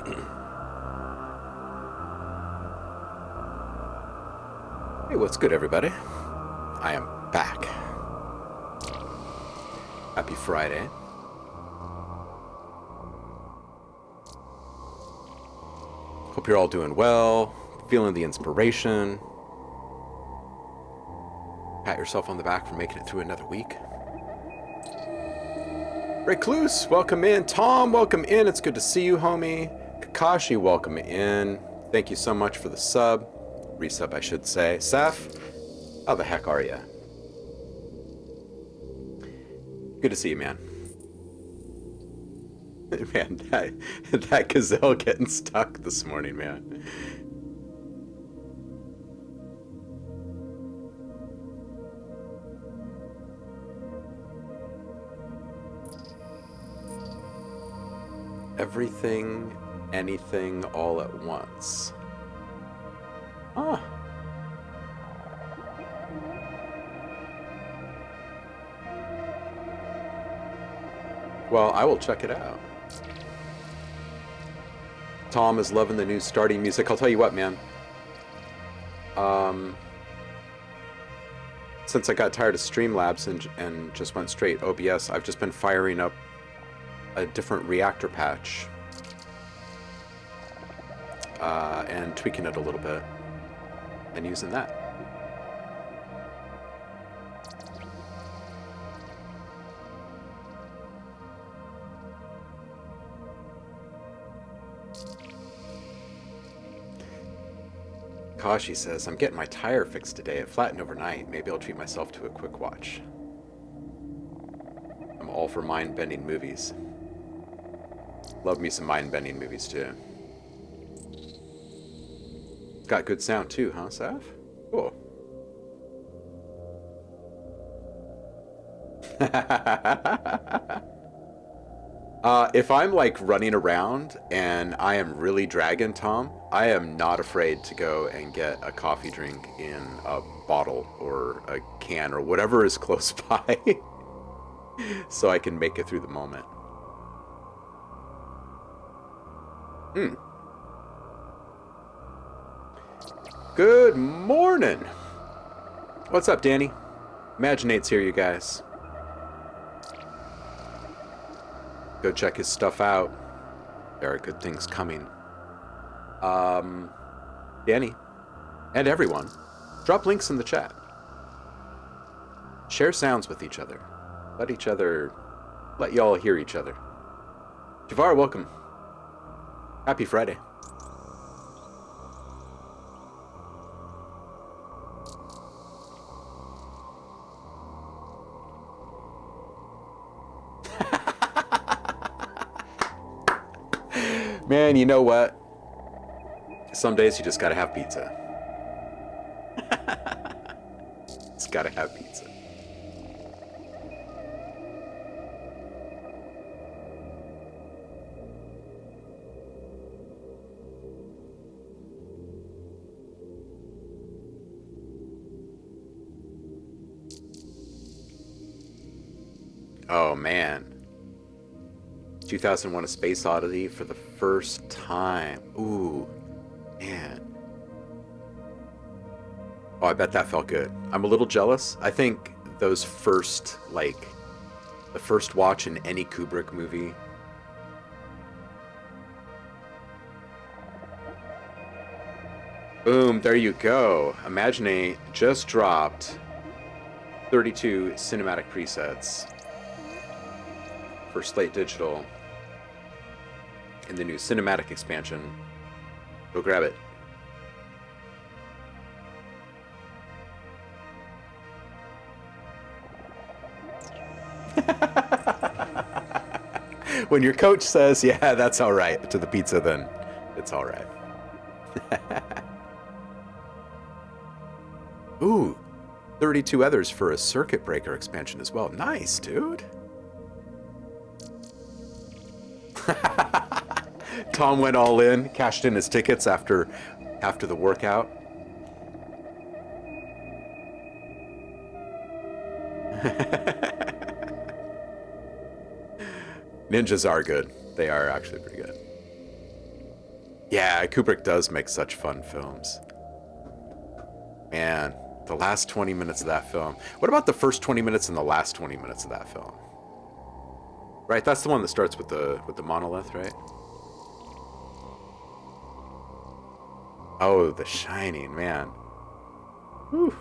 Hey, what's good, everybody? I am back. Happy Friday. Hope you're all doing well, feeling the inspiration. Pat yourself on the back for making it through another week. Recluse, welcome in. Tom, welcome in. It's good to see you, homie. Kakashi, welcome in. Thank you so much for the sub. Resub, I should say. Seth, how the heck are you? Good to see you, man. Man, that gazelle getting stuck this morning, man. Everything, anything, all at once. Ah. Well, I will check it out. Tom is loving the new starting music. I'll tell you what, man. Since I got tired of Streamlabs and just went straight OBS, I've just been firing up a different reactor patch and tweaking it a little bit and using that. Kashi says, I'm getting my tire fixed today. It flattened overnight. Maybe I'll treat myself to a quick watch. I'm all for mind-bending movies. Love me some mind-bending movies, too. Got good sound, too, huh, Saf? Cool. If I'm, like, running around and I am really dragging, Tom, I am not afraid to go and get a coffee drink in a bottle or a can or whatever is close by so I can make it through the moment. Good morning. What's up, Danny? Imaginate's here, you guys. Go check his stuff out. There are good things coming. Danny, and everyone, drop links in the chat. Share sounds with each other. Let y'all hear each other. Javar, welcome. Happy Friday. Man, you know what? Some days you just gotta have pizza. Just gotta have pizza. Oh, man. 2001: A Space Odyssey for the first time. Ooh, man. Oh, I bet that felt good. I'm a little jealous. I think those first, like, the first watch in any Kubrick movie. Boom, there you go. Imaginate just dropped 32 cinematic presets for Slate Digital in the new cinematic expansion. Go grab it. When your coach says, yeah, that's all right, to the pizza, then it's all right. Ooh, 32 others for a circuit breaker expansion as well. Nice, dude. Tom went all in, cashed in his tickets after the workout. Ninjas are good. They are actually pretty good. Yeah, Kubrick does make such fun films. Man, the last 20 minutes of that film. What about the first 20 minutes and the last 20 minutes of that film? Right, that's the one that starts with the monolith, right? Oh, The Shining, man. Whew.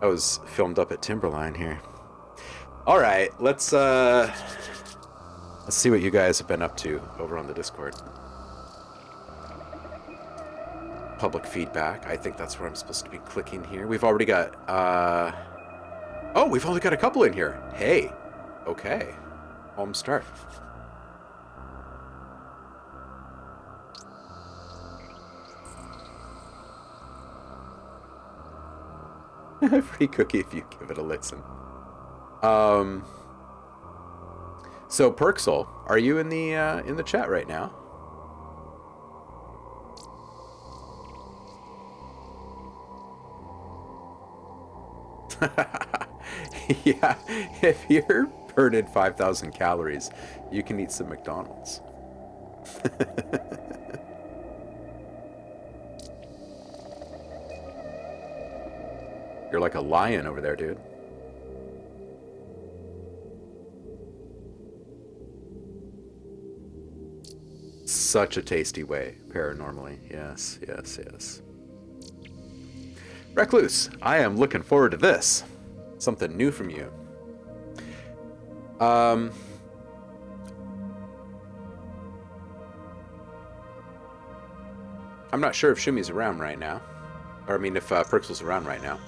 I was filmed up at Timberline here. All right, let's see what you guys have been up to over on the Discord. Public feedback. I think that's where I'm supposed to be clicking here. We've already got oh, we've only got a couple in here. Hey. Okay. Home start. Free cookie if you give it a listen. So Perksel, are you in the chat right now? Yeah, if you're burning 5,000 calories, you can eat some McDonald's. You're like a lion over there, dude. Such a tasty way, paranormally. Yes, yes, yes. Recluse, I am looking forward to this. Something new from you. I'm not sure if Shumi's around right now. Or, I mean, if Perksel's around right now.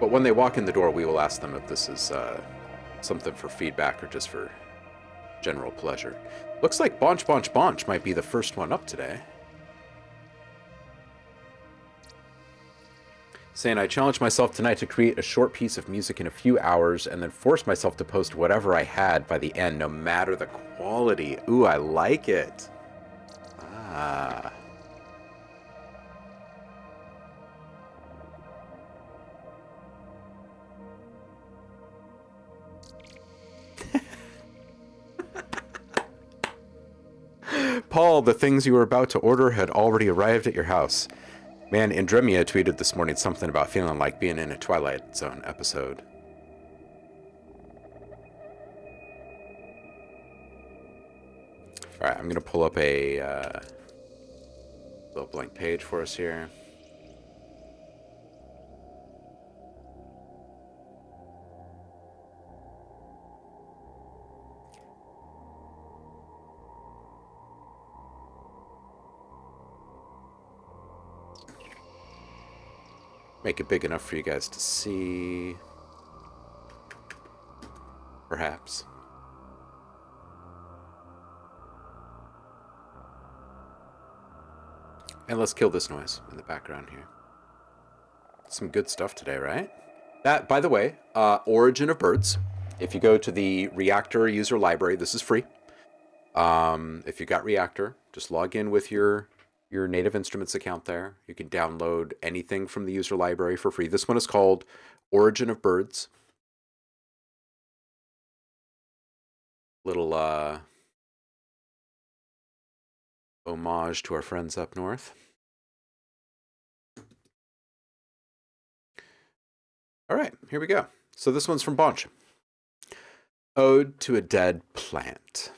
But when they walk in the door, we will ask them if this is something for feedback or just for general pleasure. Looks like Bonch Bonch Bonch might be the first one up today. Saying, I challenged myself tonight to create a short piece of music in a few hours and then forced myself to post whatever I had by the end, no matter the quality. Ooh, I like it. Ah. Paul, the things you were about to order had already arrived at your house. Man, Indremia tweeted this morning something about feeling like being in a Twilight Zone episode. Alright, I'm going to pull up a little blank page for us here. Make it big enough for you guys to see. Perhaps. And let's kill this noise in the background here. Some good stuff today, right? That, by the way, Origin of Birds. If you go to the Reaktor user library, this is free. If you got Reaktor, just log in with your Native Instruments account there. You can download anything from the user library for free. This one is called Origin of Birds. Little homage to our friends up north. All right, here we go. So this one's from Bonch. Ode to a Dead Plant.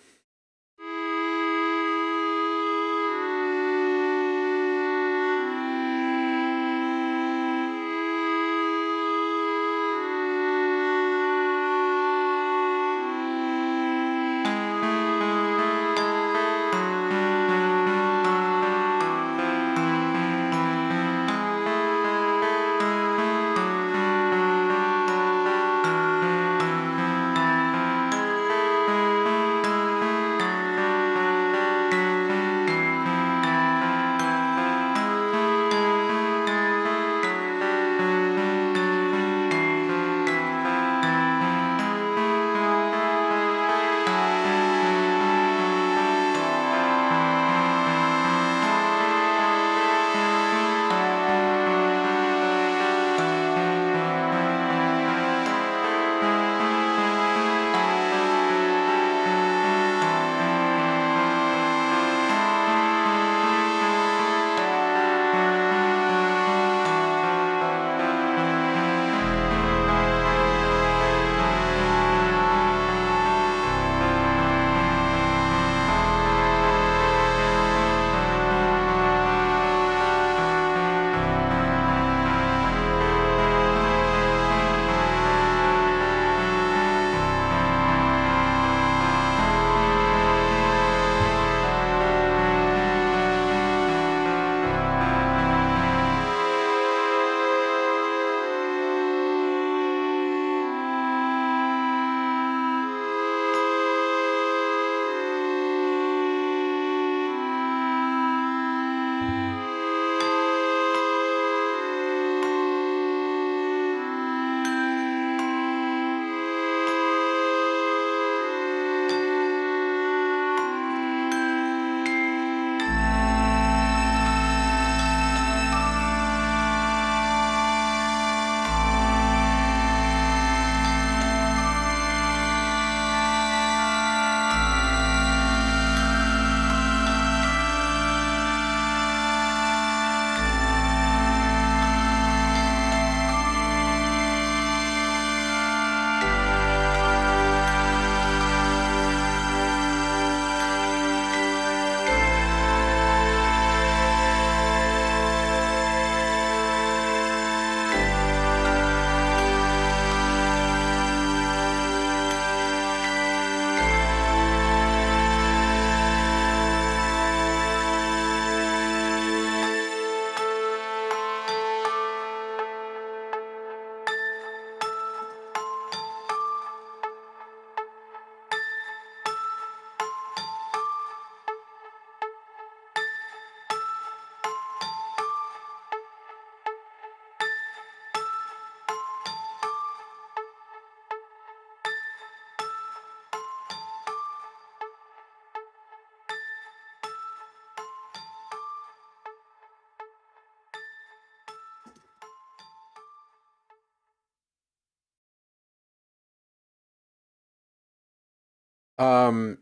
Um,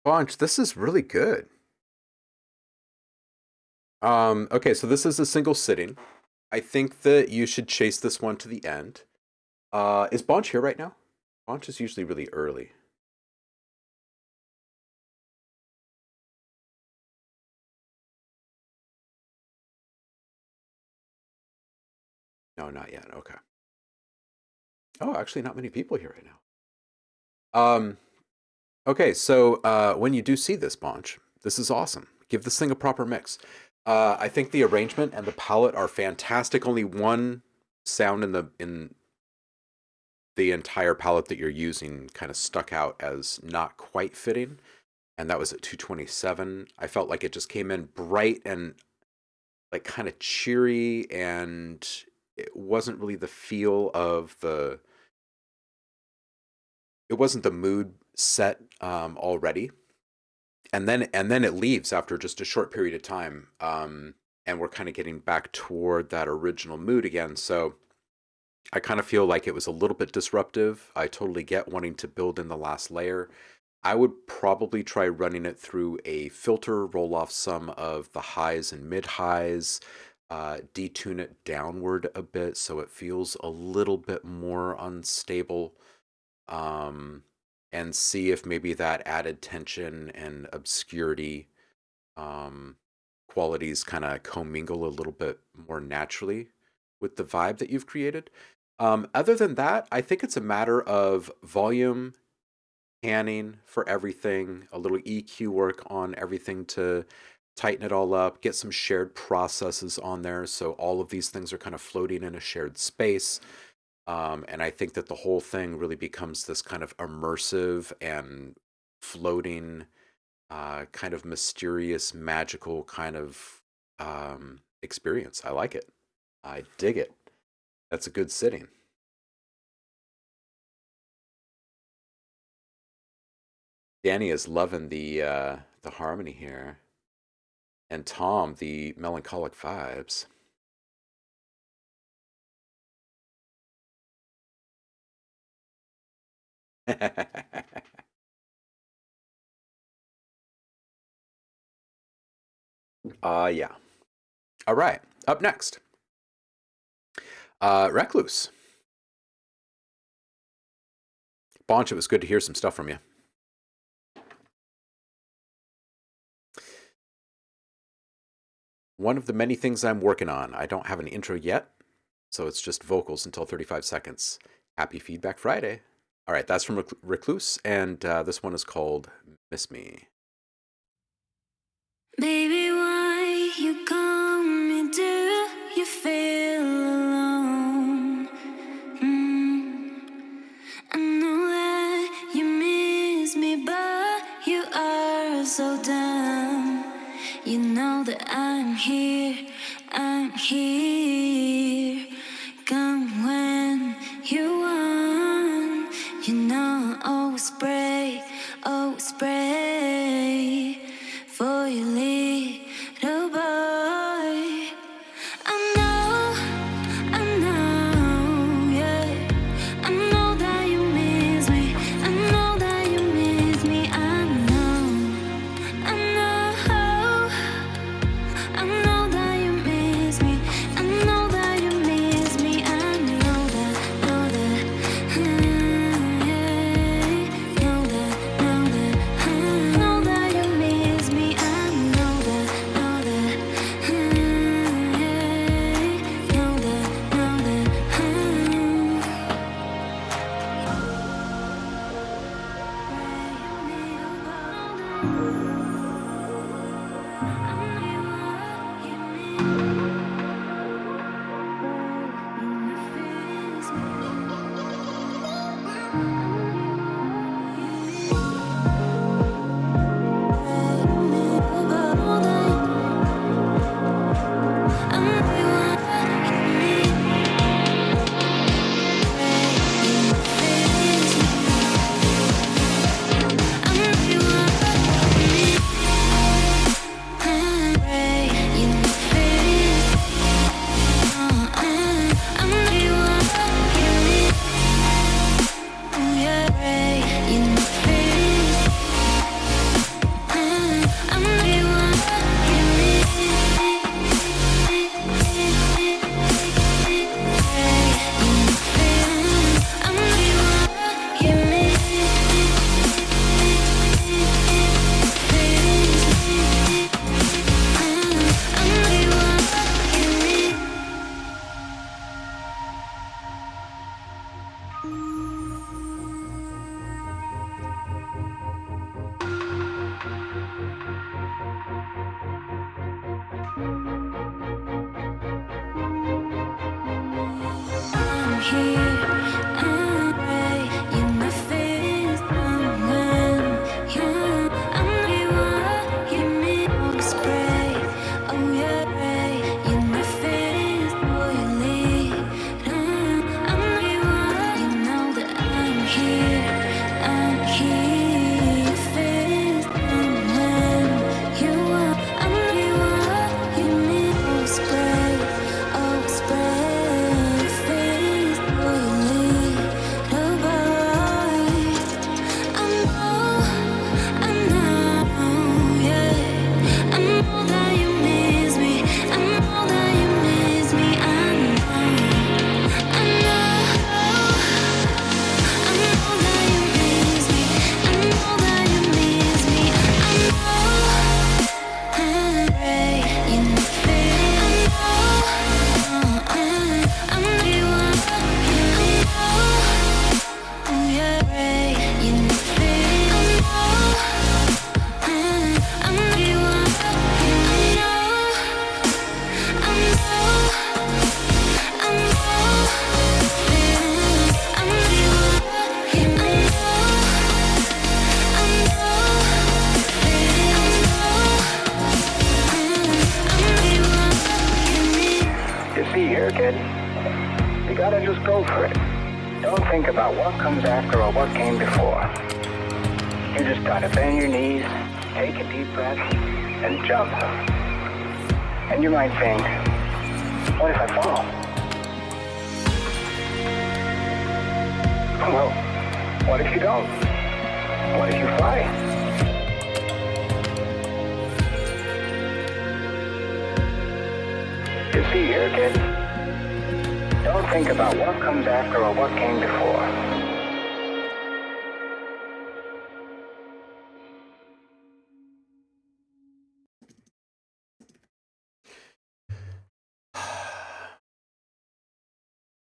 Bunch, this is really good. Okay, so this is a single sitting. I think that you should chase this one to the end. Is Bonch here right now? Bonch is usually really early. No, not yet. Okay. Oh, actually, not many people here right now. Okay, so when you do see this, Bonch, this is awesome. Give this thing a proper mix. I think the arrangement and the palette are fantastic. Only one sound in the entire palette that you're using kind of stuck out as not quite fitting, and that was at 227. I felt like it just came in bright and like kind of cheery, and it wasn't really the feel of the. It wasn't the mood set already, and then it leaves after just a short period of time, and we're kind of getting back toward that original mood again. So I kind of feel like it was a little bit disruptive. I totally get wanting to build in the last layer. I would probably try running it through a filter, roll off some of the highs and mid highs, detune it downward a bit so it feels a little bit more unstable, um, and see if maybe that added tension and obscurity um, qualities kind of commingle a little bit more naturally with the vibe that you've created. Other than that, I think it's a matter of volume, panning for everything, a little EQ work on everything to tighten it all up, get some shared processes on there so all of these things are kind of floating in a shared space. And I think that the whole thing really becomes this kind of immersive and floating, kind of mysterious, magical kind of experience. I like it. I dig it. That's a good sitting. Danny is loving the harmony here, and Tom the melancholic vibes. Yeah. All right. Up next, Recluse. Bonch, it was good to hear some stuff from you. One of the many things I'm working on. I don't have an intro yet, so it's just vocals until 35 seconds. Happy Feedback Friday. All right, that's from Recluse, and this one is called Miss Me. Baby, why you call me? Do you feel alone? I know that you miss me, but you are so dumb. You know that I'm here, I'm here. Come when you want. You know I always pray for you leave.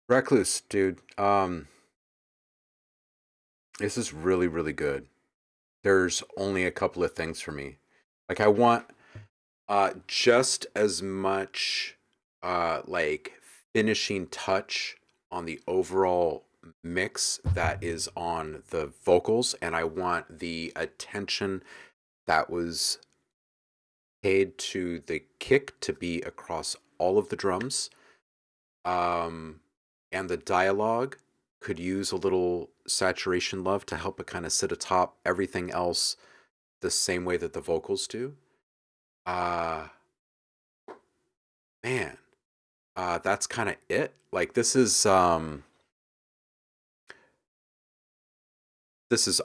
Recluse, dude. This is really, really good. There's only a couple of things for me. Like I want just as much like finishing touch on the overall mix that is on the vocals, and I want the attention that was paid to the kick to be across all of the drums. Um, and the dialogue could use a little saturation love to help it kind of sit atop everything else the same way that the vocals do. Uh Man, that's kind of it. Like this is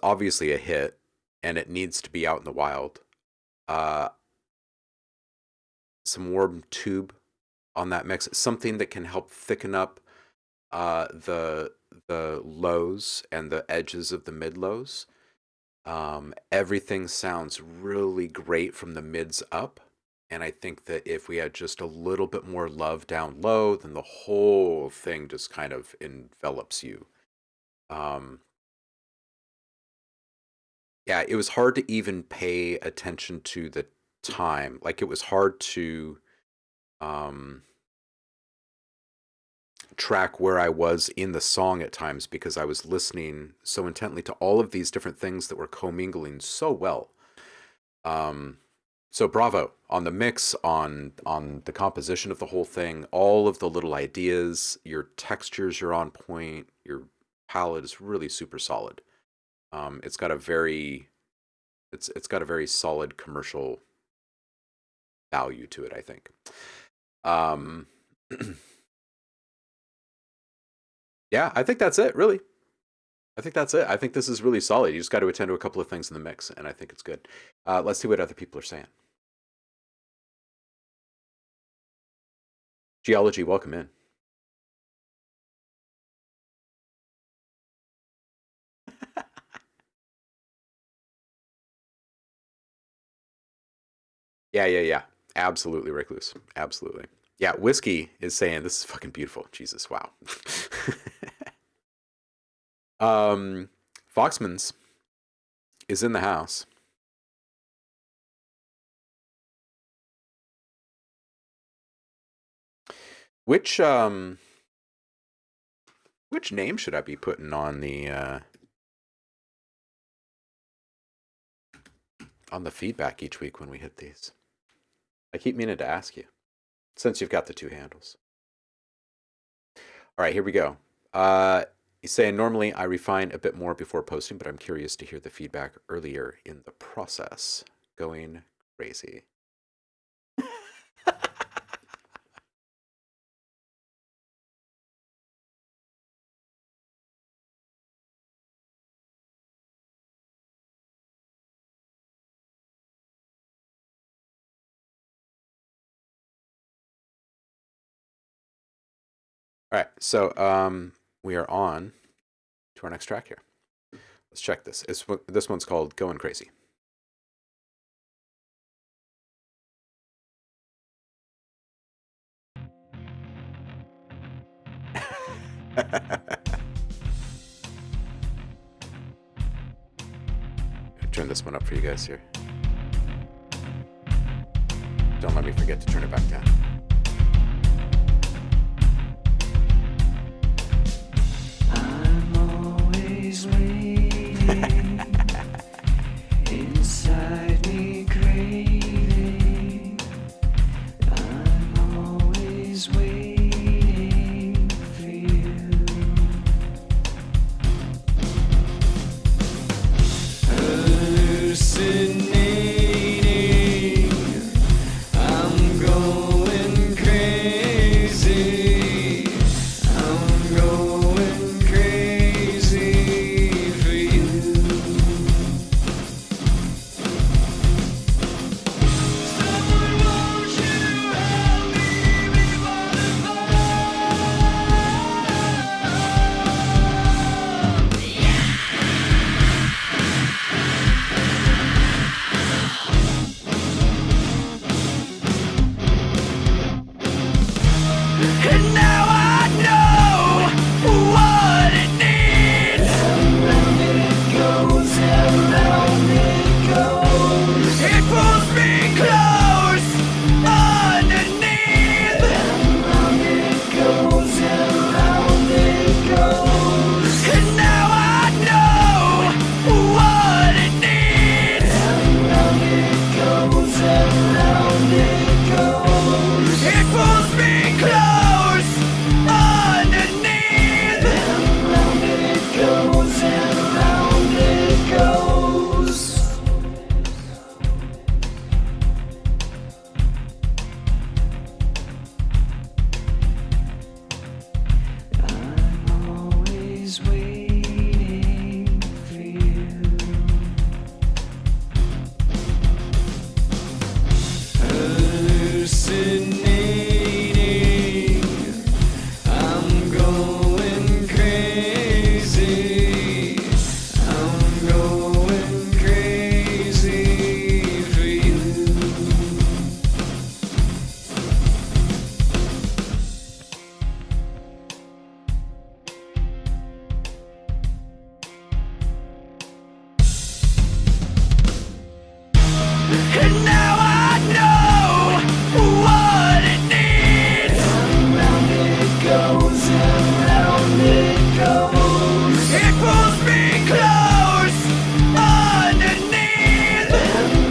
obviously a hit and it needs to be out in the wild. Uh some warm tube on that mix, something that can help thicken up the lows and the edges of the mid lows. Everything sounds really great from the mids up. And I think that if we had just a little bit more love down low, then the whole thing just kind of envelops you. Um, yeah, it was hard to even pay attention to the time. Like it was hard to um, track where I was in the song at times because I was listening so intently to all of these different things that were commingling so well. Um, so bravo on the mix, on the composition of the whole thing, all of the little ideas, your textures are on point, your palette is really super solid. It's got a very it's got a very solid commercial value to it, I think. Um, yeah, I think that's it, really. I think that's it. I think this is really solid. You just got to attend to a couple of things in the mix, and I think it's good. Let's see what other people are saying. Geology, welcome in. Yeah, yeah, yeah. Absolutely, Recluse. Absolutely. Yeah, Whiskey is saying this is fucking beautiful. Jesus, wow. um, Foxman's is in the house. Which Which name should I be putting on the feedback each week when we hit these? I keep meaning to ask you, since you've got the two handles. All right, here we go. He's saying normally I refine a bit more before posting, but I'm curious to hear the feedback earlier in the process. Going crazy. All right, so we are on to our next track here. Let's check this. This one's called Going Crazy. Turn this one up for you guys here. Don't let me forget to turn it back down. I'm always waiting inside me craving. I'm always waiting for you. Hallucinating, I'm going crazy. I'm going crazy for you. Someone wants you to help me before the and now I know what it needs. Round it goes, and round it goes. It pulls me close underneath. Round it goes, and round it goes. And now I know what it needs. Round it goes, and round it goes. It pulls me close underneath. Round it goes, and round it goes. I'm always waiting for you. Hallucinating, I'm going crazy. I'm going crazy for you. And now I know what it needs. Round it goes, and round it goes. It pulls me close underneath.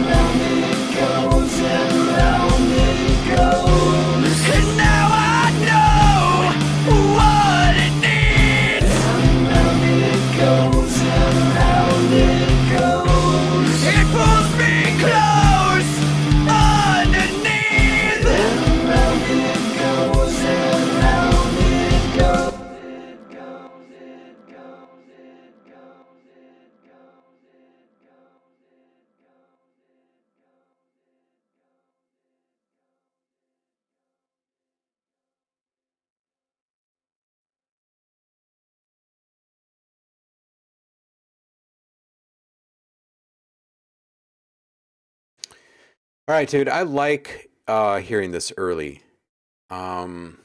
Round it goes, and round it goes. And now I know what it needs. Round it goes, and round it goes. It pulls me close underneath. Round it goes, and round it goes. It goes, it goes, it goes, it goes, it goes. All right, dude. I like hearing this early. Um,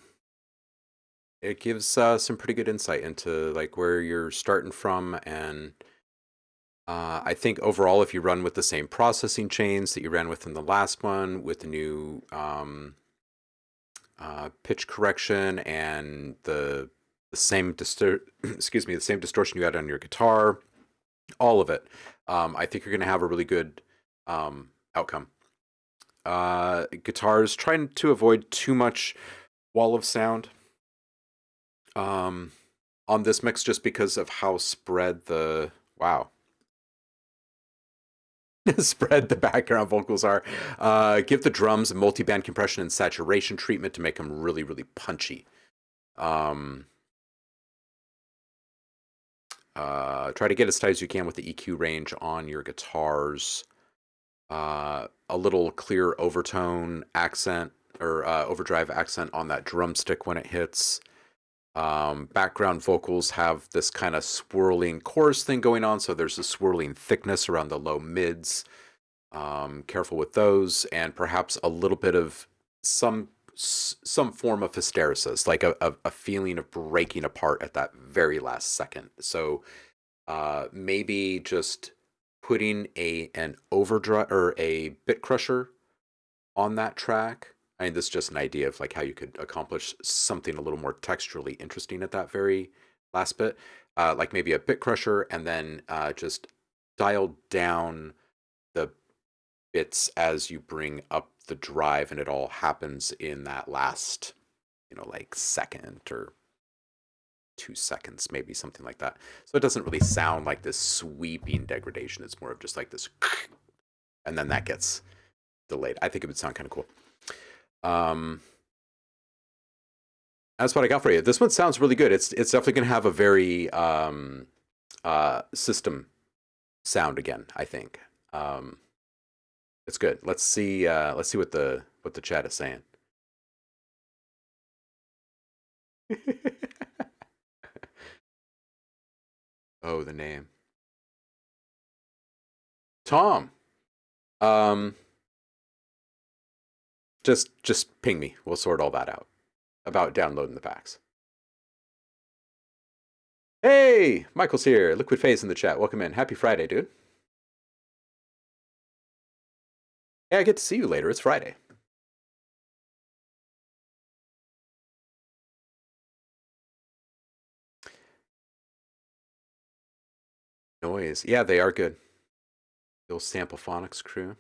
it gives some pretty good insight into like where you're starting from, and I think overall, if you run with the same processing chains that you ran with in the last one, with the new pitch correction and the the same excuse me, the same distortion you had on your guitar, all of it. I think you're going to have a really good outcome. Guitars, trying to avoid too much wall of sound on this mix, just because of how spread the spread the background vocals are. Give the drums a multi-band compression and saturation treatment to make them really, really punchy. Try to get as tight as you can with the EQ range on your guitars. A little clear overtone accent or overdrive accent on that drumstick when it hits. Background vocals have this kind of swirling chorus thing going on, so there's a swirling thickness around the low mids. Careful with those, and perhaps a little bit of some form of hysteresis, like a feeling of breaking apart at that very last second. So maybe just putting an overdrive or a bit crusher on that track. I mean, this is just an idea of like how you could accomplish something a little more texturally interesting at that very last bit. Like maybe a bit crusher, and then just dial down the bits as you bring up the drive, and it all happens in that last, like second or 2 seconds, maybe something like that. So it doesn't really sound like this sweeping degradation. It's more of just like this, and then that gets delayed. I think it would sound kind of cool. That's what I got for you. This one sounds really good. It's definitely going to have a very system sound again, I think. It's good. Let's see what the chat is saying. Oh, the name. Tom. Just ping me. We'll sort all that out about downloading the packs. Hey, Michael's here. Liquid Phase in the chat. Welcome in. Happy Friday, dude. Yeah, I get to see you later. It's Friday. Noise. Yeah, they are good. The old Samplephonics crew.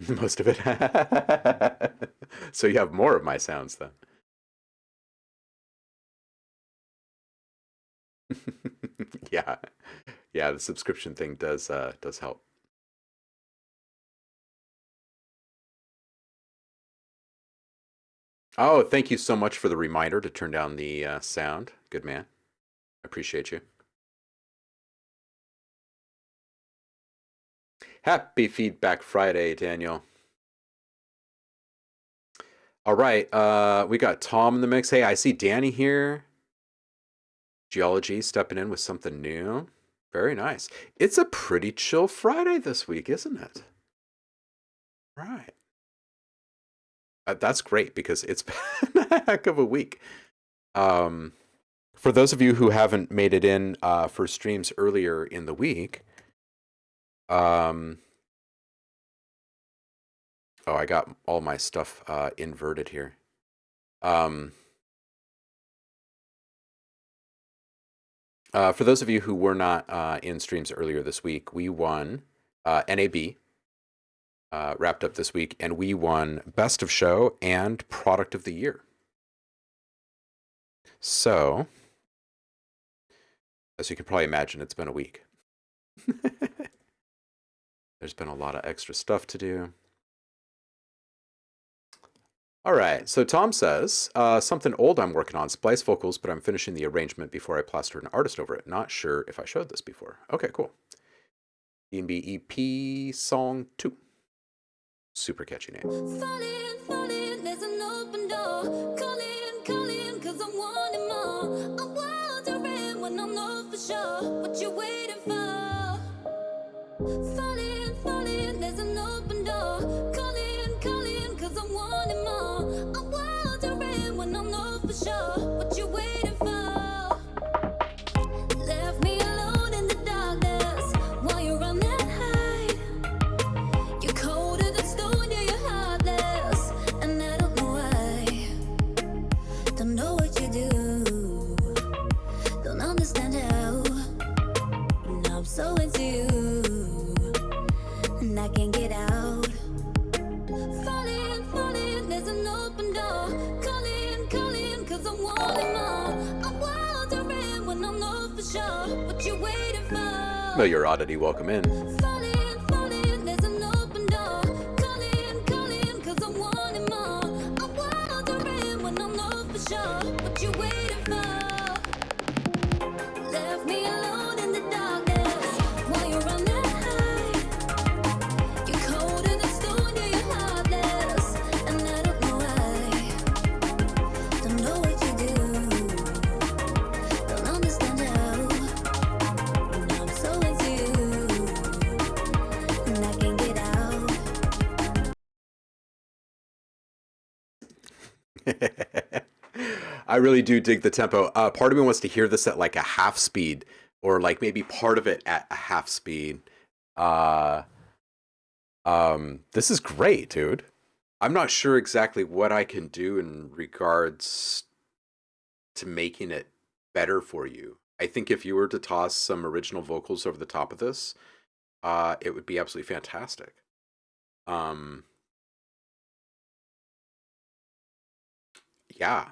Most of it. So you have more of my sounds then. Yeah. Yeah, the subscription thing does help. Oh, thank you so much for the reminder to turn down the sound. Good man. I appreciate you. Happy Feedback Friday, Daniel. All right, we got Tom in the mix. Hey, I see Danny here. Geology stepping in with something new. Very nice. It's a pretty chill Friday this week, isn't it? Right. That's great because it's been a heck of a week. For those of you who haven't made it in for streams earlier in the week, oh, I got all my stuff inverted here. For those of you who were not in streams earlier this week, we won NAB, wrapped up this week, and we won Best of Show and Product of the Year. So, as you can probably imagine, it's been a week. There's been a lot of extra stuff to do. All right, so Tom says, something old I'm working on, splice vocals, but I'm finishing the arrangement before I plaster an artist over it. Not sure if I showed this before. Okay, cool. D&B EP Song 2. Super catchy name. Falling, there's an open door. Calling, cause I'm wanting more. I'm wondering when I'll know for sure what you're waiting for. Falling, there's an open door. Calling, cause I'm wanting more. I'm wondering when I'll know for sure what you're waiting for. Left me alone in the darkness while you're on that high. You're colder than stone, yeah, you're heartless, and I don't know why. Don't know what you do. know you're oddity. Welcome in. Falling, falling, there's an open door. Calling, calling, 'cause I wanted more. I'm wondering when I'll know for sure what you waiting for. Left me alone in the darkness while you're running high. You're colder than stone, yeah, you're heartless, and I don't know why. Don't know what you do, don't understand how. Now I'm so into you, and I can't get out. I really do dig the tempo. Part of me wants to hear this at like a half speed, or like maybe part of it at a half speed. Uh, this is great, dude. I'm not sure exactly what I can do in regards to making it better for you. I think if you were to toss some original vocals over the top of this, it would be absolutely fantastic. Yeah,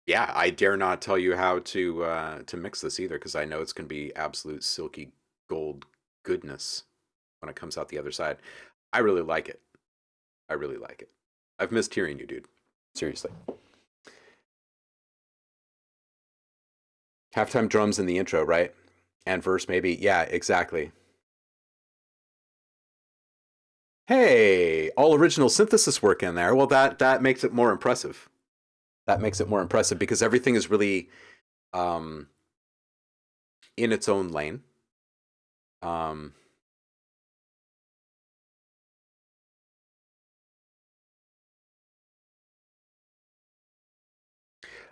yeah. I dare not tell you how to mix this either, because I know it's gonna be absolute silky gold goodness when it comes out the other side. I really like it. I really like it. I've missed hearing you, dude. Seriously. Halftime drums in the intro, right? And verse maybe. Yeah, exactly. Hey, all original synthesis work in there. Well, that makes it more impressive. That makes it more impressive because everything is really um, in its own lane. Um,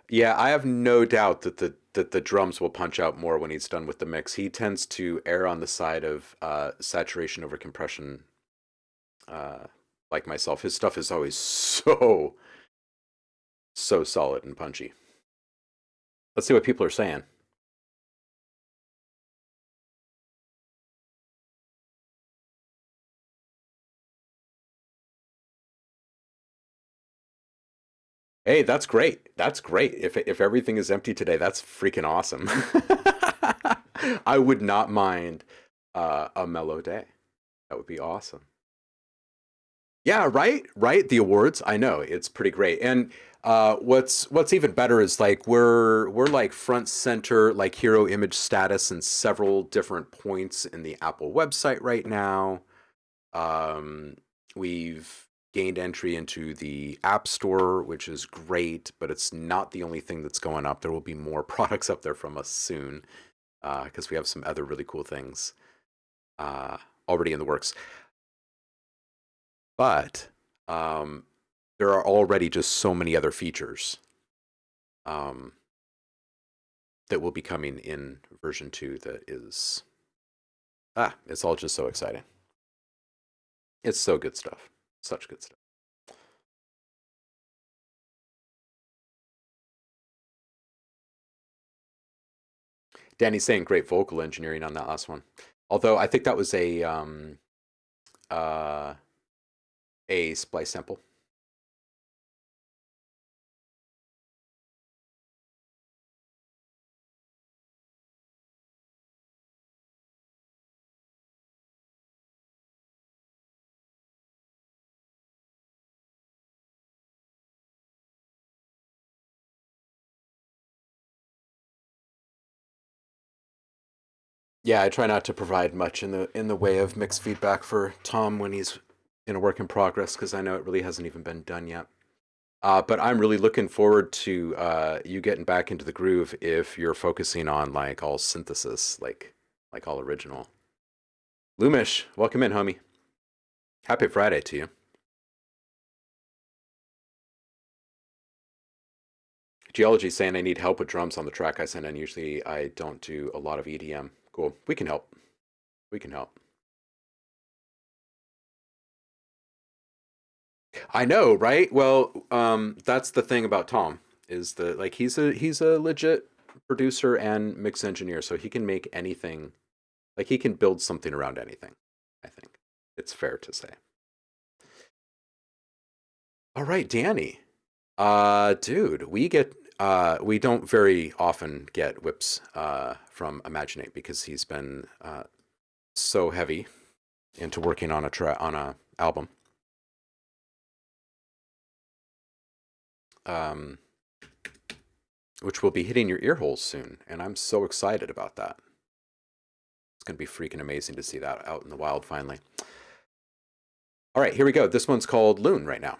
yeah, I have no doubt that the drums will punch out more when he's done with the mix. He tends to err on the side of saturation over compression, uh, like myself. His stuff is always so solid and punchy. Let's see what people are saying. Hey, that's great. That's great. If everything is empty today, that's freaking awesome. I would not mind a mellow day. That would be awesome. Yeah, right, right. The awards, I know it's pretty great. And what's even better is like we're like front center, like hero image status in several different points in the Apple website right now. Um, we've gained entry into the App Store, which is great, but it's not the only thing that's going up. There will be more products up there from us soon because we have some other really cool things uh, already in the works. But um, there are already just so many other features um, that will be coming in version 2 that is, it's all just so exciting. It's so good stuff. Such good stuff. Danny's saying great vocal engineering on that last one. Although I think that was uh, a splice sample. Yeah, I try not to provide much in the way of mixed feedback for Tom when he's in a work in progress because I know it really hasn't even been done yet. But I'm really looking forward to you getting back into the groove if you're focusing on like all synthesis, like all original. Lumish, welcome in, homie. Happy Friday to you. Geology saying I need help with drums on the track I send, and usually I don't do a lot of EDM. Cool. We can help. We can help. I know, right? Well, that's the thing about Tom is that like he's a legit producer and mix engineer, so he can make anything. Like he can build something around anything. I think it's fair to say. All right, Danny. Dude, we don't very often get whips from Imaginate because he's been so heavy into working on a album. Um, which will be hitting your ear holes soon, and I'm so excited about that. It's going to be freaking amazing to see that out in the wild finally. All right, here we go. This one's called Loon right now.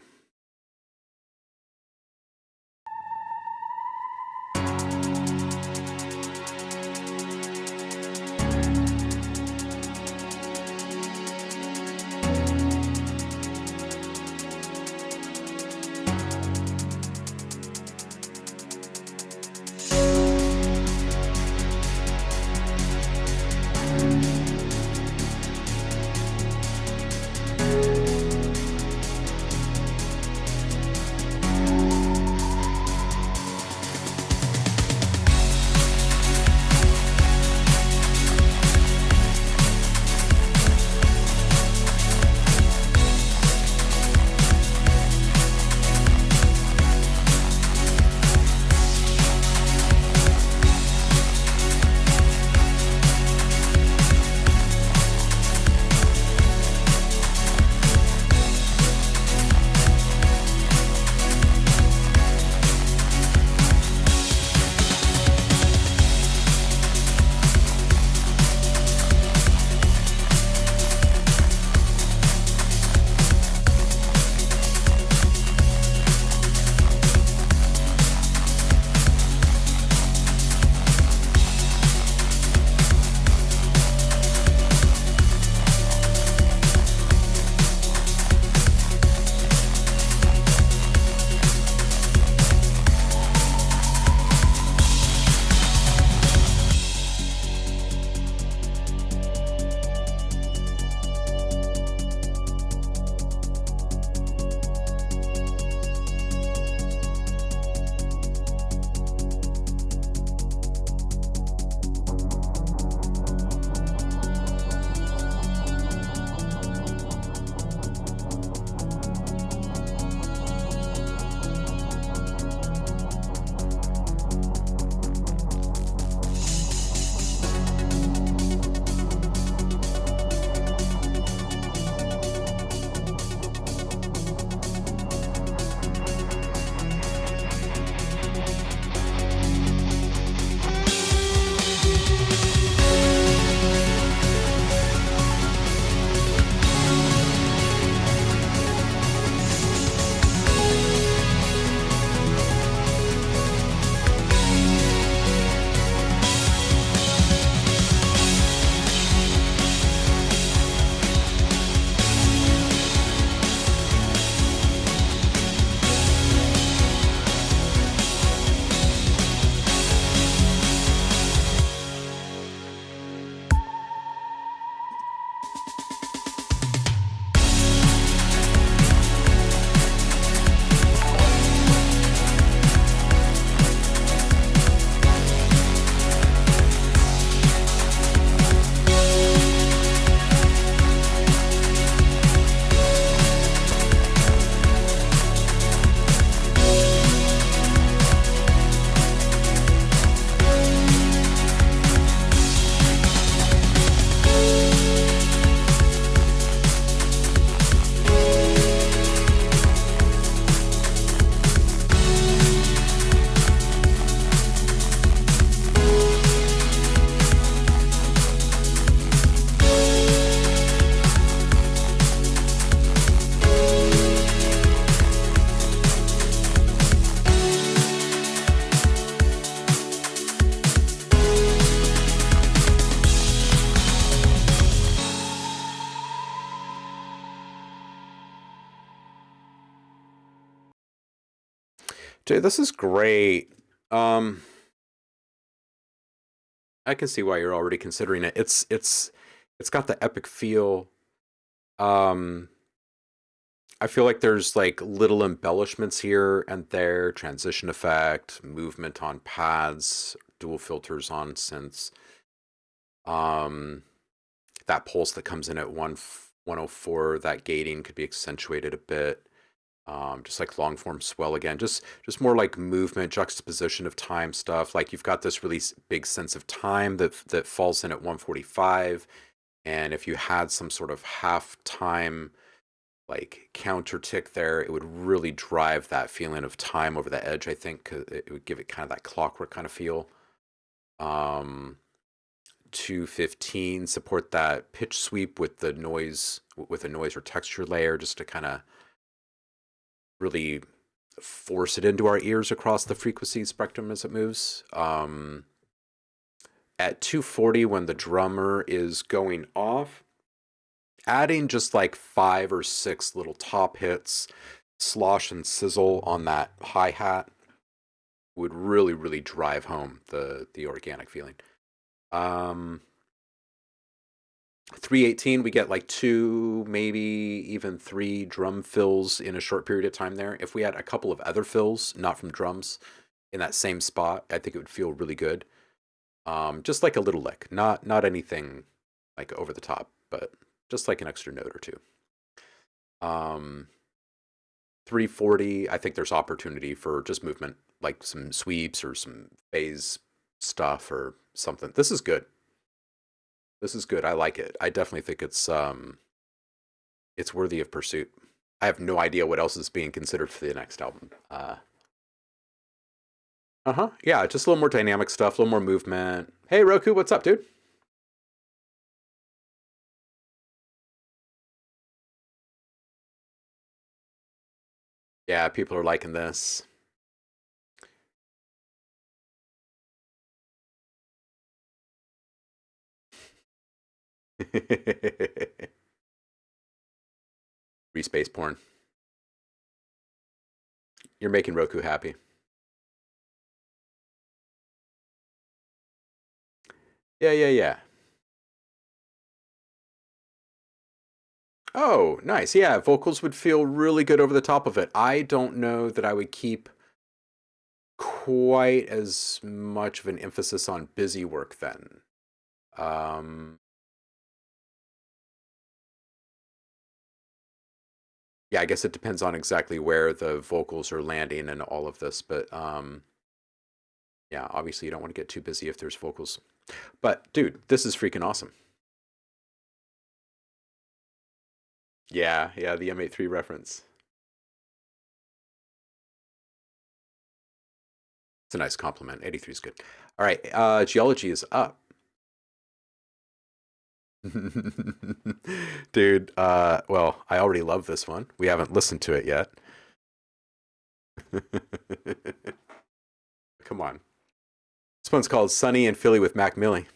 Jay, this is great. Um, I can see why you're already considering it. It's got the epic feel. Um, I feel like there's like little embellishments here and there, transition effect, movement on pads, dual filters on synths. Um, that pulse that comes in at 104, that gating could be accentuated a bit. Just like long form swell again, just more like movement, juxtaposition of time stuff. Like you've got this really big sense of time that falls in at 145. And if you had some sort of half-time like counter tick there, it would really drive that feeling of time over the edge, I think, 'cause it would give it kind of that clockwork kind of feel. 215, support that pitch sweep with the noise, with a noise or texture layer, just to kind of really force it into our ears across the frequency spectrum as it moves. At 240, when the drummer is going off, adding just like 5 or 6 little top hits, slosh and sizzle on that hi-hat would really, really drive home the organic feeling. 318, we get like 2, maybe even 3 drum fills in a short period of time there. If we had a couple of other fills, not from drums, in that same spot, I think it would feel really good. Just like a little lick, not anything like over the top, but just like an extra note or two. 340, I think there's opportunity for just movement, like some sweeps or some phase stuff or something. This is good. This is good. I like it. I definitely think it's worthy of pursuit. I have no idea what else is being considered for the next album. Yeah, just a little more dynamic stuff, a little more movement. Hey, Roku, what's up, dude? Yeah, people are liking this. Free space porn. You're making Roku happy. Yeah. Oh, nice. Yeah, vocals would feel really good over the top of it. I don't know that I would keep quite as much of an emphasis on busy work then. Yeah, I guess it depends on exactly where the vocals are landing and all of this, but yeah, obviously you don't want to get too busy if there's vocals. But dude, this is freaking awesome. Yeah, the M83 reference. It's a nice compliment. 83 is good. All right, geology is up. Dude, well, I already love this one. We haven't listened to it yet. Come on. This one's called Sunny in Philly with Mac Millie.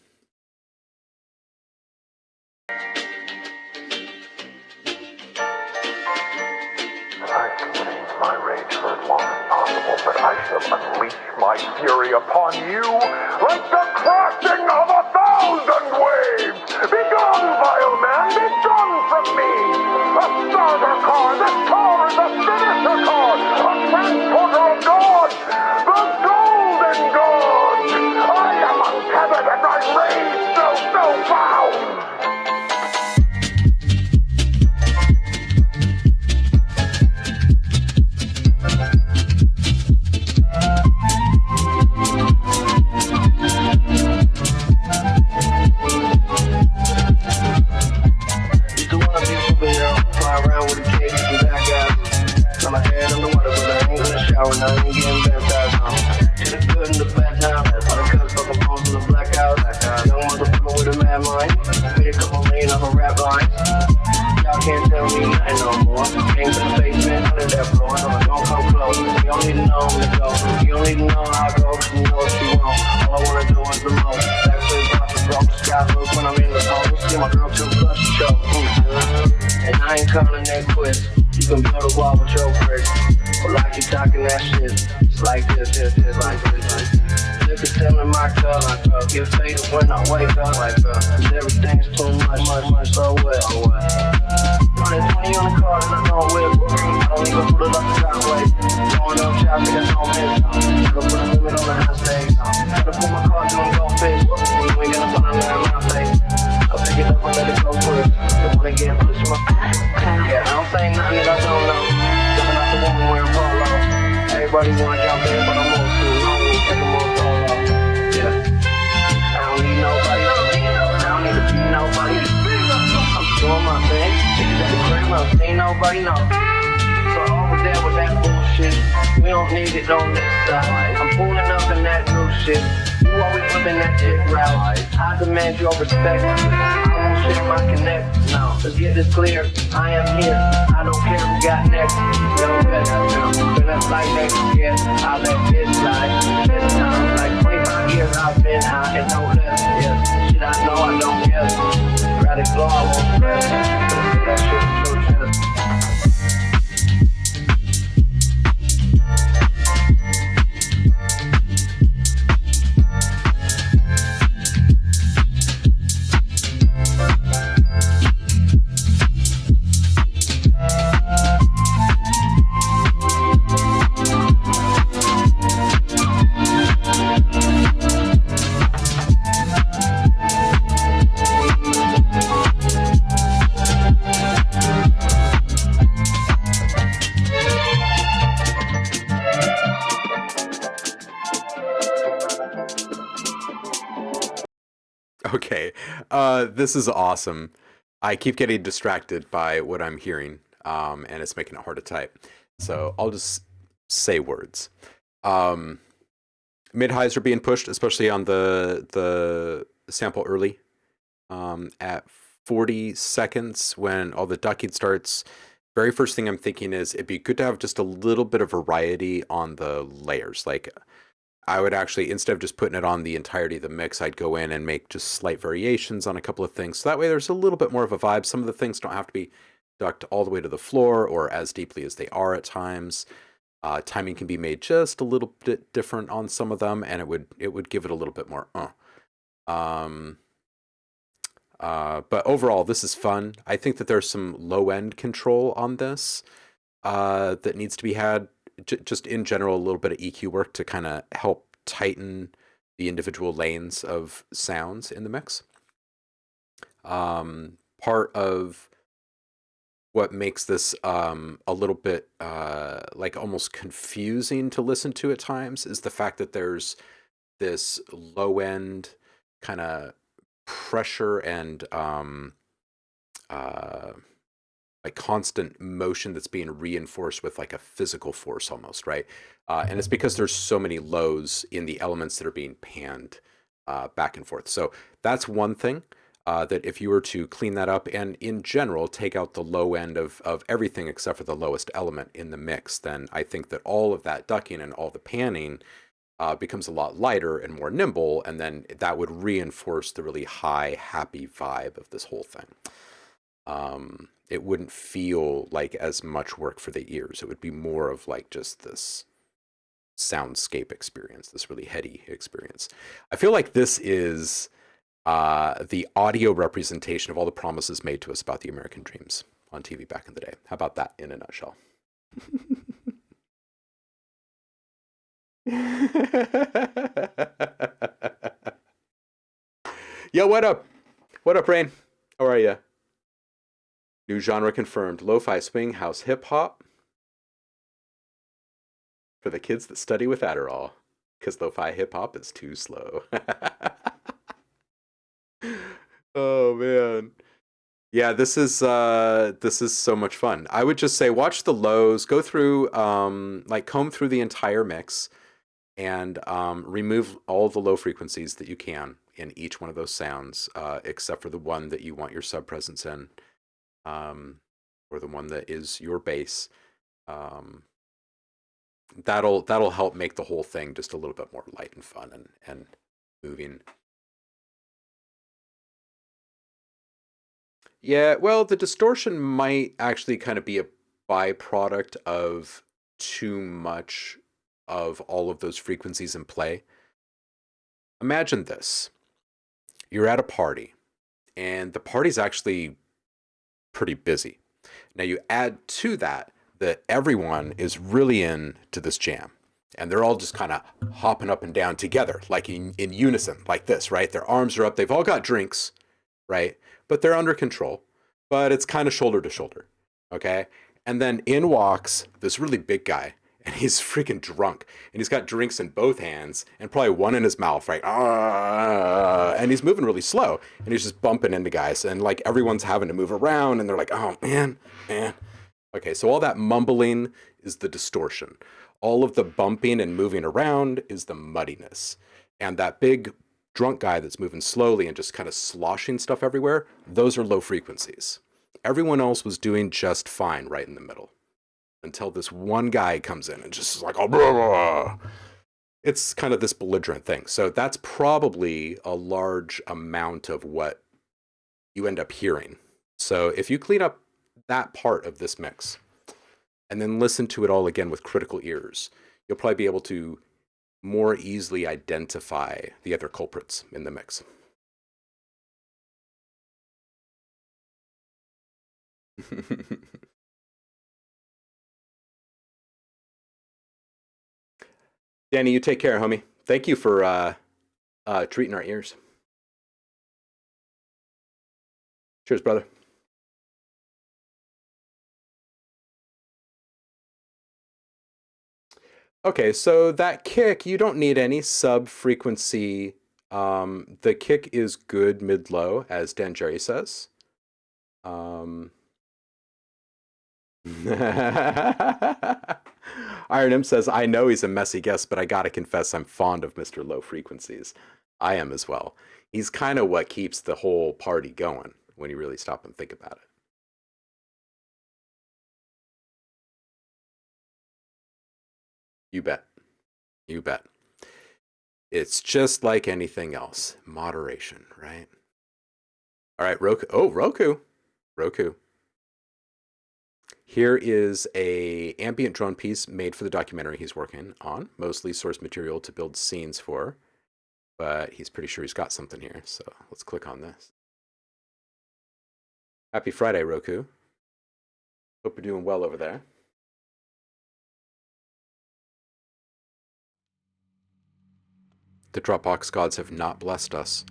But I shall unleash my fury upon you like the crashing of 1,000 waves. Begone, vile man, begone from me. A starter car, this car is a finisher car, a transporter of God, the golden God. I am untethered and I rage so bound. And I ain't getting baptized. Shit is good in the bad time. All the cuts fucking bones in the blackout. Young motherfucker with a mad mind. Made a couple million off a rap line. Y'all can't tell me nothing no more. Came to the basement under that floor. No, don't come close. You don't need to know me to go. You don't need to know how I go. You know what you want. All I wanna do is the most. Backflip off the broke sky look when I'm in the hole. See my girl too plus the show. And I ain't calling that quits. You can build a wall with your bricks. But like you talking that shit, it's like this, like this. Liquor telling my cup, get faded when I wake up, cause everything's too much, so wet. Running 20 on the car and I don't whip. I don't even put it up the driveway. Going up traffic, that's no miss. Gotta put a limit on the high stakes. Gotta put my car doing go fish. You ain't gonna put a limit on my face. I pick it up and let it go quick. They wanna get push my yeah, I don't say nothing that I don't know. Jumping out the woman wearing polo. Everybody wanna jump in, but I'm old school. I don't need to take them all solo. Yeah. I don't need nobody. I don't need to be nobody. everybody know. So over there with that bullshit, we don't need it on this side. I'm pulling up in that new shit. You always living that shit route. I demand your respect. I won't share my connect. Now, let's get this clear. I am here. I don't care who got next. Yo, been up like next year. I let this slide. This time, like 25 years I've been high and no less. Yeah, shit I know I don't guess. Rather glow, I won't stress. That shit is so just. Okay, this is awesome. I keep getting distracted by what I'm hearing, and it's making it hard to type. So I'll just say words. Mid highs are being pushed, especially on the sample early. At 40 seconds, when all the ducking starts, very first thing I'm thinking is it'd be good to have just a little bit of variety on the layers. Like, I would actually, instead of just putting it on the entirety of the mix, I'd go in and make just slight variations on a couple of things. So that way there's a little bit more of a vibe. Some of the things don't have to be ducked all the way to the floor or as deeply as they are at times. Timing can be made just a little bit different on some of them, and it would give it a little bit more. But overall, this is fun. I think that there's some low-end control on this that needs to be had. Just in general, a little bit of EQ work to kind of help tighten the individual lanes of sounds in the mix. Part of what makes this a little bit like almost confusing to listen to at times is the fact that there's this low end kind of pressure and like constant motion that's being reinforced with like a physical force almost, right? And it's because there's so many lows in the elements that are being panned back and forth. So that's one thing that if you were to clean that up and in general take out the low end of everything except for the lowest element in the mix, then I think that all of that ducking and all the panning becomes a lot lighter and more nimble, and then that would reinforce the really high, happy vibe of this whole thing. It wouldn't feel like as much work for the ears. It would be more of like just this soundscape experience, this really heady experience. I feel like this is the audio representation of all the promises made to us about the American dreams on TV back in the day. How about that in a nutshell? Yo, what up? What up, Rain? How are you? New genre confirmed. Lo-fi swing house hip hop for the kids that study with Adderall, because lo-fi hip hop is too slow. Oh man. Yeah, this is so much fun. I would just say watch the lows, go through like comb through the entire mix and remove all the low frequencies that you can in each one of those sounds, except for the one that you want your sub presence in. Or the one that is your bass. That'll help make the whole thing just a little bit more light and fun and moving. Yeah, well, the distortion might actually kind of be a byproduct of too much of all of those frequencies in play. Imagine this. You're at a party, and the party's actually pretty busy. Now you add to that everyone is really into this jam, and they're all just kind of hopping up and down together, like in unison, like this, right? Their arms are up. They've all got drinks, right? But they're under control, but it's kind of shoulder to shoulder, okay? And then in walks this really big guy, and he's freaking drunk, and he's got drinks in both hands and probably one in his mouth, right? And he's moving really slow, and he's just bumping into guys, and like everyone's having to move around, and they're like, oh man. Okay, so all that mumbling is the distortion. All of the bumping and moving around is the muddiness. And that big drunk guy that's moving slowly and just kind of sloshing stuff everywhere, those are low frequencies. Everyone else was doing just fine right in the middle until this one guy comes in and just is like, oh, blah, blah. It's kind of this belligerent thing. So that's probably a large amount of what you end up hearing. So if you clean up that part of this mix and then listen to it all again with critical ears, you'll probably be able to more easily identify the other culprits in the mix. Danny, you take care, homie. Thank you for treating our ears. Cheers, brother. Okay, so that kick, you don't need any sub-frequency. The kick is good mid-low, as Dan Jerry says. Iron M says, I know he's a messy guest, but I gotta confess I'm fond of Mr. Low Frequencies. I am as well. He's kind of what keeps the whole party going when you really stop and think about it. You bet. You bet. It's just like anything else. Moderation, right? All right, Roku. Oh, Roku. Roku. Here is a ambient drone piece made for the documentary he's working on. Mostly source material to build scenes for. But he's pretty sure he's got something here. So let's click on this. Happy Friday, Roku. Hope you're doing well over there. The Dropbox gods have not blessed us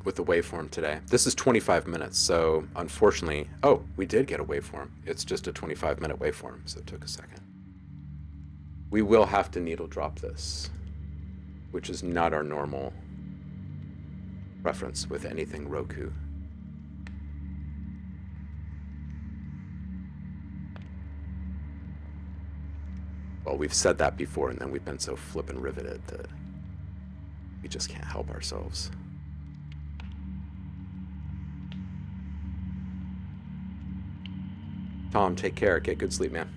with the waveform today. This is 25 minutes, so unfortunately... Oh, we did get a waveform. It's just a 25-minute waveform, so it took a second. We will have to needle drop this, which is not our normal preference with anything Roku. Well, we've said that before, and then we've been so flippin' riveted that we just can't help ourselves. Tom, take care. Get good sleep, man.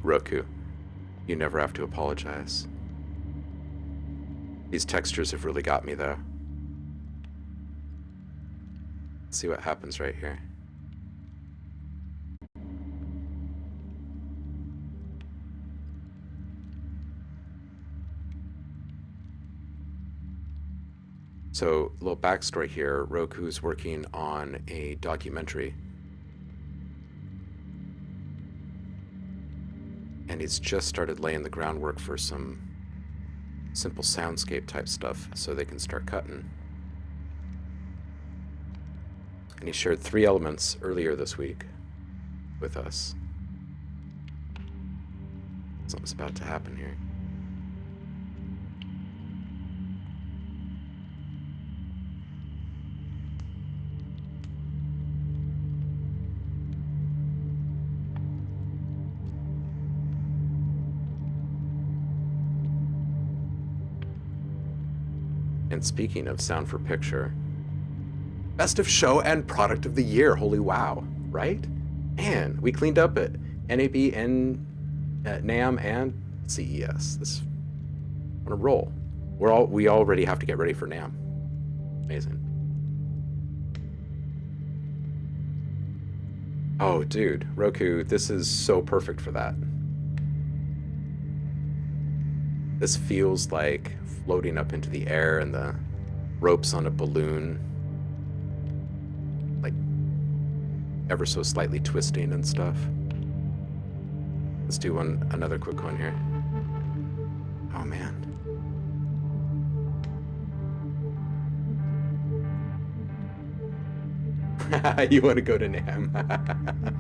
Roku, you never have to apologize. These textures have really got me, though. Let's see what happens right here. So, a little backstory here. Roku's working on a documentary. And he's just started laying the groundwork for some simple soundscape type stuff so they can start cutting. And he shared 3 elements earlier this week with us. Something's about to happen here. And speaking of sound for picture, best of show and product of the year. Holy wow, right? Man, we cleaned up at NAB, NAMM, and CES. This on a roll. We already have to get ready for NAMM. Amazing. Oh, dude, Roku, this is so perfect for that. This feels like floating up into the air and the ropes on a balloon, like ever so slightly twisting and stuff. Let's do another quick one here. Oh man. You want to go to NAMM?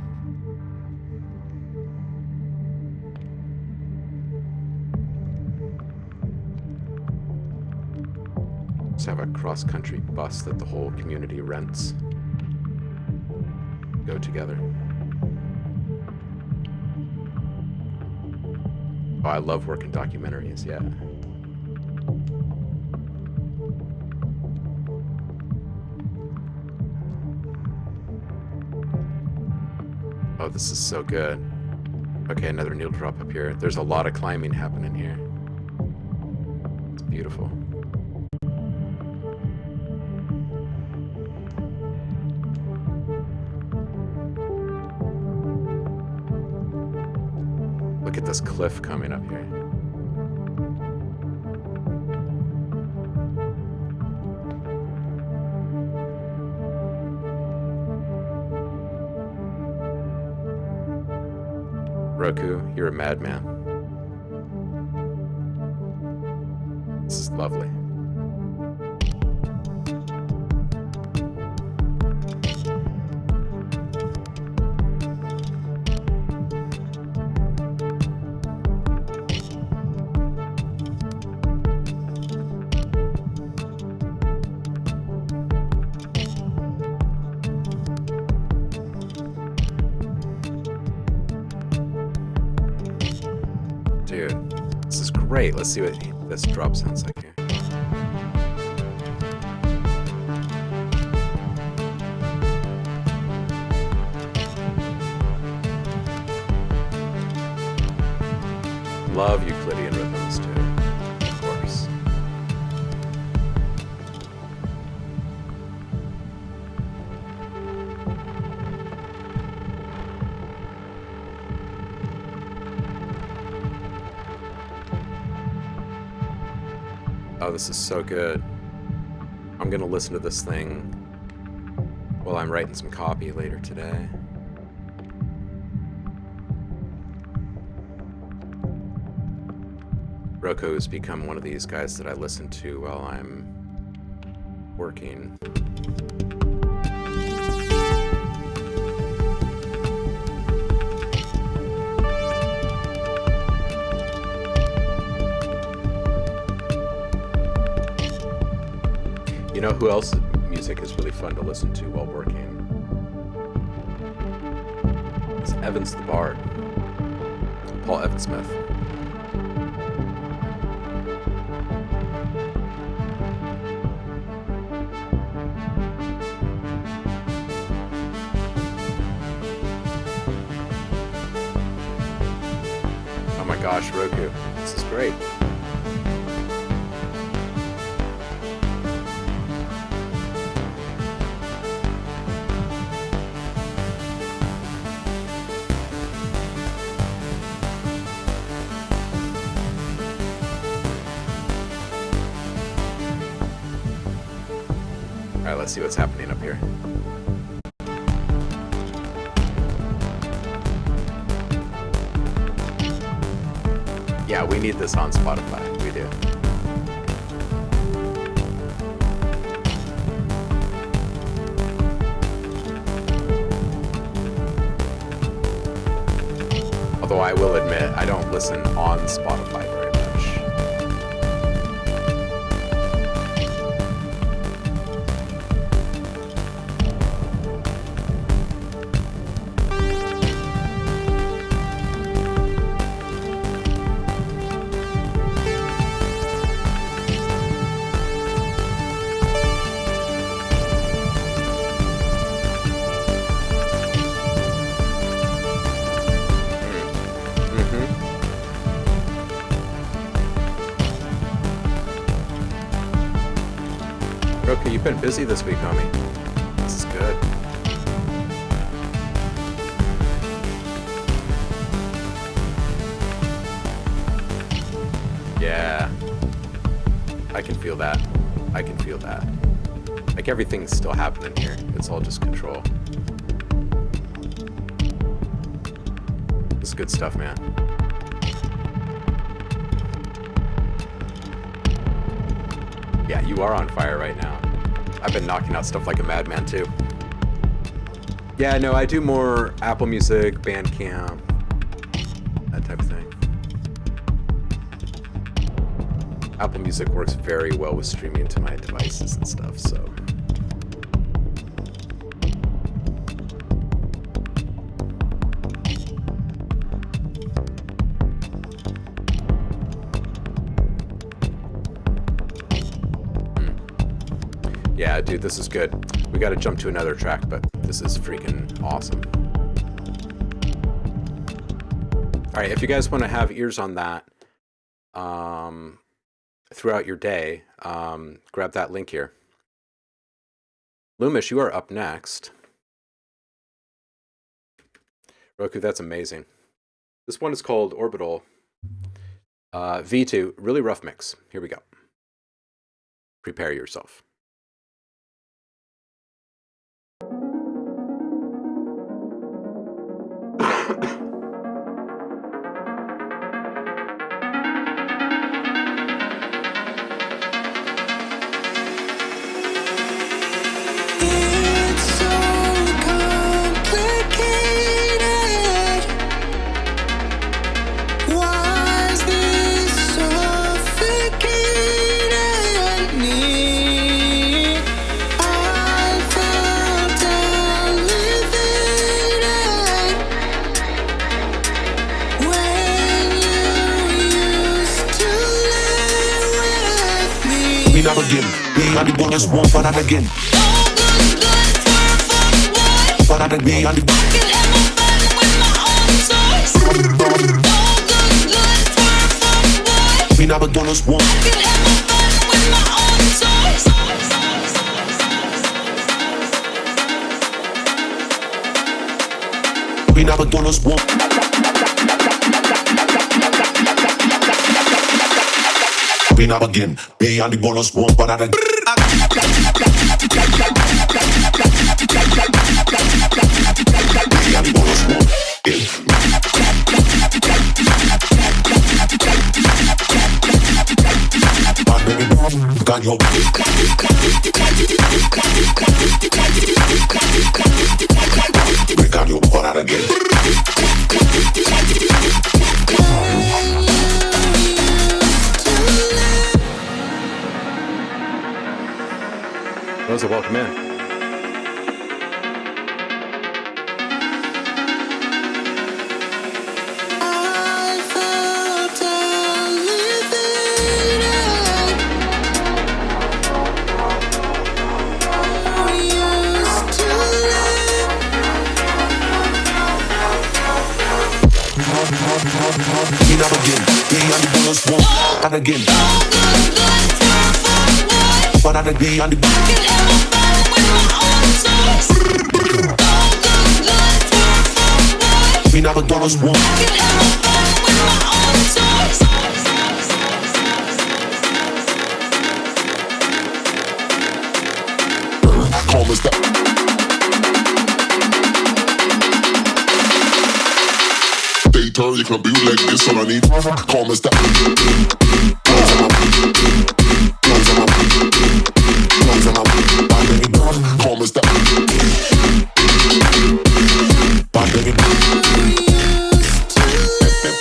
Just have a cross-country bus that the whole community rents. Go together. Oh, I love working documentaries, yeah. Oh, this is so good. Okay, another needle drop up here. There's a lot of climbing happening here. It's beautiful. Look at this cliff coming up here. Roku, you're a madman. This is lovely. Dude, this is great. Let's see what this drop sounds like here. Love Euclidean rhythms too, of course. Oh, this is so good. I'm gonna listen to this thing while I'm writing some copy later today. Roku has become one of these guys that I listen to while I'm working. You know who else's music is really fun to listen to while working? It's Evans the Bard. Paul Evansmith. Oh my gosh, Roku. This is great. Alright, let's see what's happening up here. Yeah, we need this on Spotify. We do. Although I will admit, I don't listen on Spotify very much. Okay, you've been busy this week, homie. This is good. Yeah. I can feel that. I can feel that. Like everything's still happening here. It's all just control. This is good stuff, man. Yeah, you are on fire right now. I've been knocking out stuff like a madman too. Yeah, no, I do more Apple Music, Bandcamp, that type of thing. Apple Music works very well with streaming to my devices and stuff, so. Yeah, dude, this is good. We got to jump to another track, but this is freaking awesome. All right, if you guys want to have ears on that throughout your day, grab that link here. Loomish, you are up next. Roku, that's amazing. This one is called Orbital V2, really rough mix. Here we go. Prepare yourself. Never again. Me and the bonus one for that again. For that again. And the me never bonus one. We never bonus one. We never again. Me and the bonus one for that again. Me and the bonus one. My baby, got your break out your for that again. Those are welcome in. Me never again. Me and the bonus one. And again. But I be on the we never bonus one. Calm as that. Daytime, you can be like this, all I need. Calm as that. Calm as that.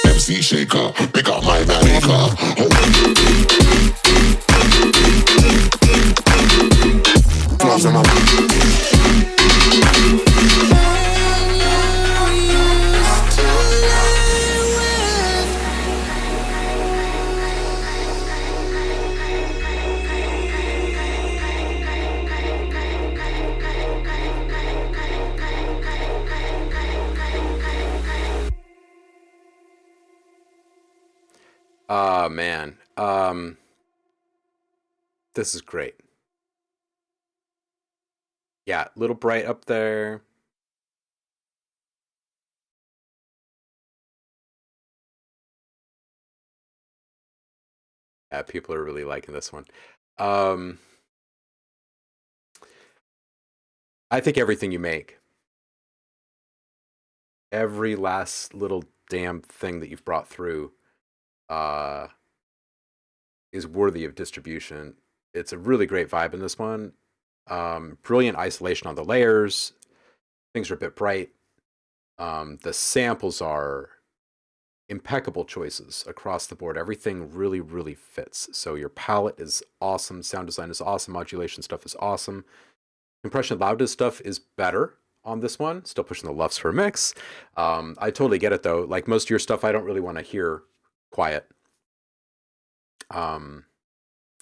MC shaker, pick up my maker. Close them up. Oh, man. This is great. Yeah, a little bright up there. Yeah, people are really liking this one. I think everything you make, every last little damn thing that you've brought through, is worthy of distribution. It's a really great vibe in this one. Brilliant isolation on the layers. Things are a bit bright. The samples are impeccable choices across the board. Everything really, really fits. So your palette is awesome. Sound design is awesome. Modulation stuff is awesome. Compression loudness stuff is better on this one. Still pushing the LUFS for a mix. I totally get it though. Like most of your stuff, I don't really want to hear quiet.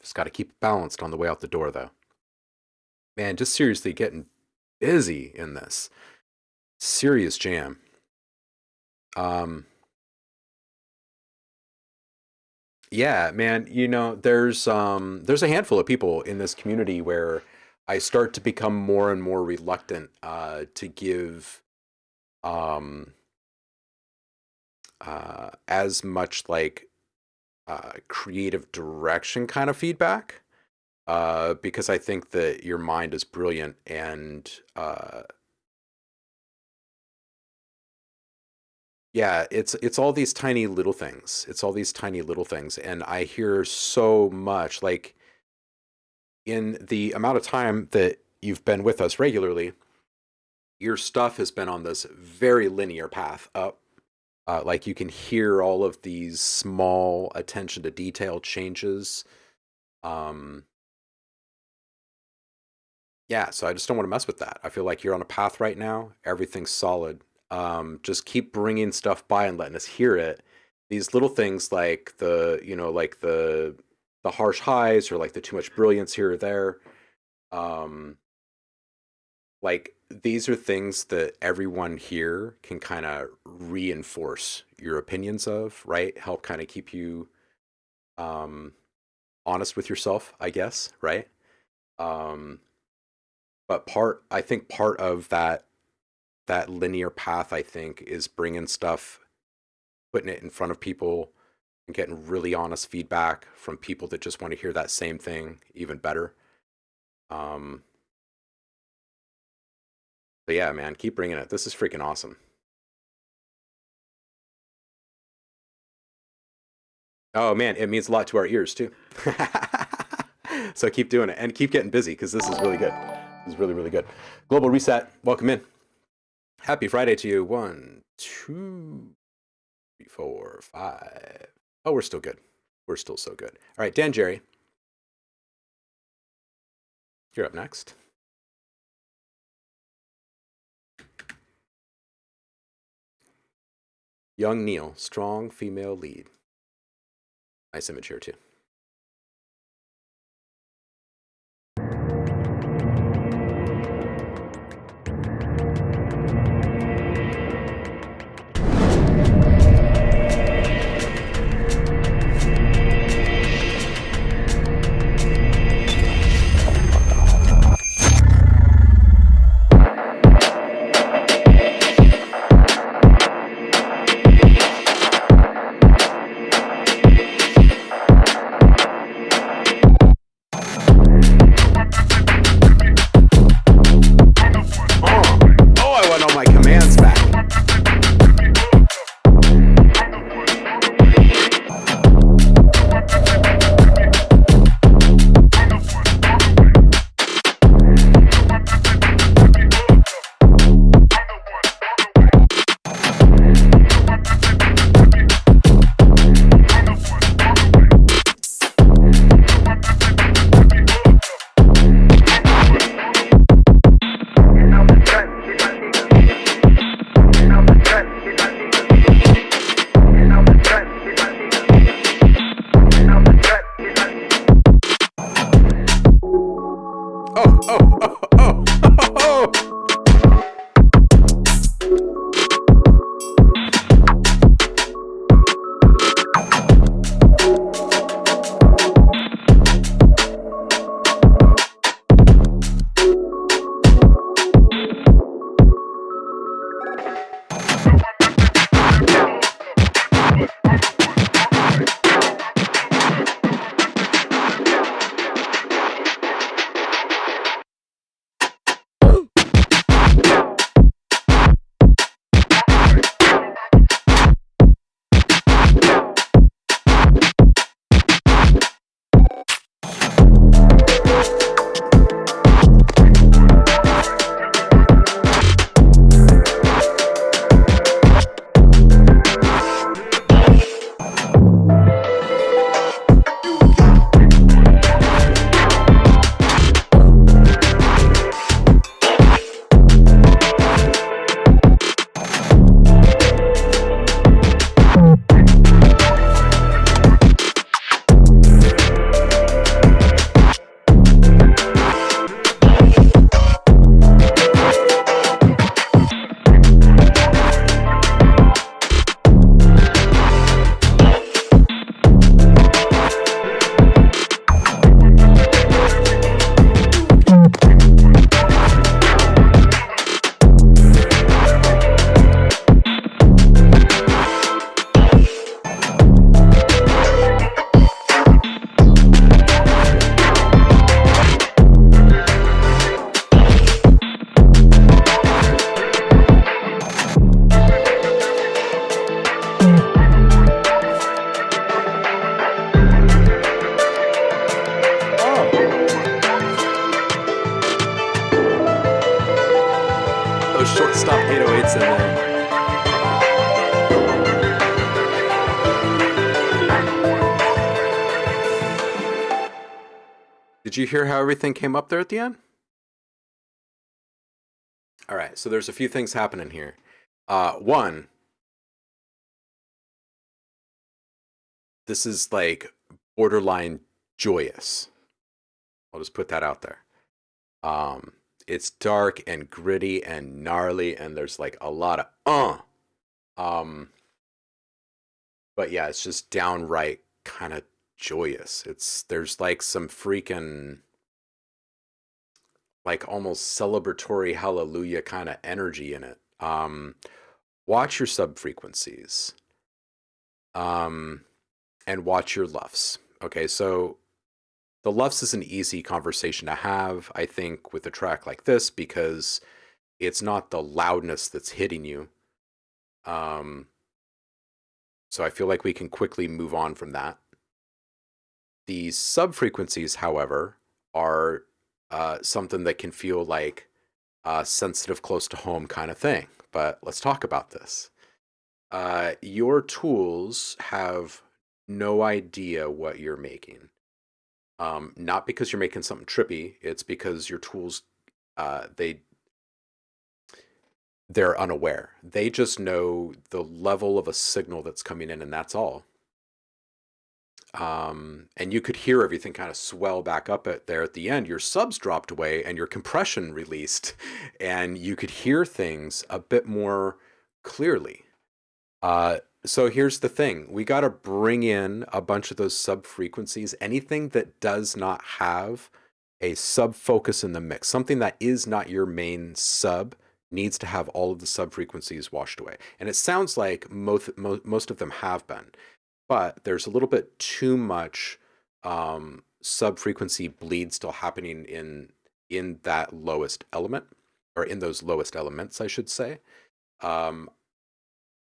Just got to keep it balanced on the way out the door though. Man, just seriously getting busy in this. Serious jam. Yeah, man, you know, there's a handful of people in this community where I start to become more and more reluctant to give um as much like creative direction kind of feedback because I think that your mind is brilliant and yeah, it's all these tiny little things. It's all these tiny little things, and I hear so much like in the amount of time that you've been with us regularly, your stuff has been on this very linear path up. Like you can hear all of these small attention to detail changes. Um, yeah, so I just don't want to mess with that. I feel like you're on a path right now. Everything's solid. Just keep bringing stuff by and letting us hear it. These little things like like the harsh highs or like the too much brilliance here or there. Um, like these are things that everyone here can kind of reinforce your opinions of, right? Help kind of keep you um honest with yourself, I guess, right? Um, but I think part of that linear path, I think, is bringing stuff, putting it in front of people, and getting really honest feedback from people that just want to hear that same thing even better. Um, so yeah, man, keep bringing it. This is freaking awesome. Oh man, it means a lot to our ears too. So keep doing it and keep getting busy because this is really good. This is really, really good. Global Reset, welcome in. Happy Friday to you. 1, 2, 3, 4, 5. Oh, we're still good. We're still so good. All right, Dan Jerry, you're up next. Young Neil, strong female lead. Nice image here too. gets in there. Did you hear how everything came up there at the end? All right, so there's a few things happening here. One, this is like borderline joyous. I'll just put that out there. It's dark and gritty and gnarly, and there's like a lot of but yeah, it's just downright kind of joyous. There's like some freaking like almost celebratory hallelujah kind of energy in it. Watch your sub frequencies. And watch your LUFs. Okay, so the LUFs is an easy conversation to have, I think, with a track like this, because it's not the loudness that's hitting you. So I feel like we can quickly move on from that. The sub-frequencies, however, are something that can feel like a sensitive, close to home kind of thing. But let's talk about this. Your tools have no idea what you're making. Not because you're making something trippy, it's because your tools, they're unaware. They just know the level of a signal that's coming in, and that's all. And you could hear everything kind of swell back up there at the end. Your subs dropped away and your compression released, and you could hear things a bit more clearly. So here's the thing. We got to bring in a bunch of those sub frequencies. Anything that does not have a sub focus in the mix, something that is not your main sub, needs to have all of the sub frequencies washed away. And it sounds like most of them have been, but there's a little bit too much sub frequency bleed still happening in that lowest element, or in those lowest elements, I should say.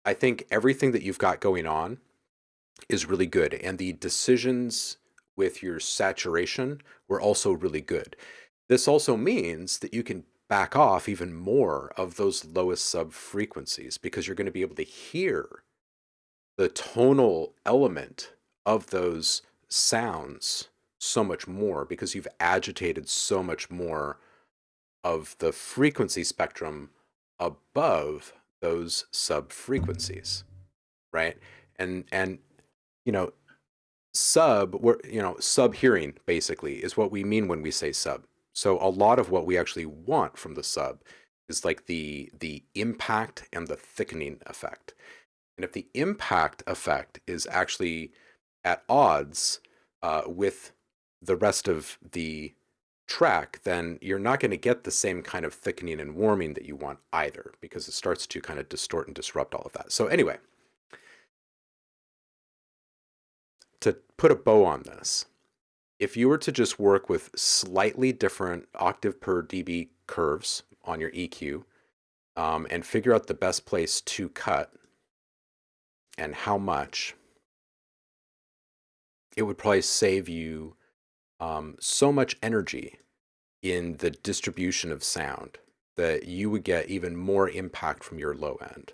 I think everything that you've got going on is really good, and the decisions with your saturation were also really good. This also means that you can back off even more of those lowest sub frequencies, because you're going to be able to hear the tonal element of those sounds so much more, because you've agitated so much more of the frequency spectrum above those sub frequencies, right? And you know, sub hearing basically is what we mean when we say sub. So a lot of what we actually want from the sub is like the impact and the thickening effect. And if the impact effect is actually at odds with the rest of the track, then you're not going to get the same kind of thickening and warming that you want either, because it starts to kind of distort and disrupt all of that. So anyway, to put a bow on this, if you were to just work with slightly different octave per dB curves on your EQ, and figure out the best place to cut and how much, it would probably save you so much energy in the distribution of sound that you would get even more impact from your low end.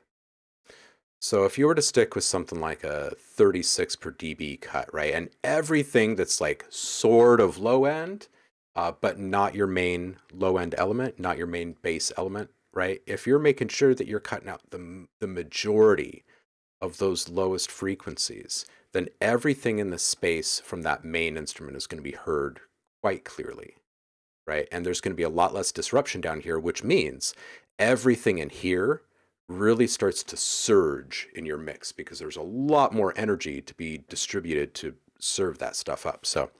So if you were to stick with something like a 36 per dB cut, right, and everything that's like sort of low end, but not your main low end element, not your main bass element, right? If you're making sure that you're cutting out the majority of those lowest frequencies, then everything in the space from that main instrument is going to be heard quite clearly, right? And there's going to be a lot less disruption down here, which means everything in here really starts to surge in your mix, because there's a lot more energy to be distributed to serve that stuff up. So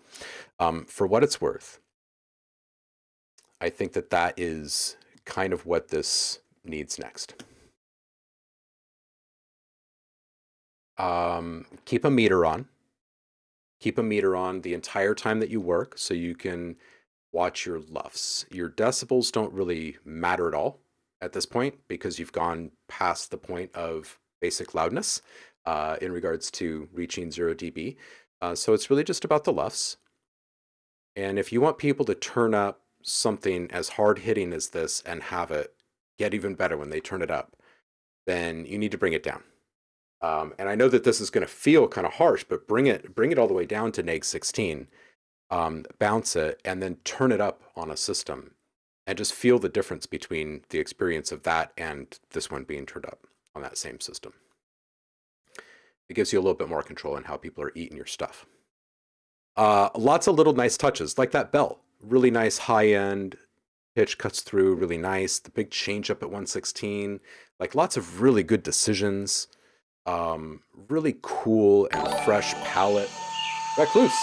for what it's worth, I think that is kind of what this needs next. Keep a meter on. Keep a meter on the entire time that you work, so you can watch your LUFs. Your decibels don't really matter at all at this point, because you've gone past the point of basic loudness in regards to reaching 0 dB. So it's really just about the LUFs. And if you want people to turn up something as hard hitting as this and have it get even better when they turn it up, then you need to bring it down. And I know that this is going to feel kind of harsh, but bring it all the way down to neg 16, bounce it, and then turn it up on a system, and just feel the difference between the experience of that and this one being turned up on that same system. It gives you a little bit more control in how people are eating your stuff. Lots of little nice touches, like that bell. Really nice high end pitch, cuts through really nice. The big change up at 116, like lots of really good decisions. Really cool and fresh palette. Recluse.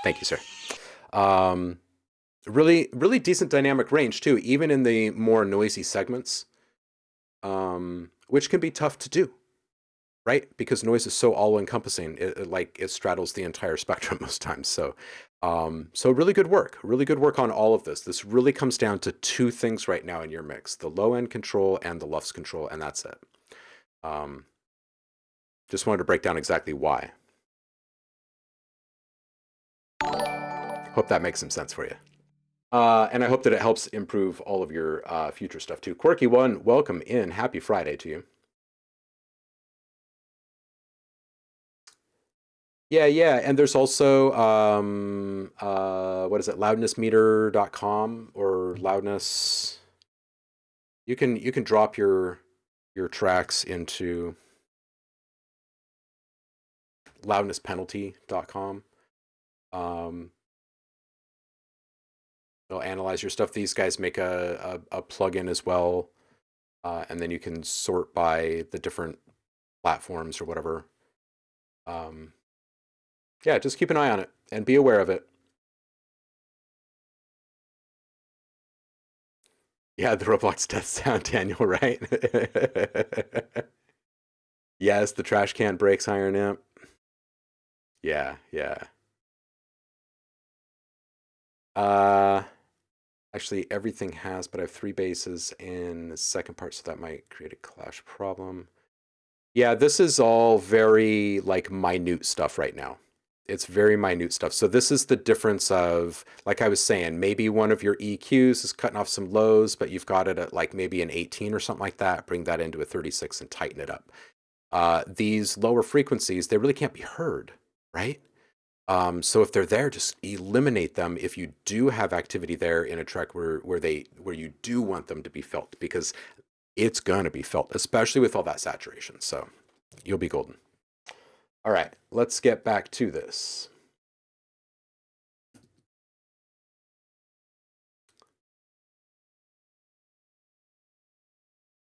Thank you, sir. Really decent dynamic range too, even in the more noisy segments, which can be tough to do, right? Because noise is so all-encompassing. It straddles the entire spectrum most times. So really good work on all of this. This really comes down to two things right now in your mix: the low-end control and the LUFS control, and that's it. Just wanted to break down exactly why. Hope that makes some sense for you. And I hope that it helps improve all of your future stuff too. Quirky One, welcome in. Happy Friday to you. Yeah. And there's also, what is it, loudnessmeter.com or loudness. You can drop your tracks into loudnesspenalty.com. They'll analyze your stuff. These guys make a plugin as well, and then you can sort by the different platforms or whatever. Yeah, just keep an eye on it and be aware of it. Yeah, the Roblox death sound, Daniel, right? Yes, the trash can breaks Iron Imp. Yeah. Actually, everything has, but I have 3 bases in the second part, so that might create a clash problem. Yeah, this is all very, like, minute stuff right now. It's very minute stuff. So this is the difference of, like I was saying, maybe one of your EQs is cutting off some lows, but you've got it at, like, maybe an 18 or something like that. Bring that into a 36 and tighten it up. These lower frequencies, they really can't be heard, right? So if they're there, just eliminate them if you do have activity there in a track where you do want them to be felt, because it's gonna be felt, especially with all that saturation. So you'll be golden. All right, let's get back to this.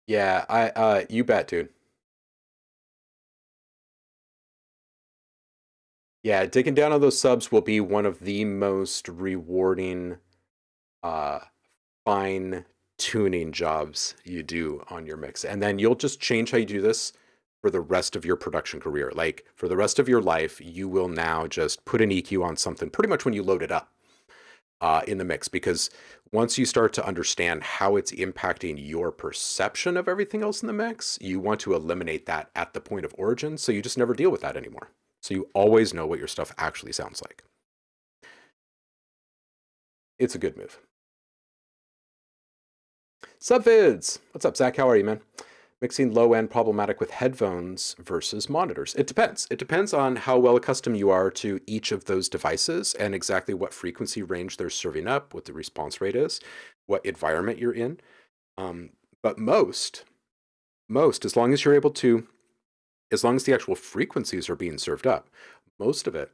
Yeah, you bet, dude. Yeah, digging down on those subs will be one of the most rewarding fine tuning jobs you do on your mix. And then you'll just change how you do this for the rest of your production career. Like, for the rest of your life, you will now just put an EQ on something pretty much when you load it up in the mix, because once you start to understand how it's impacting your perception of everything else in the mix, you want to eliminate that at the point of origin, so you just never deal with that anymore. So you always know what your stuff actually sounds like. It's a good move. Subvids! What's up, Zach? How are you, man? Mixing low-end problematic with headphones versus monitors. It depends. It depends on how well accustomed you are to each of those devices and exactly what frequency range they're serving up, what the response rate is, what environment you're in. But most, as long as you're able to, as long as the actual frequencies are being served up, most of it,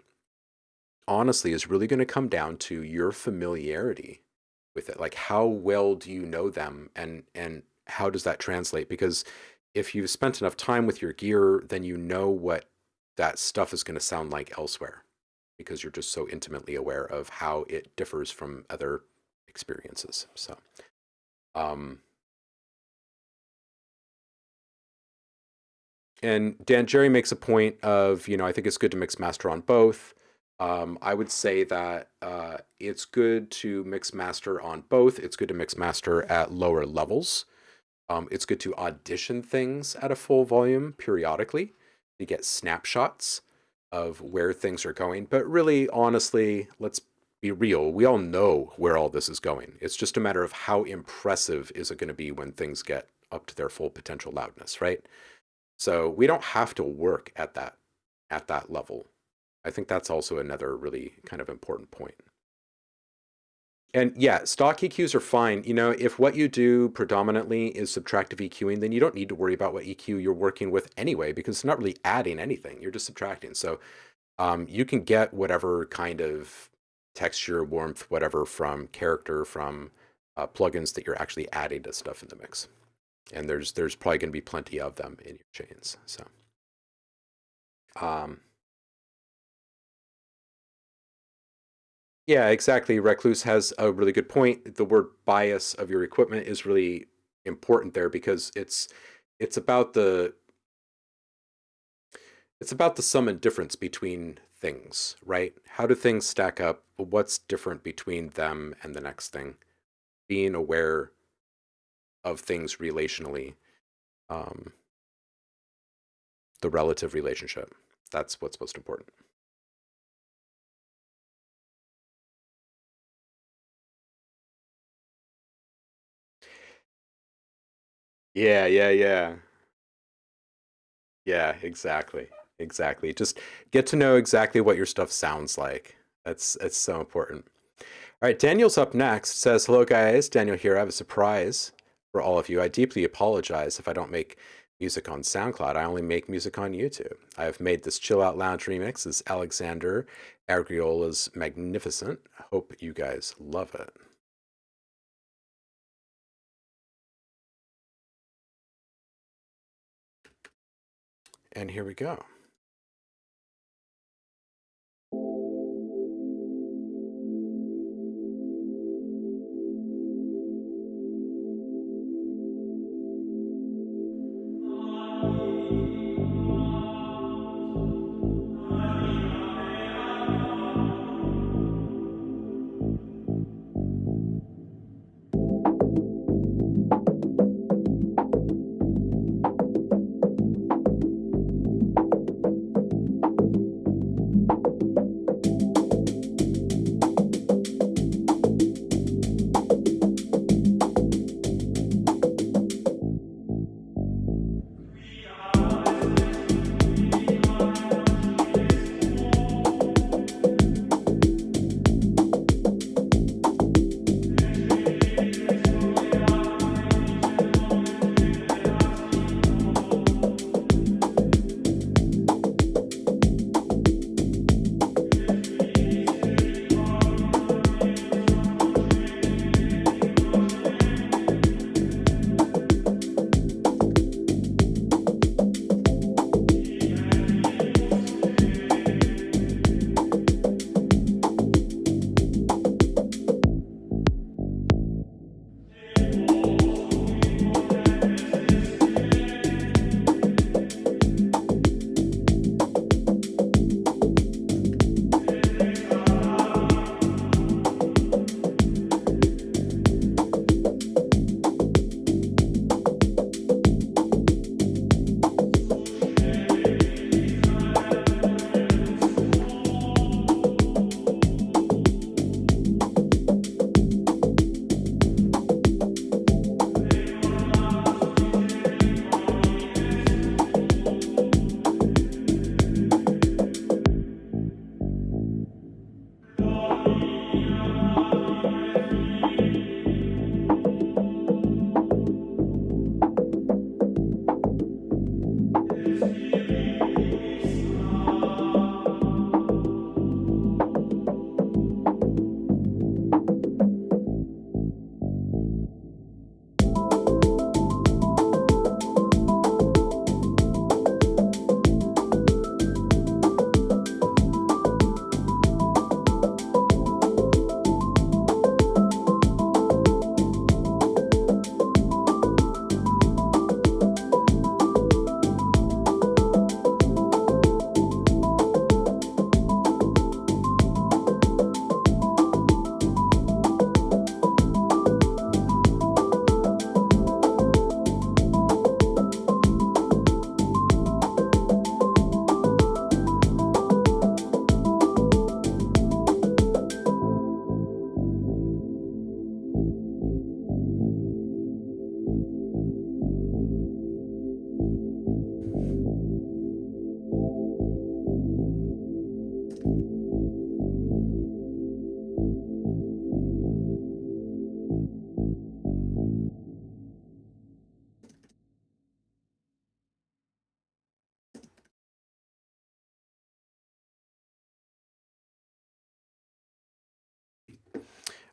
honestly, is really going to come down to your familiarity with it. Like, how well do you know them, and how does that translate? Because if you've spent enough time with your gear, then you know what that stuff is going to sound like elsewhere, because you're just so intimately aware of how it differs from other experiences. So, and Dan Jerry makes a point of, I think it's good to mix master on both. I would say that it's good to mix master on both. It's good to mix master at lower levels. It's good to audition things at a full volume periodically to get snapshots of where things are going. But really, honestly, let's be real. We all know where all this is going. It's just a matter of how impressive is it going to be when things get up to their full potential loudness, right? So we don't have to work at that level. I think that's also another really kind of important point. And yeah, stock EQs are fine. You know, if what you do predominantly is subtractive EQing, then you don't need to worry about what EQ you're working with anyway, because it's not really adding anything. You're just subtracting. So you can get whatever kind of texture, warmth, whatever from character, from plugins that you're actually adding to stuff in the mix. And there's probably going to be plenty of them in your chains. So, yeah, exactly. Recluse has a really good point. The word bias of your equipment is really important there because it's about the sum and difference between things, right? How do things stack up? What's different between them and the next thing? Being aware of things relationally, the relative relationship. That's what's most important. Yeah, yeah, yeah. Yeah, exactly. Exactly. Just get to know exactly what your stuff sounds like. It's so important. All right, Daniel's up next. Says, "Hello guys, Daniel here. I have a surprise for all of you. I deeply apologize if I don't make music on SoundCloud. I only make music on YouTube. I have made this chill out lounge remix. This Alexander Agriola's magnificent. Hope you guys love it." And here we go.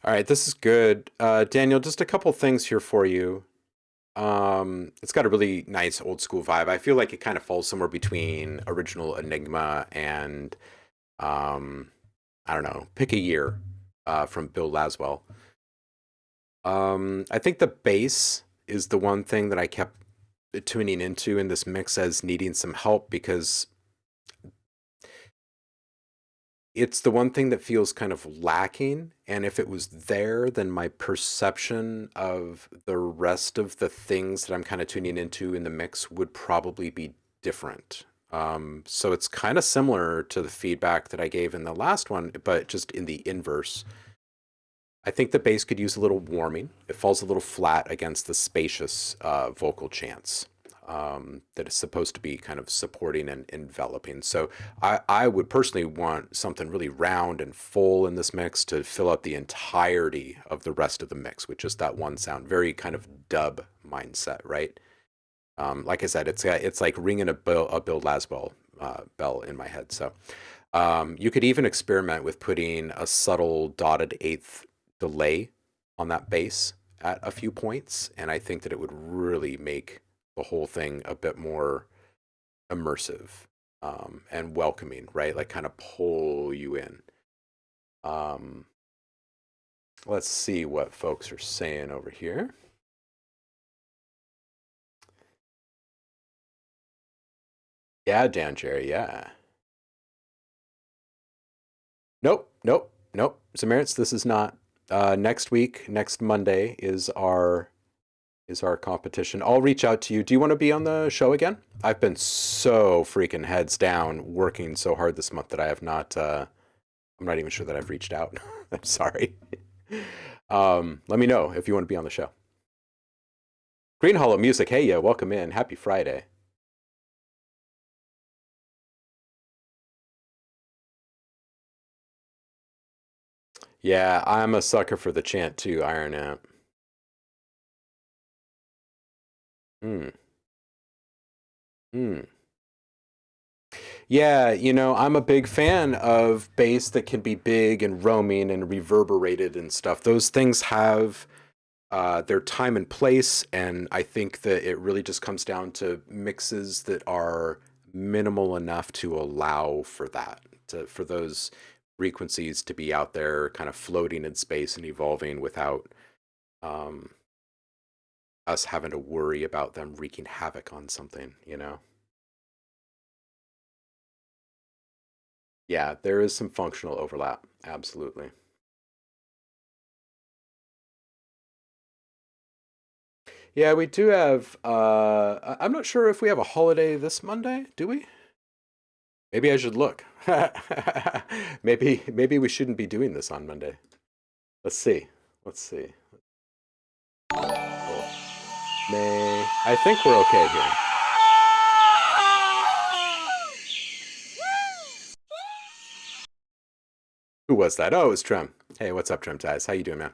All right, this is good. Daniel, just a couple things here for you. It's got a really nice old school vibe. I feel like it kind of falls somewhere between original Enigma and I don't know, pick a year from Bill Laswell. I think the bass is the one thing that I kept tuning into in this mix as needing some help because it's the one thing that feels kind of lacking. And if it was there, then my perception of the rest of the things that I'm kind of tuning into in the mix would probably be different. So it's kind of similar to the feedback that I gave in the last one, but just in the inverse. I think the bass could use a little warming. It falls a little flat against the spacious vocal chants that is supposed to be kind of supporting and enveloping. So I would personally want something really round and full in this mix to fill out the entirety of the rest of the mix with just that one sound. Very kind of dub mindset, right? Like I said, it's like ringing a Bill Laswell bell in my head. So you could even experiment with putting a subtle dotted eighth delay on that bass at a few points, and I think that it would really make the whole thing a bit more immersive and welcoming, right? Like kind of pull you in. Um, let's see what folks are saying over here. Yeah, Dan Jerry, yeah. Nope. Samaritz, this is not. Next week, next Monday is our competition. I'll reach out to you. Do you want to be on the show again? I've been so freaking heads down working so hard this month that I have not. I'm not even sure that I've reached out. I'm sorry. Let me know if you want to be on the show. Green Hollow Music. Hey, yeah, welcome in. Happy Friday. Yeah, I'm a sucker for the chant too, Iron Amp. Hmm. Hmm. Yeah, I'm a big fan of bass that can be big and roaming and reverberated and stuff. Those things have their time and place, and I think that it really just comes down to mixes that are minimal enough to allow for that, for those frequencies to be out there kind of floating in space and evolving without um, us having to worry about them wreaking havoc on something. Yeah, there is some functional overlap. Absolutely. Yeah, we do have. I'm not sure if we have a holiday this Monday. Do we? Maybe I should look. Maybe we shouldn't be doing this on Monday. Let's see. Let's see. Cool. May. I think we're okay here. Who was that? Oh, it was Trem. Hey, what's up, Trem Ties? How you doing, man?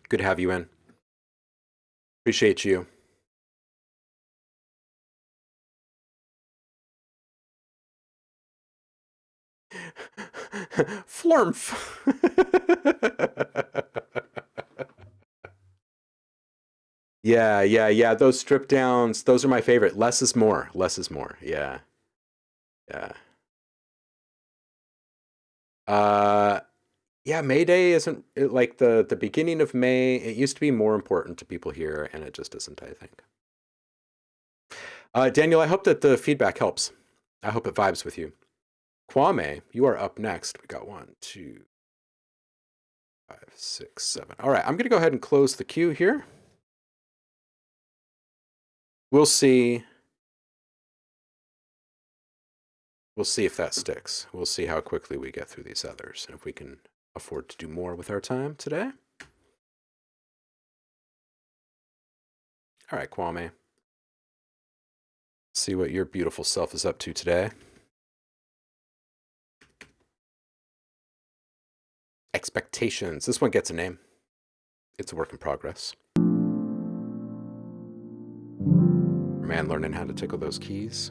Good to have you in. Appreciate you. Flurmf. Yeah. Those strip downs, those are my favorite. Less is more. Less is more. Yeah. Uh, yeah. May Day isn't like the beginning of May. It used to be more important to people here, and it just isn't, I think. Daniel, I hope that the feedback helps. I hope it vibes with you. Kwame, you are up next. We got 1, 2, 5, 6, 7. All right, I'm going to go ahead and close the queue here. We'll see. We'll see if that sticks. We'll see how quickly we get through these others and if we can afford to do more with our time today. All right, Kwame. See what your beautiful self is up to today. Expectations. This one gets a name. It's a work in progress. Man learning how to tickle those keys.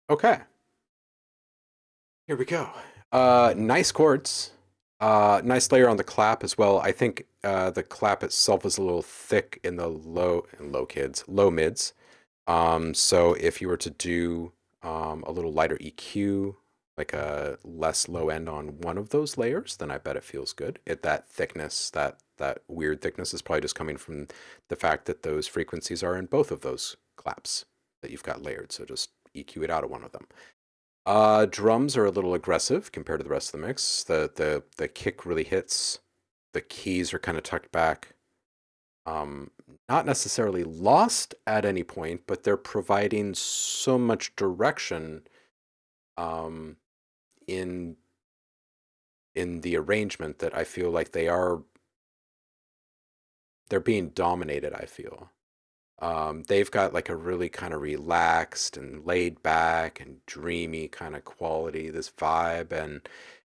Okay, here we go. Nice chords. Nice layer on the clap as well. I think the clap itself is a little thick in the low mids. So if you were to do a little lighter EQ, like a less low end on one of those layers, then I bet it feels good. That thickness, that weird thickness is probably just coming from the fact that those frequencies are in both of those claps that you've got layered. So just EQ it out of one of them. Drums are a little aggressive compared to the rest of the mix. The kick really hits. The keys are kind of tucked back. Not necessarily lost at any point, but they're providing so much direction in the arrangement that I feel like they're being dominated, I feel. They've got like a really kind of relaxed and laid back and dreamy kind of quality, this vibe,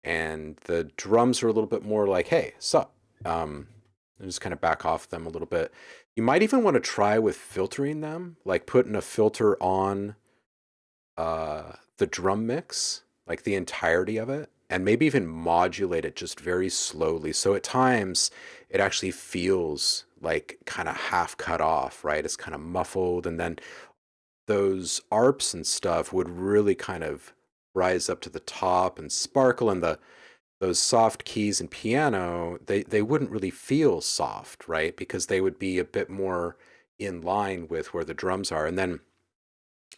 and the drums are a little bit more like, hey, sup? Just kind of back off them a little bit. You might even want to try with filtering them, like putting a filter on the drum mix, like the entirety of it, and maybe even modulate it just very slowly. So at times it actually feels like kind of half cut off, right? It's kind of muffled, and then those arps and stuff would really kind of rise up to the top and sparkle, and those soft keys and piano, they wouldn't really feel soft, right? Because they would be a bit more in line with where the drums are. And then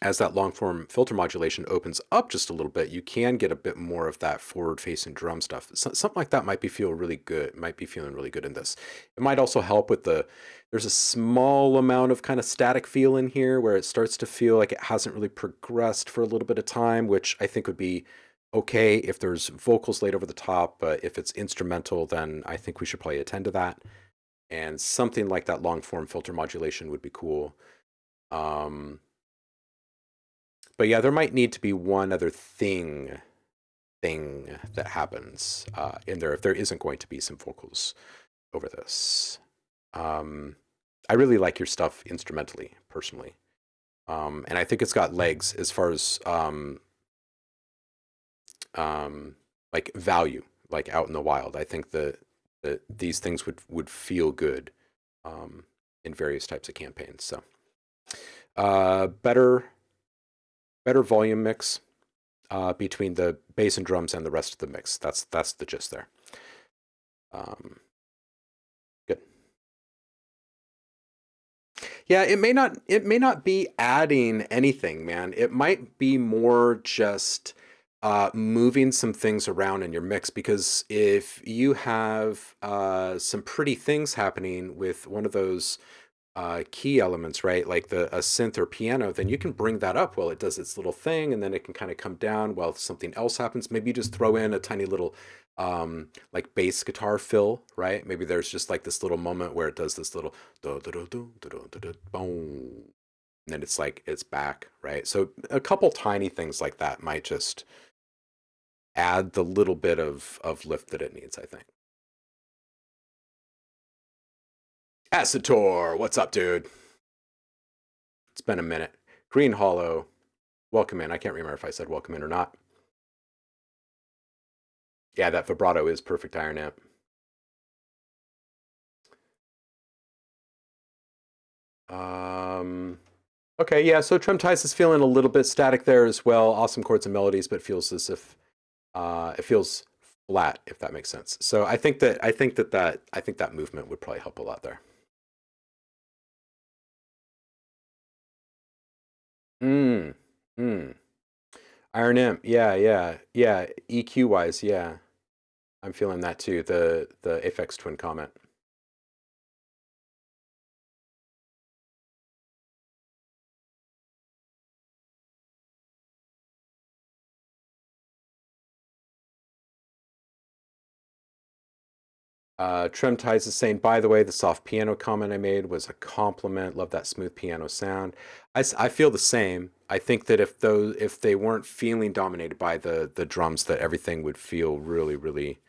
as that long form filter modulation opens up just a little bit, you can get a bit more of that forward facing drum stuff. Something like that might be feeling really good in this. It might also help with there's a small amount of kind of static feel in here where it starts to feel like it hasn't really progressed for a little bit of time, which I think would be okay if there's vocals laid over the top, but if it's instrumental, then I think we should probably attend to that. And something like that long form filter modulation would be cool. But yeah, there might need to be one other thing that happens in there if there isn't going to be some vocals over this. I really like your stuff instrumentally, personally. And I think it's got legs as far as like value, like out in the wild. I think that these things would feel good in various types of campaigns. So better volume mix between the bass and drums and the rest of the mix. That's the gist there. Good. Yeah, it may not be adding anything, man. It might be more just moving some things around in your mix, because if you have some pretty things happening with one of those key elements, right? Like a synth or piano, then you can bring that up while it does its little thing, and then it can kind of come down while something else happens. Maybe you just throw in a tiny little like bass guitar fill, right? Maybe there's just like this little moment where it does this little boom, and then it's like it's back, right? So a couple tiny things like that might just add the little bit of lift that it needs, I think. Acitor, what's up, dude? It's been a minute. Green Hollow, welcome in. I can't remember if I said welcome in or not. Yeah, that vibrato is perfect, Iron Amp. Okay, yeah, so Tremtice is feeling a little bit static there as well. Awesome chords and melodies, but feels as if it feels flat, if that makes sense. So I think that movement would probably help a lot there. Iron Imp, yeah. EQ wise, yeah. I'm feeling that too. The Aphex Twin comment. Trem Ties is saying, by the way, the soft piano comment I made was a compliment. Love that smooth piano sound. I feel the same. I think that if they weren't feeling dominated by the drums, that everything would feel really, really,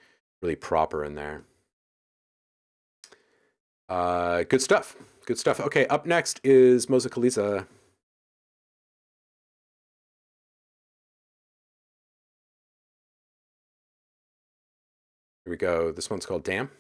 really proper in there. Good stuff. Good stuff. Okay, up next is Mosicaliza. Here we go. This one's called Damn.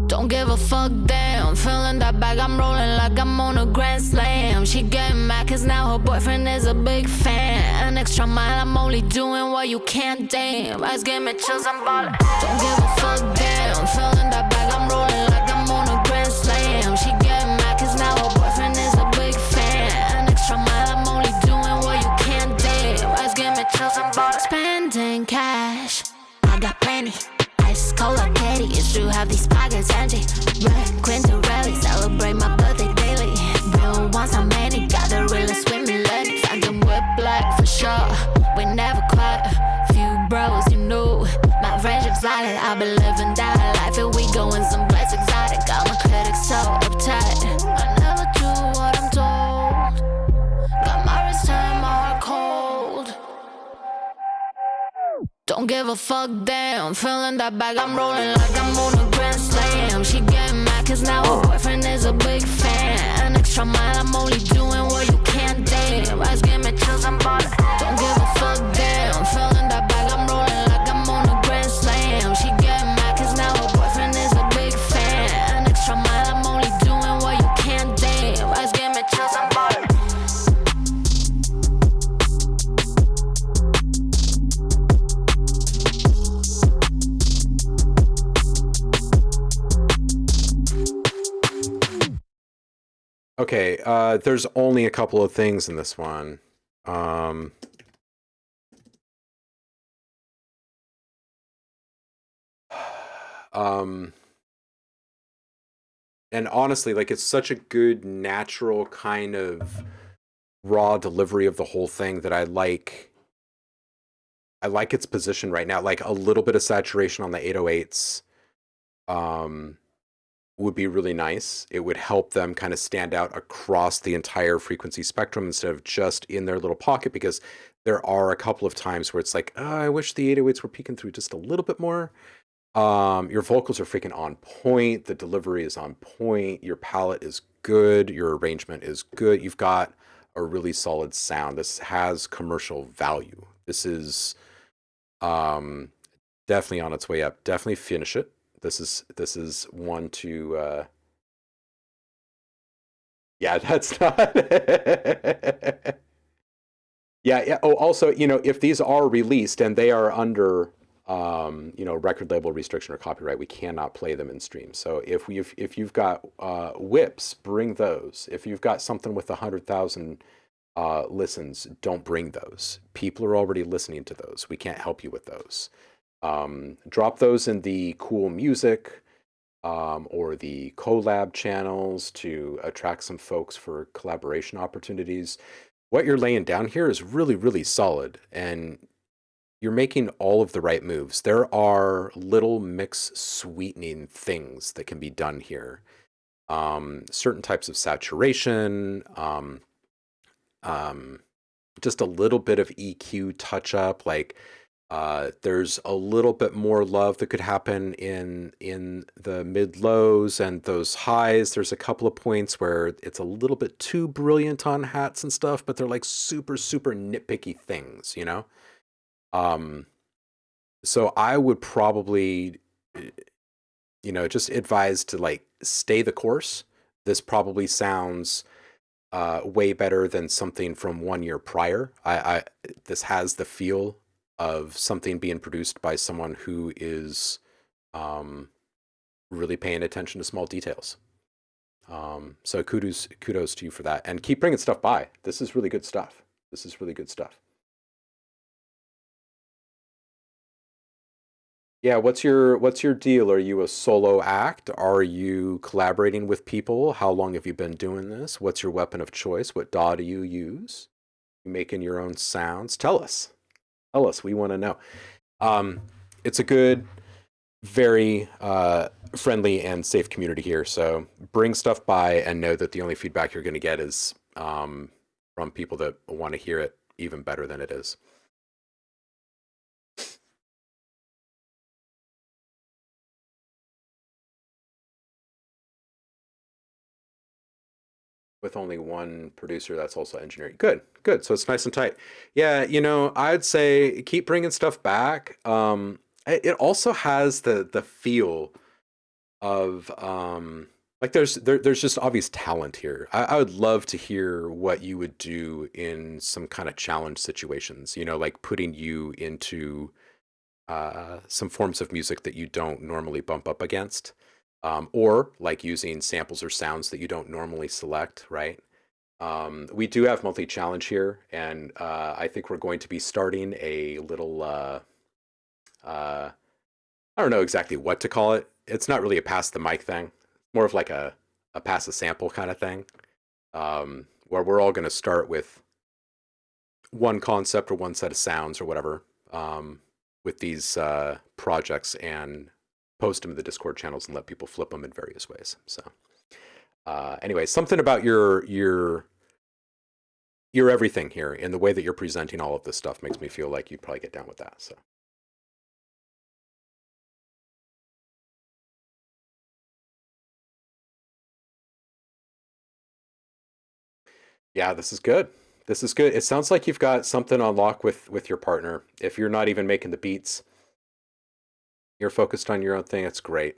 Don't give a fuck, damn. Feeling that bag, I'm rolling like I'm on a grand slam. She getting mad cause now her boyfriend is a big fan. An extra mile, I'm only doing what you can't, damn. Eyes give me chills, I'm ballin'. Don't give a fuck, damn. Feeling that bag, I'm rolling like I'm on a grand slam. She getting mad cause now her boyfriend is a big fan. An extra mile, I'm only doing what you can't, damn. Eyes give me chills, I'm ballin'. Spending cash, I got plenty. Ice cold like Katie, it's true, have these pockets empty. Red Quinto rally, celebrate my birthday daily. Real ones, how many? Got the realest with me, ladies. I can whip black for sure. We never quite few bros, you know. My friendship's solid, I been living that life. If we going someplace exotic, got my critics so uptight. I never do what I'm told. Got my wrist and my heart cold. Don't give a fuck, damn. Feeling that bag, I'm rolling like I'm on a grand slam. She getting mad cause now her boyfriend is a big fan. An extra mile, I'm only doing what you can't, damn. Eyes give me chills, I'm ballin'. Don't give a fuck, damn. Feeling that bag, I'm rolling like I'm on a grand slam. She getting mad cause now her boyfriend is a big fan. An extra mile, I'm only doing what you can't, damn. Eyes give me chills, I'm ballin'. Okay, there's only a couple of things in this one. And honestly, like, it's such a good, natural kind of raw delivery of the whole thing that I like its position right now. Like, a little bit of saturation on the 808s would be really nice. It would help them kind of stand out across the entire frequency spectrum instead of just in their little pocket, because there are a couple of times where it's like, oh, I wish the 808s were peeking through just a little bit more. Your vocals are freaking on point. The delivery is on point. Your palette is good. Your arrangement is good. You've got a really solid sound. This has commercial value. This is definitely on its way up. Definitely finish it. This is one to yeah, that's not yeah. Oh, also, if these are released and they are under record label restriction or copyright, we cannot play them in stream. So if you've got whips, bring those. If you've got something with 100,000 listens, don't bring those. People are already listening to those. We can't help you with those. Drop those in the cool music or the collab channels to attract some folks for collaboration opportunities. What you're laying down here is really, really solid, and you're making all of the right moves. There are little mix sweetening things that can be done here. Certain types of saturation, just a little bit of EQ touch up. Like there's a little bit more love that could happen in the mid lows and those highs. There's a couple of points where it's a little bit too brilliant on hats and stuff, but they're like super nitpicky things, you know. So I would probably, just advise to like stay the course. This probably sounds way better than something from 1 year prior. This has the feel of something being produced by someone who is really paying attention to small details. So kudos to you for that, and keep bringing stuff by. This is really good stuff. Yeah, what's your deal? Are you a solo act? Are you collaborating with people? How long have you been doing this? What's your weapon of choice? What DAW do you use? You making your own sounds? Tell us. We want to know. It's a good, very friendly and safe community here. So bring stuff by and know that the only feedback you're going to get is from people that want to hear it even better than it is. With only one producer that's also engineering. Good. So it's nice and tight. Yeah, I'd say keep bringing stuff back. It also has the feel of like there's just obvious talent here. I would love to hear what you would do in some kind of challenge situations, like putting you into some forms of music that you don't normally bump up against. Or like using samples or sounds that you don't normally select, right? We do have monthly challenge here, and I think we're going to be starting a little, I don't know exactly what to call it. It's not really a pass the mic thing, more of like a pass the sample kind of thing, where we're all going to start with one concept or one set of sounds or whatever with these projects and post them in the Discord channels and let people flip them in various ways. So anyway, something about your everything here in the way that you're presenting all of this stuff makes me feel like you'd probably get down with that. So yeah, this is good. It sounds like you've got something on lock with your partner. If you're not even making the beats, you're focused on your own thing. That's great.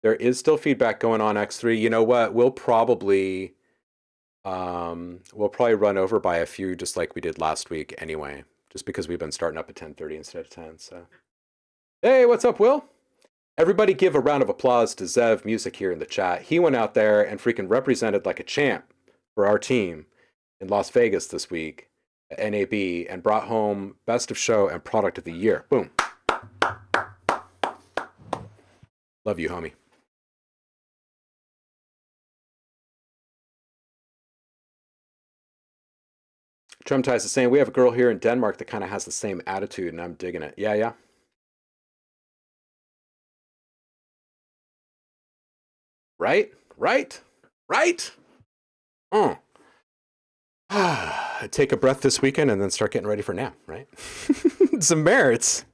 There is still feedback going on, X3. You know what? We'll probably run over by a few just like we did last week anyway, just because we've been starting up at 10:30 instead of 10. So hey, what's up, Will? Everybody give a round of applause to Zev Music here in the chat. He went out there and freaking represented like a champ for our team in Las Vegas this week at NAB and brought home Best of Show and Product of the Year. Boom. Love you, homie. Trumtize is saying, we have a girl here in Denmark that kind of has the same attitude, and I'm digging it. Yeah. Right? Take a breath this weekend and then start getting ready for nap, right? Zamertz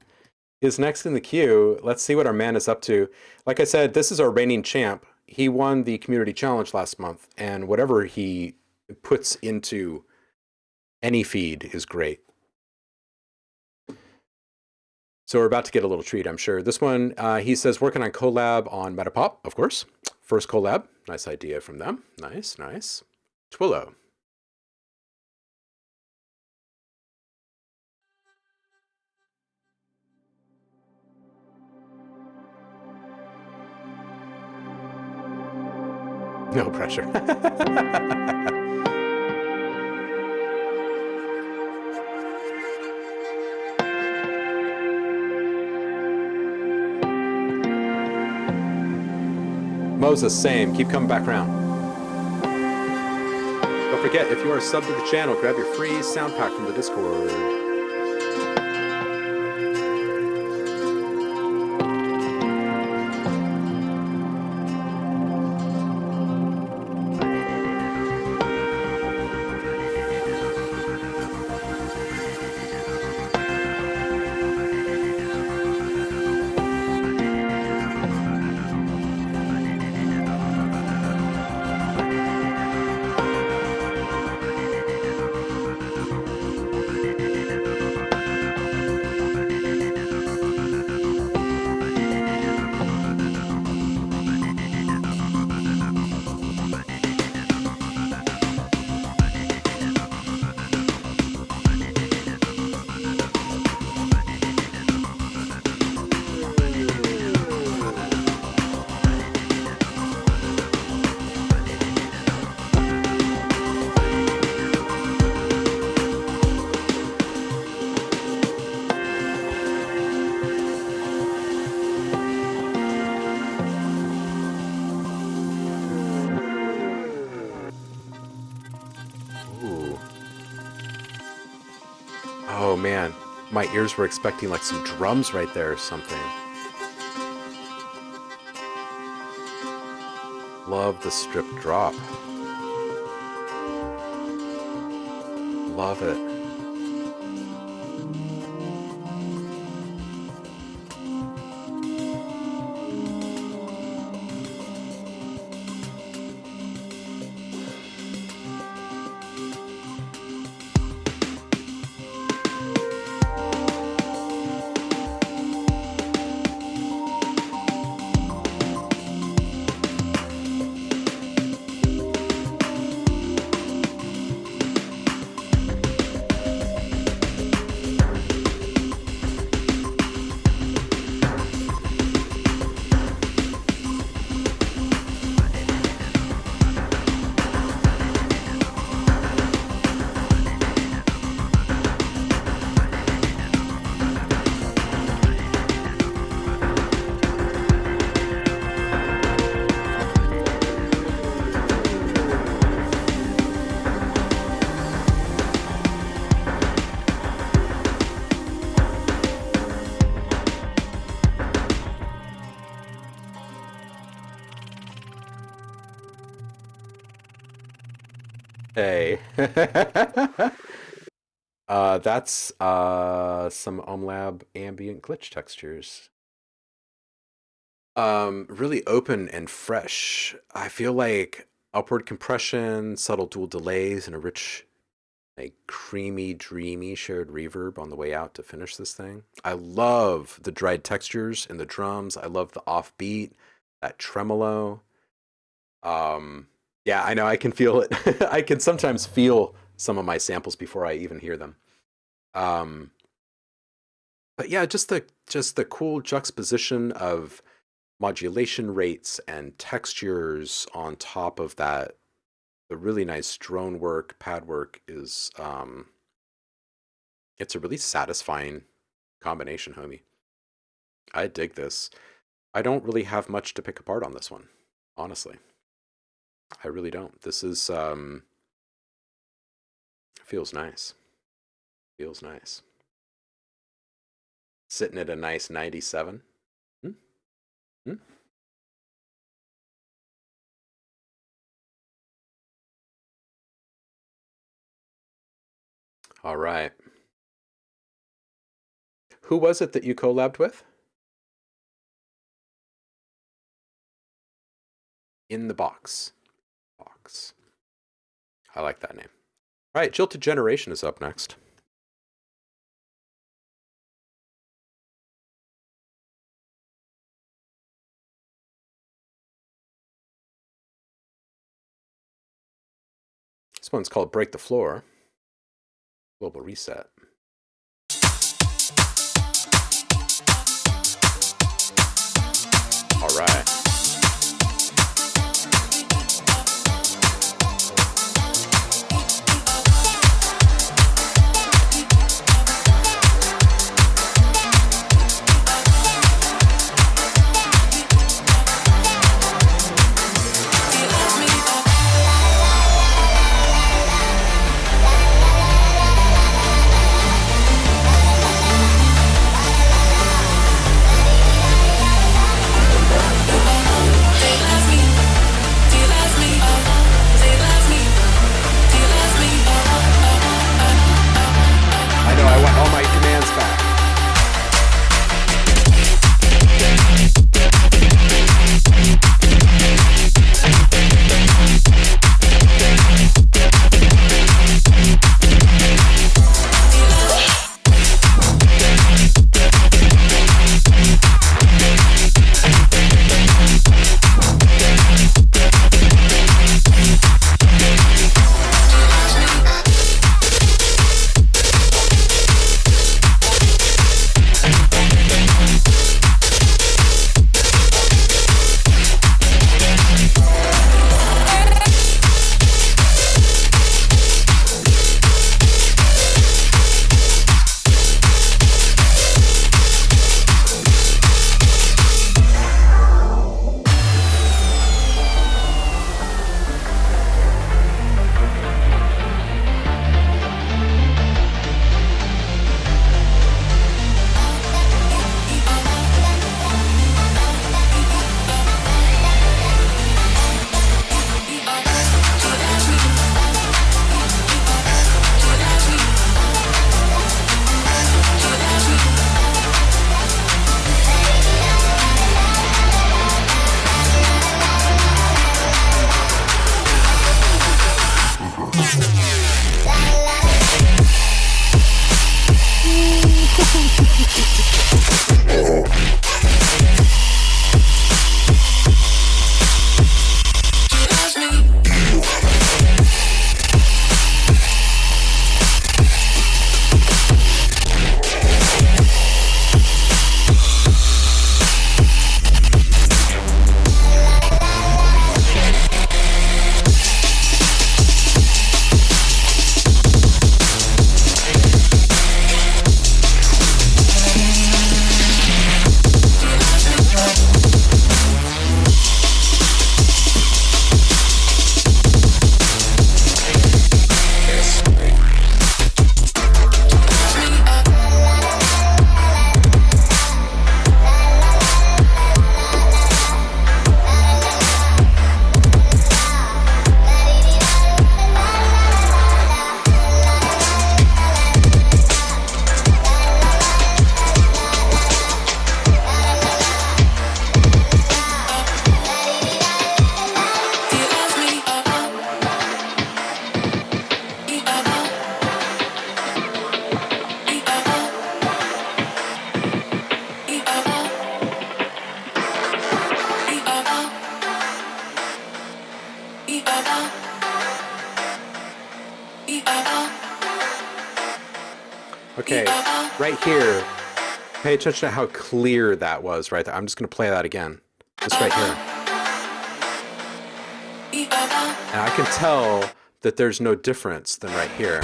is next in the queue. Let's see what our man is up to. Like I said, this is our reigning champ. He won the community challenge last month, and whatever he puts into any feed is great. So we're about to get a little treat, I'm sure. This one, he says, working on collab on Metapop, of course. First collab. Nice idea from them. Nice. Twillo. No pressure. Moses, same. Keep coming back around. Don't forget, if you are a sub to the channel, grab your free sound pack from the Discord. Oh man, my ears were expecting like some drums right there or something. Love the strip drop. Love it. Hey. That's some OhmLab ambient glitch textures. Really open and fresh. I feel like upward compression, subtle dual delays, and a rich, like creamy, dreamy shared reverb on the way out to finish this thing. I love the dried textures in the drums. I love the offbeat, that tremolo. Yeah, I know I can feel it. I can sometimes feel some of my samples before I even hear them. But yeah, just the cool juxtaposition of modulation rates and textures on top of that. The really nice drone work, pad work is it's a really satisfying combination, homie. I dig this. I don't really have much to pick apart on this one, honestly. I really don't. This is feels nice. Feels nice. Sitting at a nice 97. Hmm? Hmm? All right. Who was it that you collabed with? In the Box. Box. I like that name. All right, Jilted Generation is up next. This one's called Break the Floor. Global Reset. All right. Okay, right here, pay attention to how clear that was right there. I'm just going to play that again, just right here. And I can tell that there's no difference than right here.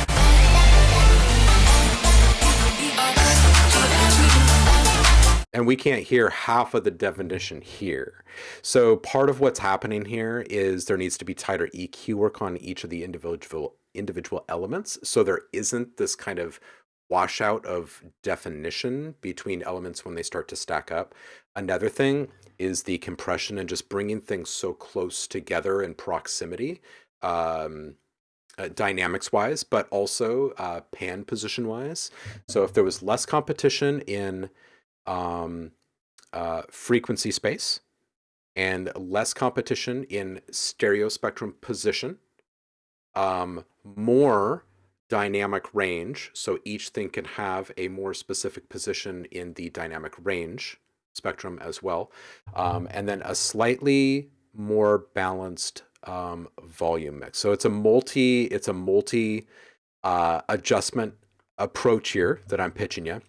And we can't hear half of the definition here. So part of what's happening here is there needs to be tighter EQ work on each of the individual elements. So there isn't this kind of washout of definition between elements when they start to stack up. Another thing is the compression and just bringing things so close together in proximity, dynamics wise, but also pan position wise. So if there was less competition in frequency space and less competition in stereo spectrum position, more dynamic range, so each thing can have a more specific position in the dynamic range spectrum as well, and then a slightly more balanced volume mix. So it's a multi adjustment approach here that I'm pitching you.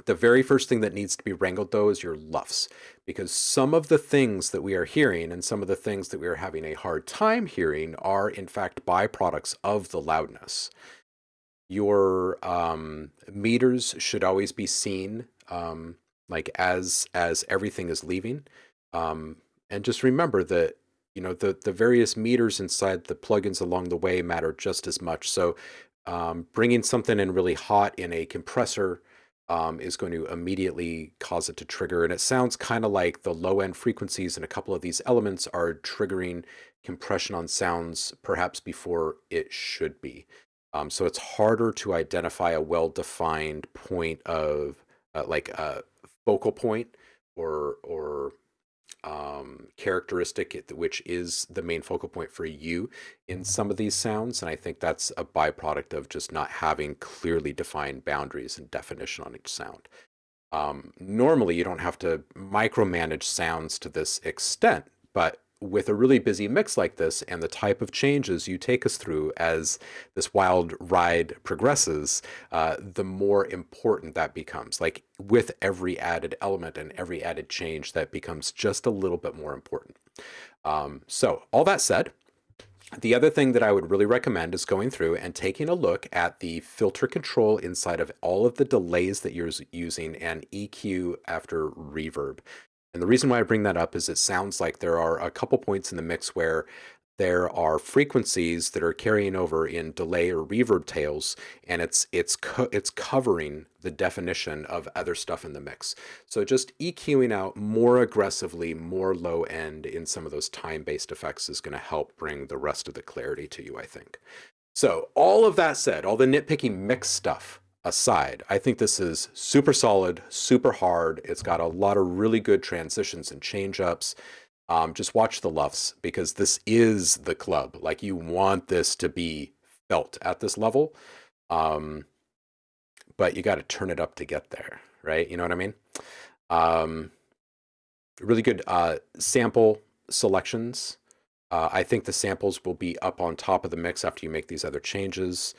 The very first thing that needs to be wrangled, though, is your LUFS, because some of the things that we are hearing and some of the things that we are having a hard time hearing are, in fact, byproducts of the loudness. Your meters should always be seen like as everything is leaving, and just remember that the various meters inside the plugins along the way matter just as much. So bringing something in really hot in a compressor is going to immediately cause it to trigger. And it sounds kind of like the low end frequencies in a couple of these elements are triggering compression on sounds perhaps before it should be. So it's harder to identify a well-defined point of like a focal point or characteristic which is the main focal point for you in some of these sounds. And I think that's a byproduct of just not having clearly defined boundaries and definition on each sound. Normally you don't have to micromanage sounds to this extent, but with a really busy mix like this and the type of changes you take us through as this wild ride progresses, the more important that becomes. Like with every added element and every added change, that becomes just a little bit more important. So all that said, the other thing that I would really recommend is going through and taking a look at the filter control inside of all of the delays that you're using and EQ after reverb. And the reason why I bring that up is it sounds like there are a couple points in the mix where there are frequencies that are carrying over in delay or reverb tails, and it's covering the definition of other stuff in the mix. So just EQing out more aggressively, more low end in some of those time-based effects is going to help bring the rest of the clarity to you, I think. So all of that said, all the nitpicky mix stuff aside, I think this is super solid, super hard. It's got a lot of really good transitions and change ups. Just watch the LUFS, because this is the club. Like, you want this to be felt at this level. But you got to turn it up to get there, right? You know what I mean? Really good sample selections. I think the samples will be up on top of the mix after you make these other changes.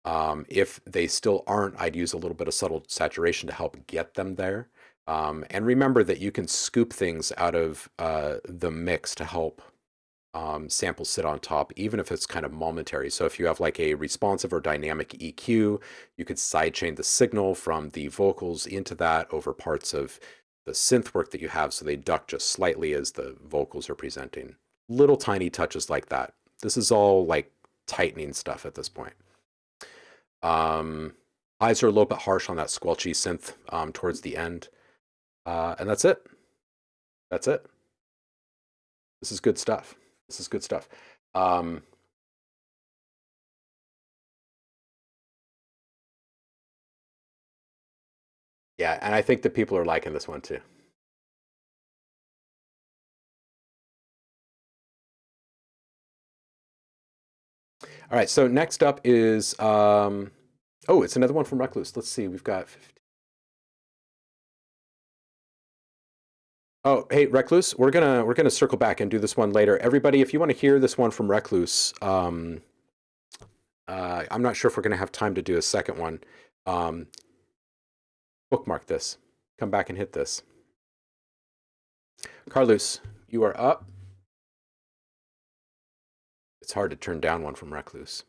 If they still aren't, I'd use a little bit of subtle saturation to help get them there. And remember that you can scoop things out of the mix to help samples sit on top, even if it's kind of momentary. So if you have like a responsive or dynamic EQ, you could sidechain the signal from the vocals into that over parts of the synth work that you have, so they duck just slightly as the vocals are presenting. Little tiny touches like that. This is all like tightening stuff at this point. Eyes are a little bit harsh on that squelchy synth towards the end. And that's it. That's it. This is good stuff. This is good stuff. Yeah, and I think that people are liking this one too. All right, so next up is, oh, it's another one from Recluse. Let's see, we've got 15. Oh, hey, Recluse, we're gonna circle back and do this one later. Everybody, if you want to hear this one from Recluse, I'm not sure if we're gonna have time to do a second one. Bookmark this. Come back and hit this. Carlos, you are up. It's hard to turn down one from Recluse.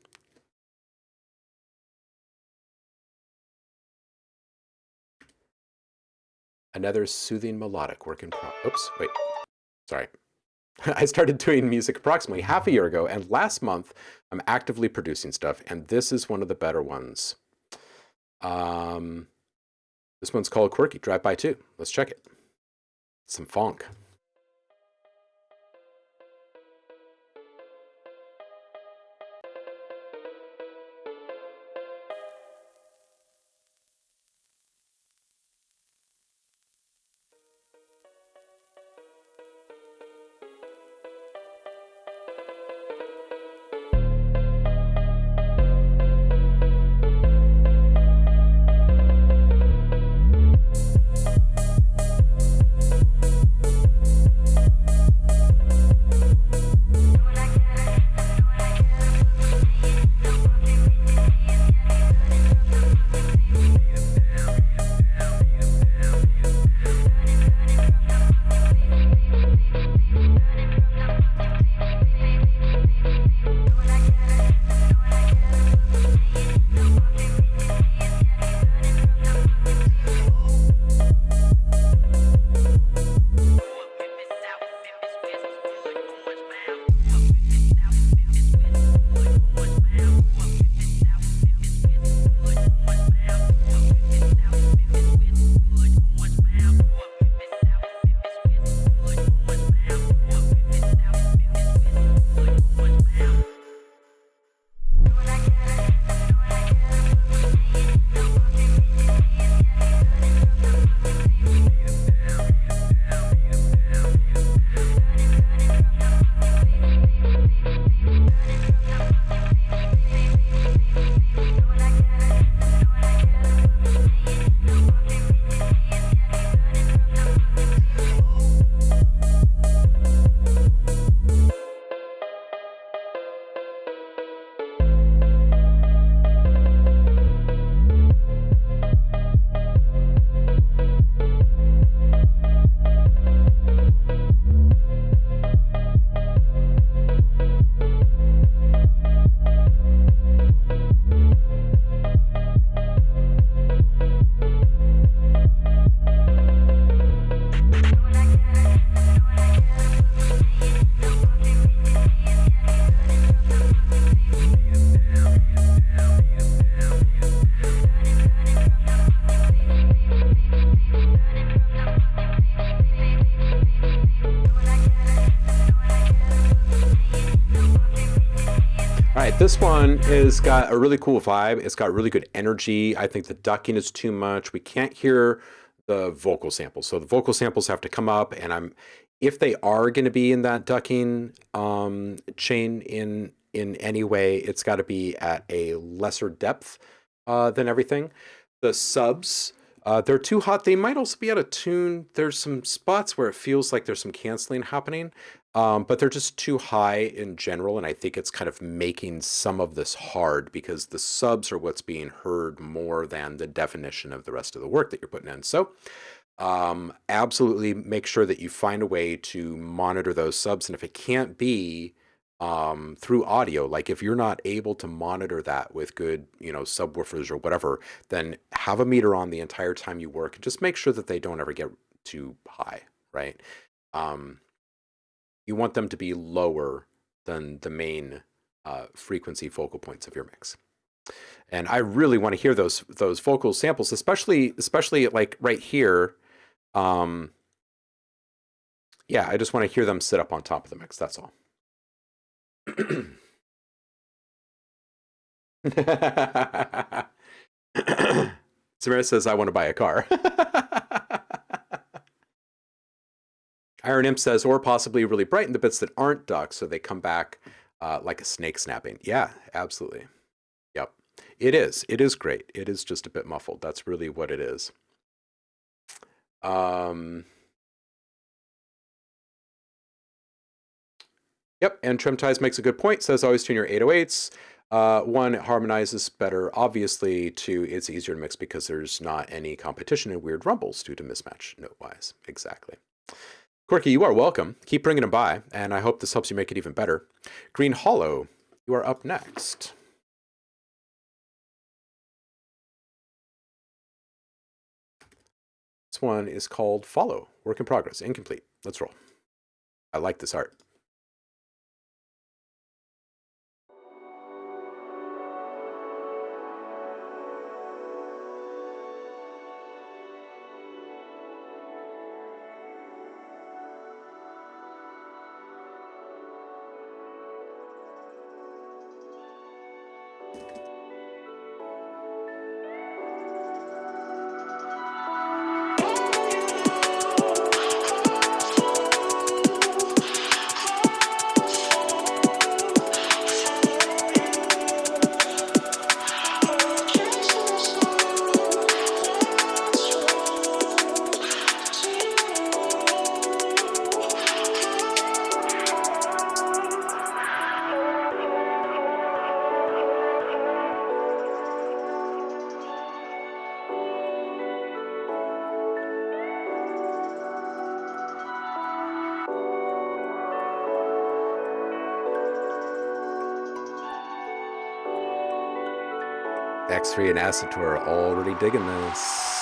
Another soothing melodic work in oops, wait, sorry. I started doing music approximately half a year ago, and last month I'm actively producing stuff, and this is one of the better ones. This one's called Quirky, Drive By 2. Let's check it. Some funk. This one has got a really cool vibe. It's got really good energy. I think the ducking is too much. We can't hear the vocal samples. So the vocal samples have to come up, and if they are going to be in that ducking chain in in any way. It's got to be at a lesser depth than everything. The subs, they're too hot. They might also be out of tune. There's some spots where it feels like there's some canceling happening, but they're just too high in general. And I think it's kind of making some of this hard because the subs are what's being heard more than the definition of the rest of the work that you're putting in. So absolutely make sure that you find a way to monitor those subs. And if it can't be through audio, like if you're not able to monitor that with good, subwoofers or whatever, then have a meter on the entire time you work and just make sure that they don't ever get too high, right? You want them to be lower than the main frequency focal points of your mix. And I really want to hear those vocal samples, especially like right here. Yeah, I just want to hear them sit up on top of the mix. That's all. Samara says, I want to buy a car. Iron Imp says, or possibly really brighten the bits that aren't ducks so they come back like a snake snapping. Yeah, absolutely. Yep. It is. It is great. It is just a bit muffled. That's really what it is. Yep, and Trim Ties makes a good point. Says always tune your 808s. One, it harmonizes better. Obviously, two, it's easier to mix because there's not any competition and weird rumbles due to mismatch note-wise. Exactly. Corky, you are welcome. Keep bringing them by, and I hope this helps you make it even better. Green Hollow, you are up next. This one is called Follow. Work in progress. Incomplete. Let's roll. I like this art. X3 and Acetor are already digging this.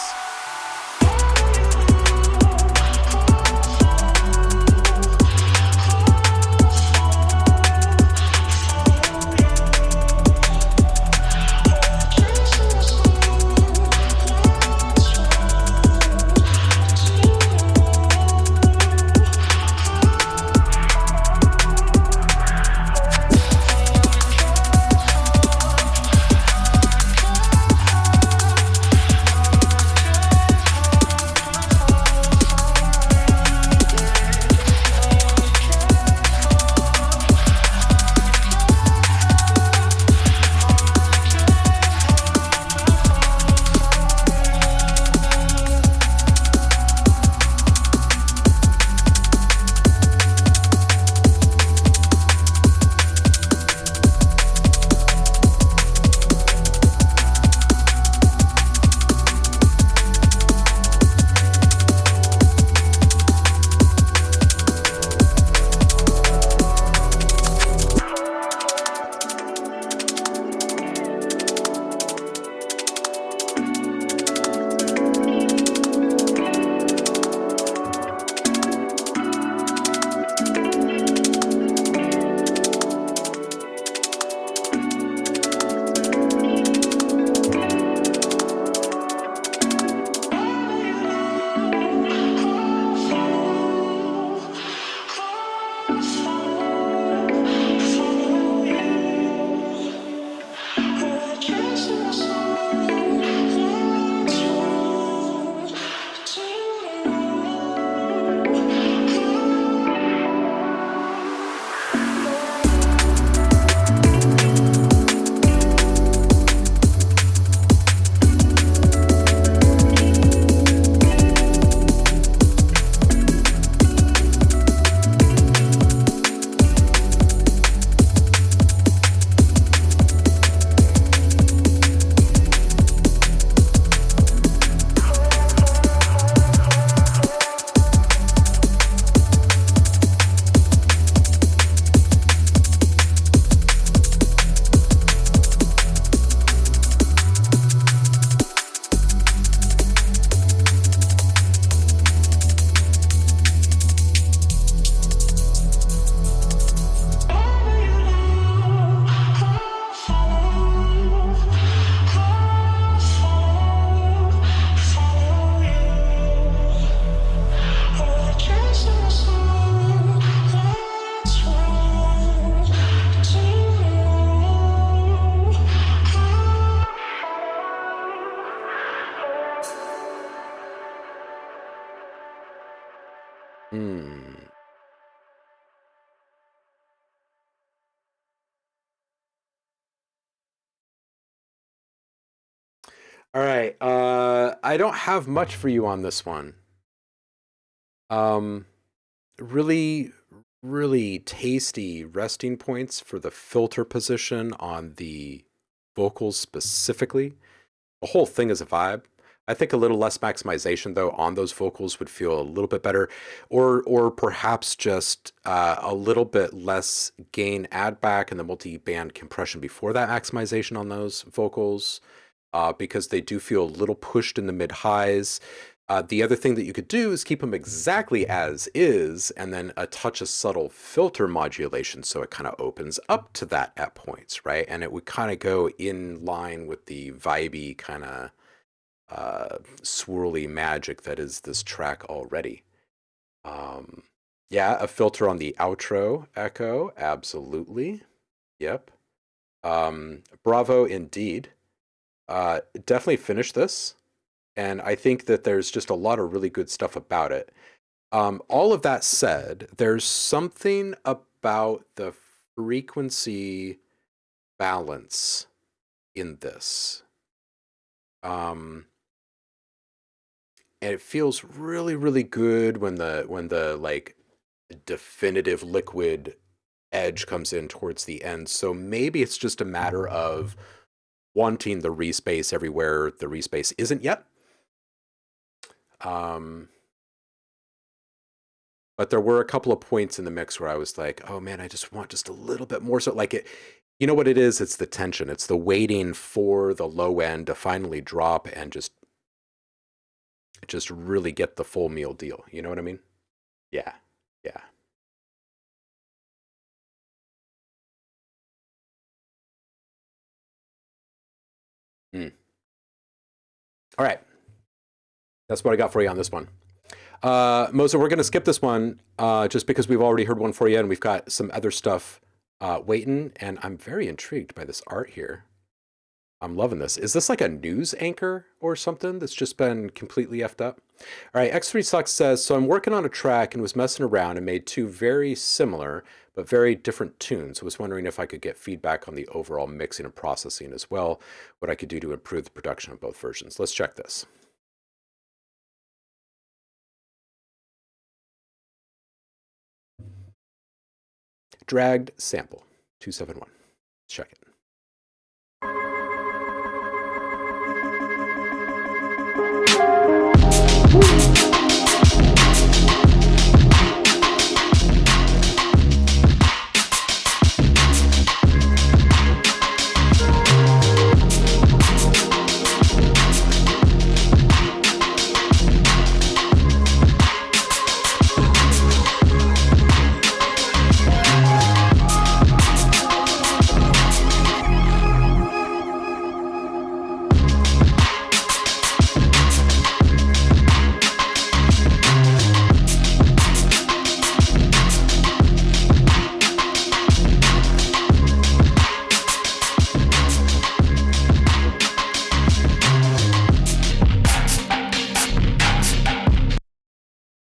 All right. I don't have much for you on this one. Really, really tasty resting points for the filter position on the vocals specifically. The whole thing is a vibe. I think a little less maximization though on those vocals would feel a little bit better, or perhaps just a little bit less gain add back and the multi-band compression before that maximization on those vocals, because they do feel a little pushed in the mid highs. The other thing that you could do is keep them exactly as is, and then a touch of subtle filter modulation so it kind of opens up to that at points, right? And it would kind of go in line with the vibey kind of swirly magic that is this track already. Yeah, a filter on the outro echo, absolutely. Yep. Bravo indeed. Definitely finish this. And I think that there's just a lot of really good stuff about it. All of that said, there's something about the frequency balance in this. And it feels really, really good when the like definitive liquid edge comes in towards the end. So maybe it's just a matter of wanting the respace everywhere the respace isn't yet. But there were a couple of points in the mix where I was like, oh man, I just want just a little bit more. So like it, you know what it is? It's the tension. It's the waiting for the low end to finally drop and just really get the full meal deal. You know what I mean? Yeah. Yeah. Mm. All right. That's what I got for you on this one. Moza, we're going to skip this one just because we've already heard one for you and we've got some other stuff waiting. And I'm very intrigued by this art here. I'm loving this. Is this like a news anchor or something that's just been completely effed up? All right, X3 Sucks says, so I'm working on a track and was messing around and made two very similar but very different tunes. I was wondering if I could get feedback on the overall mixing and processing as well, what I could do to improve the production of both versions. Let's check this. Dragged sample, 271. Check it.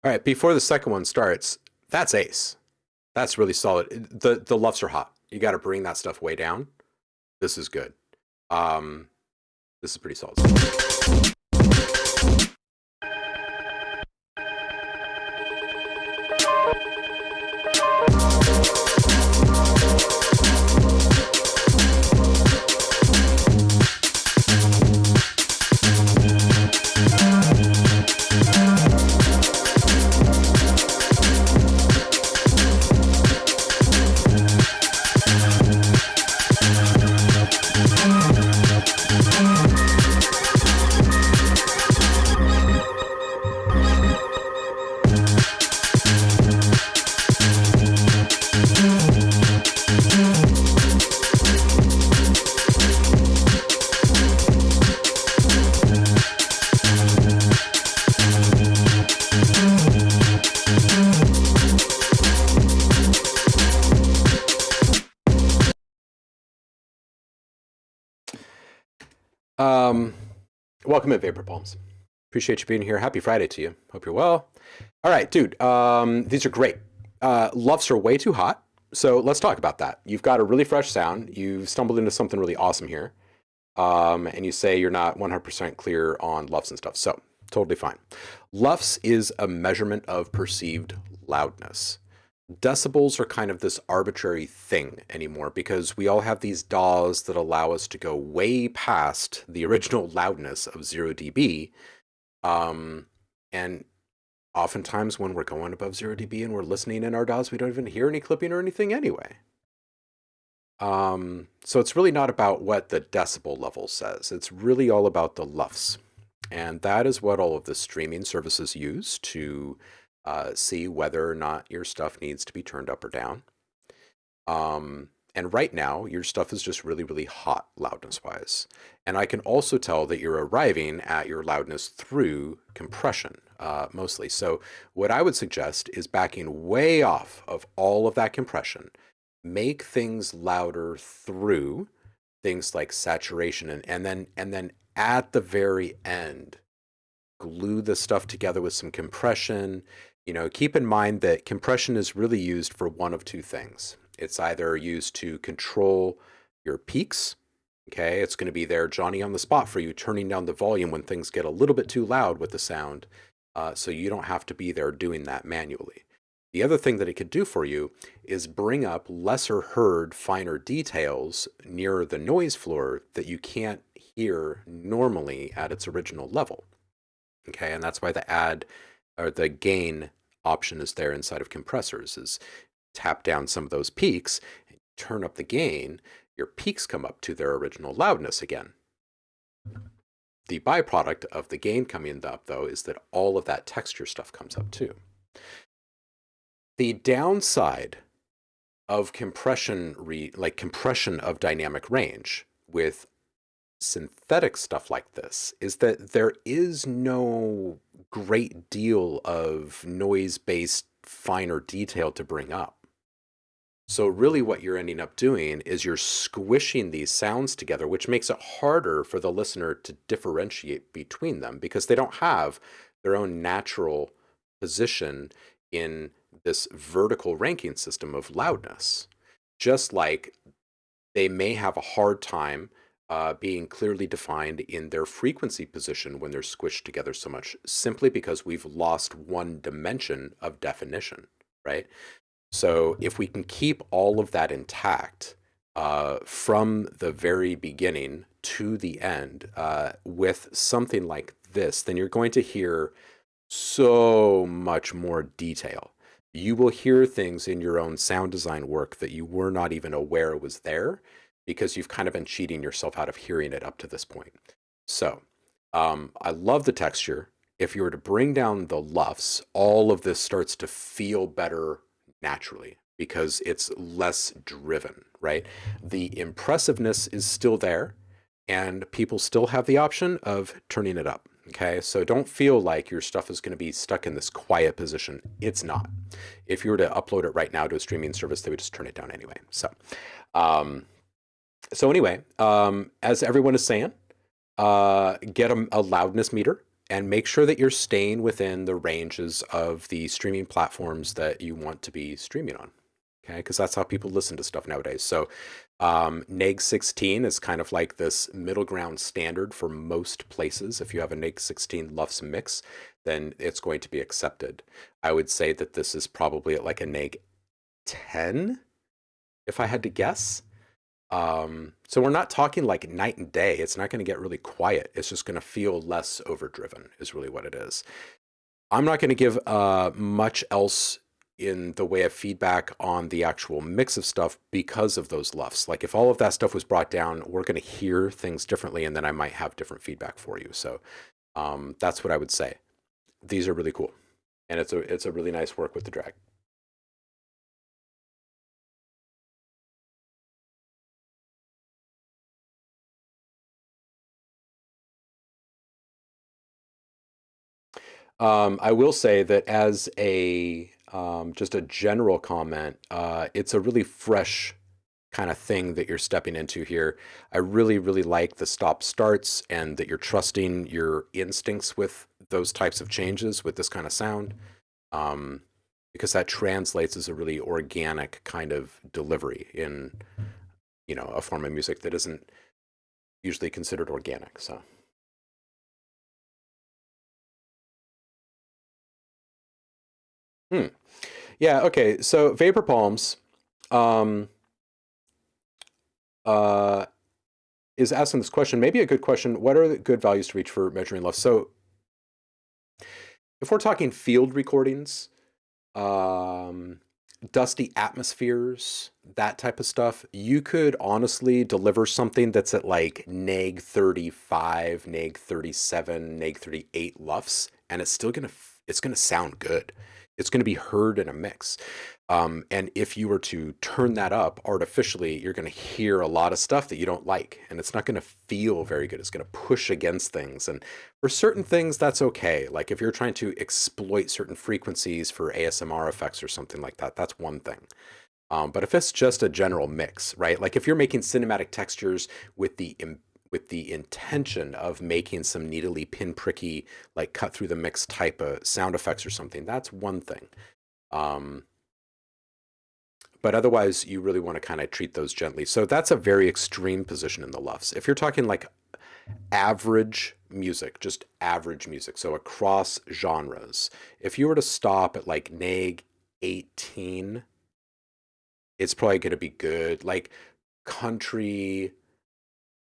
All right, before the second one starts, that's ace. That's really solid. The LUFs are hot. You got to bring that stuff way down. This is good. This is pretty solid. Welcome at Vapor Palms. Appreciate you being here. Happy Friday to you. Hope you're well. All right, dude. These are great. LUFs are way too hot. So let's talk about that. You've got a really fresh sound. You've stumbled into something really awesome here. And you say you're not 100% clear on LUFS and stuff. So totally fine. LUFS is a measurement of perceived loudness. Decibels are kind of this arbitrary thing anymore because we all have these DAWs that allow us to go way past the original loudness of 0 dB. And oftentimes when we're going above 0 dB and we're listening in our DAWs, we don't even hear any clipping or anything anyway. So it's really not about what the decibel level says. It's really all about the LUFS. And that is what all of the streaming services use to see whether or not your stuff needs to be turned up or down. And right now, your stuff is just really, really hot loudness-wise. And I can also tell that you're arriving at your loudness through compression, mostly. So what I would suggest is backing way off of all of that compression. Make things louder through things like saturation, and then at the very end, glue the stuff together with some compression. Keep in mind that compression is really used for one of two things. It's either used to control your peaks. Okay, it's going to be there, Johnny on the spot for you, turning down the volume when things get a little bit too loud with the sound, so you don't have to be there doing that manually. The other thing that it could do for you is bring up lesser heard, finer details near the noise floor that you can't hear normally at its original level. Okay, and that's why the add or the gain option is there inside of compressors, is tap down some of those peaks and turn up the gain. Your peaks come up to their original loudness again. The byproduct of the gain coming up, though, is that all of that texture stuff comes up too. The downside of compression, compression of dynamic range with synthetic stuff like this, is that there is no great deal of noise-based finer detail to bring up. So really what you're ending up doing is you're squishing these sounds together, which makes it harder for the listener to differentiate between them because they don't have their own natural position in this vertical ranking system of loudness. Just like they may have a hard time being clearly defined in their frequency position when they're squished together so much, simply because we've lost one dimension of definition, right? So if we can keep all of that intact from the very beginning to the end with something like this, then you're going to hear so much more detail. You will hear things in your own sound design work that you were not even aware was there because you've kind of been cheating yourself out of hearing it up to this point. So I love the texture. If you were to bring down the LUFS, all of this starts to feel better naturally because it's less driven, right? The impressiveness is still there and people still have the option of turning it up. Okay, so don't feel like your stuff is going to be stuck in this quiet position. It's not. If you were to upload it right now to a streaming service, they would just turn it down anyway. So anyway, as everyone is saying, get a loudness meter and make sure that you're staying within the ranges of the streaming platforms that you want to be streaming on. Okay, because that's how people listen to stuff nowadays. So neg 16 is kind of like this middle ground standard for most places. If you have a neg 16 LUFS mix, then it's going to be accepted. I would say that this is probably at like a neg 10, if I had to guess. So we're not talking like night and day. It's not going to get really quiet. It's just going to feel less overdriven is really what it is. I'm not going to give much else in the way of feedback on the actual mix of stuff because of those LUFs. Like if all of that stuff was brought down, we're going to hear things differently and then I might have different feedback for you. So that's what I would say. These are really cool. And it's a really nice work with the drag. I will say that as a just a general comment, it's a really fresh kind of thing that you're stepping into here. I really, really like the stop starts and that you're trusting your instincts with those types of changes with this kind of sound, because that translates as a really organic kind of delivery in, a form of music that isn't usually considered organic. So, hmm. Yeah. Okay. So vapor palms, um, uh, is asking this question. Maybe a good question. What are the good values to reach for measuring left? So if we're talking field recordings, um, dusty atmospheres, that type of stuff, you could honestly deliver something that's at like neg 35, neg 37, neg 38 lufs, and it's gonna sound good. It's gonna be heard in a mix. And if you were to turn that up artificially, you're gonna hear a lot of stuff that you don't like, and it's not gonna feel very good. It's gonna push against things, and for certain things, that's okay. Like if you're trying to exploit certain frequencies for ASMR effects or something like that, that's one thing. But if it's just a general mix, right? Like if you're making cinematic textures with the intention of making some needly pinpricky, like cut through the mix type of sound effects or something, that's one thing. Um, but otherwise, you really want to kind of treat those gently. So that's a very extreme position in the LUFS. If you're talking like average music, just average music, so across genres, if you were to stop at like neg 18, it's probably going to be good. Like country,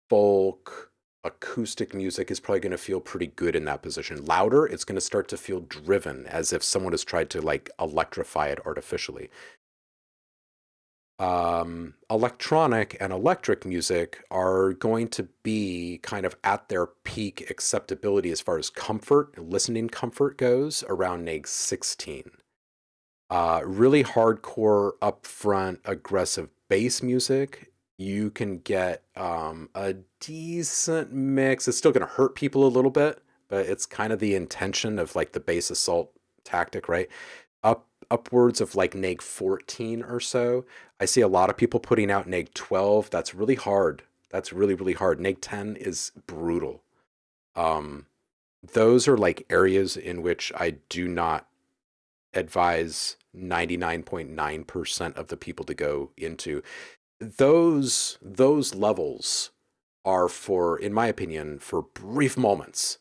folk, acoustic music is probably going to feel pretty good in that position. Louder, it's going to start to feel driven, as if someone has tried to like electrify it artificially. Electronic and electric music are going to be kind of at their peak acceptability as far as comfort, listening comfort goes, around neg 16. Really hardcore, upfront, aggressive bass music, you can get a decent mix. It's still going to hurt people a little bit, but it's kind of the intention of like the bass assault tactic, right? Upwards of like neg 14 or so. I see a lot of people putting out neg 12. That's really hard. That's really, really hard. Neg 10 is brutal. Um, those are like areas in which I do not advise 99.9% of the people to go into. Those levels are for, in my opinion, for brief moments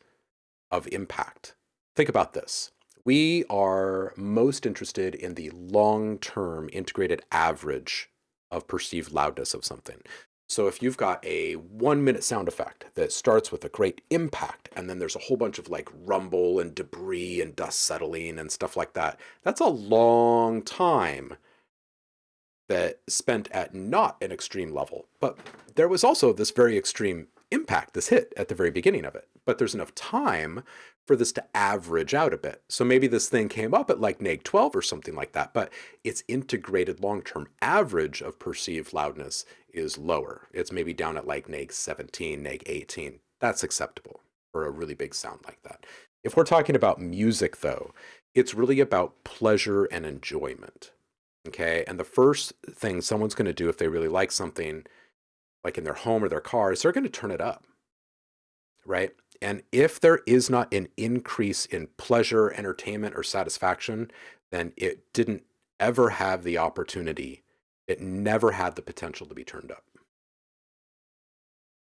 of impact. Think about this. We are most interested in the long-term integrated average of perceived loudness of something. So if you've got a 1 minute sound effect that starts with a great impact, and then there's a whole bunch of like rumble and debris and dust settling and stuff like that, that's a long time that spent at not an extreme level. But there was also this very extreme impact, this hit at the very beginning of it. But there's enough time for this to average out a bit. So maybe this thing came up at like neg 12 or something like that, but its integrated long-term average of perceived loudness is lower. It's maybe down at like neg 17, neg 18. That's acceptable for a really big sound like that. If we're talking about music though, it's really about pleasure and enjoyment. Okay. And the first thing someone's going to do if they really like something, like in their home or their car, is they're going to turn it up. Right. And if there is not an increase in pleasure, entertainment, or satisfaction, then it didn't ever have the opportunity. It never had the potential to be turned up.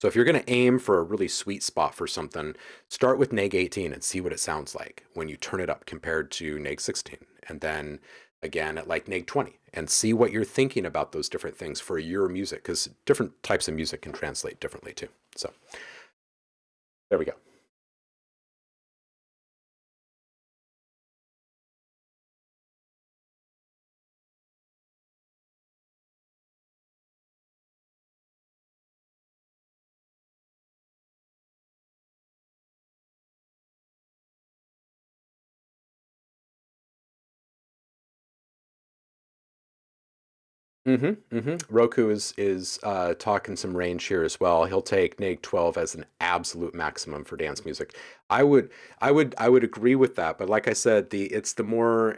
So if you're going to aim for a really sweet spot for something, start with neg 18 and see what it sounds like when you turn it up compared to neg 16. And then again at like neg 20 and see what you're thinking about those different things for your music, because different types of music can translate differently too. So there we go. Roku is talking some range here as well. He'll take neg 12 as an absolute maximum for dance music. I would agree with that, but like I said, it's the more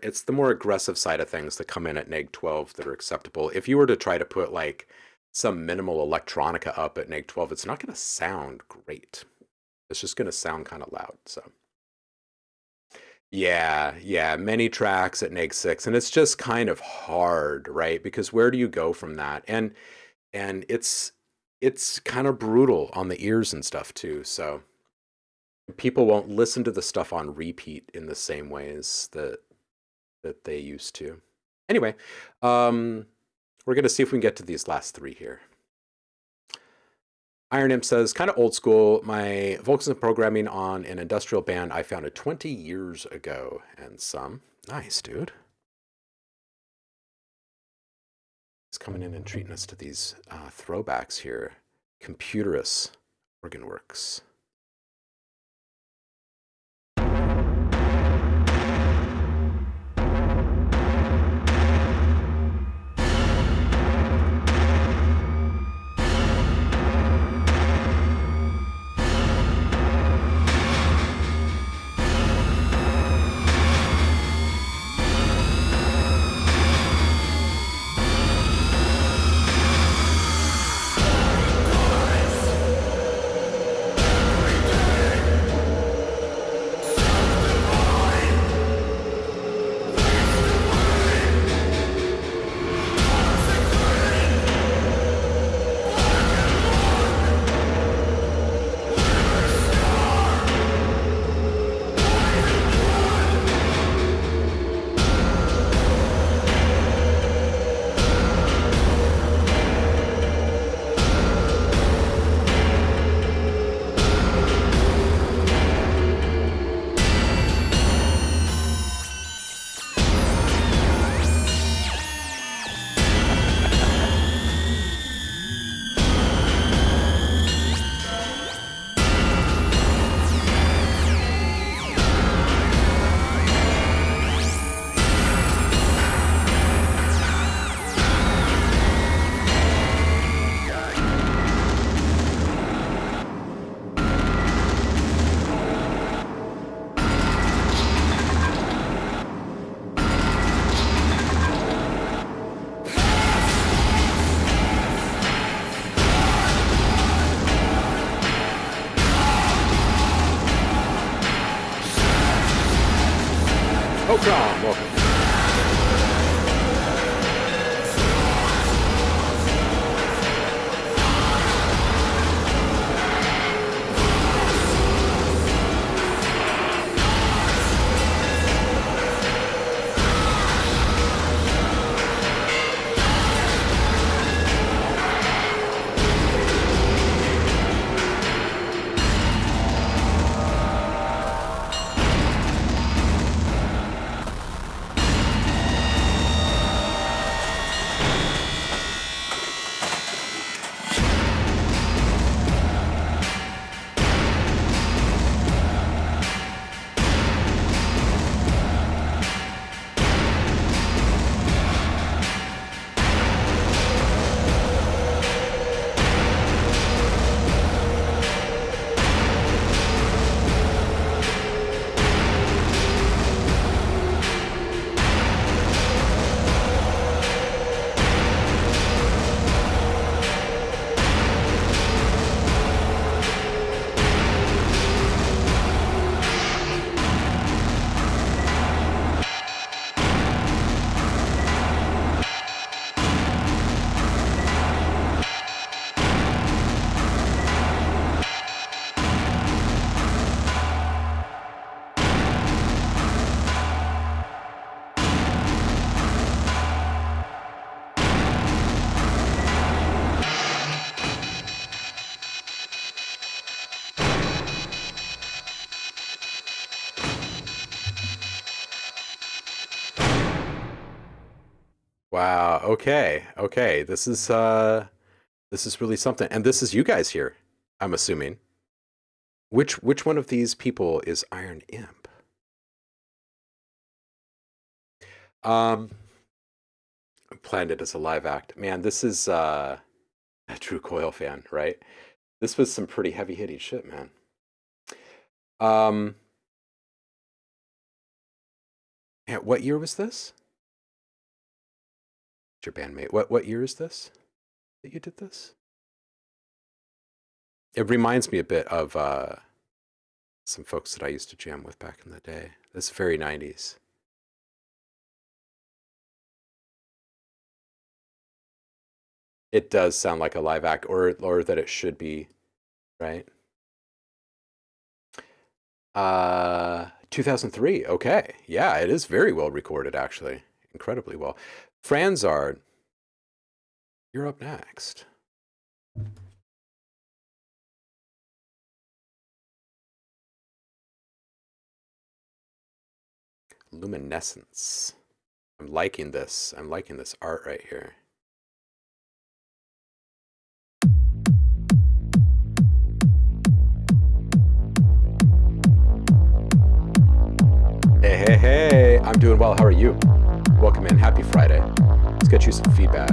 aggressive side of things that come in at neg 12 that are acceptable. If you were to try to put like some minimal electronica up at neg 12, it's not going to sound great. It's just going to sound kind of loud. So yeah, many tracks at neg 6, and it's just kind of hard, right? Because where do you go from that? And it's it's kind of brutal on the ears and stuff too. So people won't listen to the stuff on repeat in the same ways that they used to. Anyway, we're gonna see if we can get to these last three here. Iron Imp says, kind of old school. My vocals and programming on an industrial band I founded 20 years ago and some. Nice, dude. He's coming in and treating us to these throwbacks here. Computerus Organ Works. Oh, John, welcome. Wow. Okay. Okay. This is really something. And this is you guys here, I'm assuming. Which one of these people is Iron Imp? Planned it as a live act. Man, this is a true Coil fan, right? This was some pretty heavy hitting shit, man. Yeah, what year was this? Your bandmate. What year is this that you did this? It reminds me a bit of some folks that I used to jam with back in the day. This very 90s. It does sound like a live act, or that it should be, right? 2003. Okay. Yeah, it is very well recorded, actually. Incredibly well. Franzard, you're up next. Luminescence. I'm liking this. I'm liking this art right here. Hey, hey, hey. I'm doing well. How are you? Welcome in. Happy Friday. Let's get you some feedback.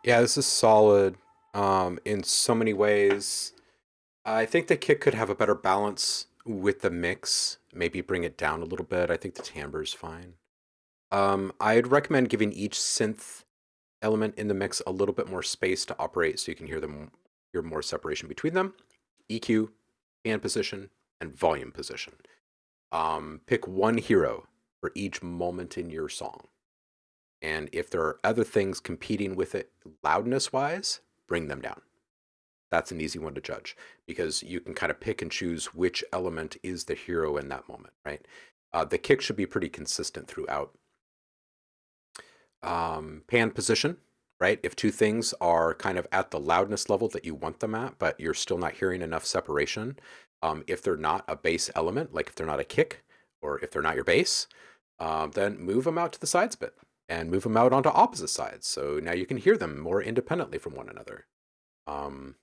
Yeah, this is solid in so many ways. I think the kick could have a better balance with the mix. Maybe bring it down a little bit. I think the timbre's fine. I'd recommend giving each synth element in the mix a little bit more space to operate so you can hear more separation between them. EQ, band position, and volume position. Pick one hero for each moment in your song. And if there are other things competing with it loudness-wise, bring them down. That's an easy one to judge because you can kind of pick and choose which element is the hero in that moment, right? The kick should be pretty consistent throughout. Pan position, right? If two things are kind of at the loudness level that you want them at, but you're still not hearing enough separation, if they're not a bass element, like if they're not a kick or if they're not your bass, then move them out to the sides a bit and move them out onto opposite sides. So now you can hear them more independently from one another. And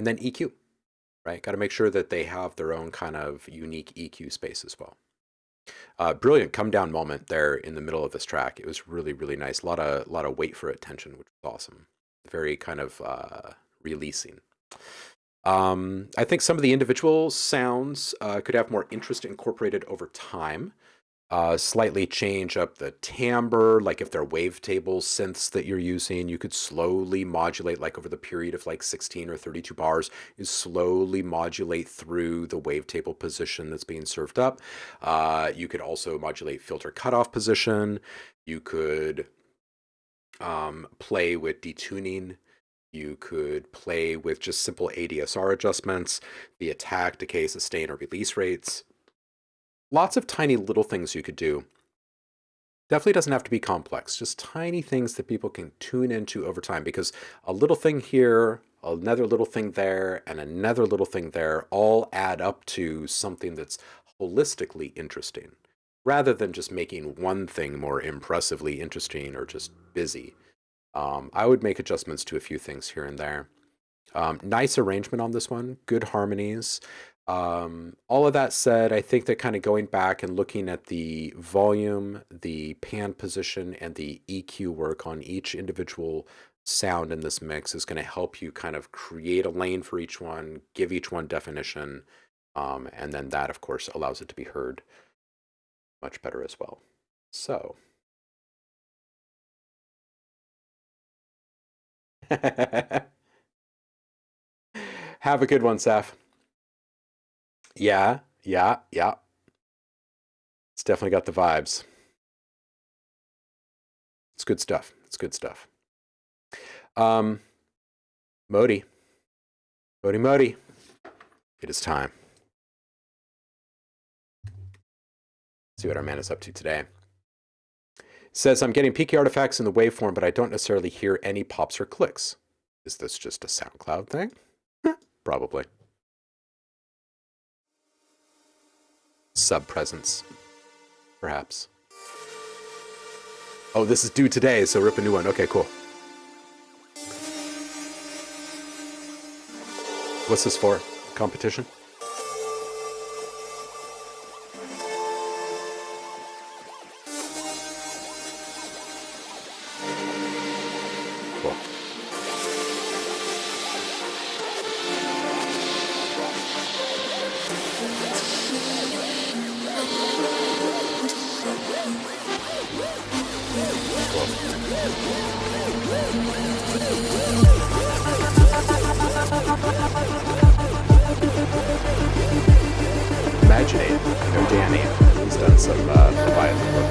then EQ, right? Got to make sure that they have their own kind of unique EQ space as well. Brilliant come down moment there in the middle of this track. It was really, really nice. A lot of wait for it tension, which was awesome. Very kind of releasing. I think some of the individual sounds could have more interest incorporated over time. Slightly change up the timbre, like if they're wavetable synths that you're using, you could slowly modulate, like over the period of like 16 or 32 bars, you slowly modulate through the wavetable position that's being served up. You could also modulate filter cutoff position. You could play with detuning. You could play with just simple ADSR adjustments, the attack, decay, sustain, or release rates. Lots of tiny little things you could do. Definitely doesn't have to be complex, just tiny things that people can tune into over time, because a little thing here, another little thing there, and another little thing there all add up to something that's holistically interesting, rather than just making one thing more impressively interesting or just busy. I would make adjustments to a few things here and there. Nice arrangement on this one, good harmonies. All of that said, I think that kind of going back and looking at the volume, the pan position, and the EQ work on each individual sound in this mix is going to help you kind of create a lane for each one, give each one definition, and then that, of course, allows it to be heard much better as well. So. Have a good one, Saf. Yeah. It's definitely got the vibes. It's good stuff. Modi. It is time. See what our man is up to today. Says, I'm getting peaky artifacts in the waveform, but I don't necessarily hear any pops or clicks. Is this just a SoundCloud thing? Probably. Sub-presence, perhaps. Oh, this is due today, so rip a new one. Okay, cool. What's this for? Competition? Cool. Imagine it. You know, Danny, he's done some Leviathan work.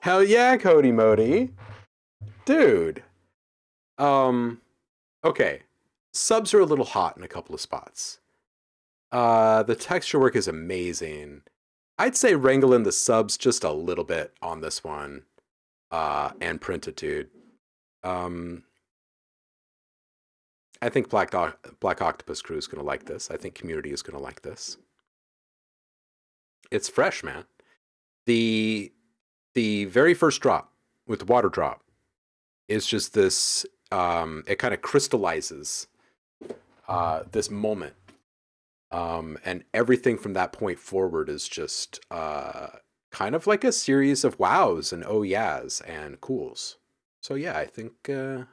Hell yeah, Cody Modi. Dude. Okay. Subs are a little hot in a couple of spots. The texture work is amazing. I'd say wrangle in the subs just a little bit on this one. And Printitude. I think Black Octopus Crew is going to like this. I think Community is going to like this. It's fresh, man. The very first drop with the water drop is just this, it kind of crystallizes this moment. And everything from that point forward is just kind of like a series of wows and oh yeahs and cools. So yeah, I think you're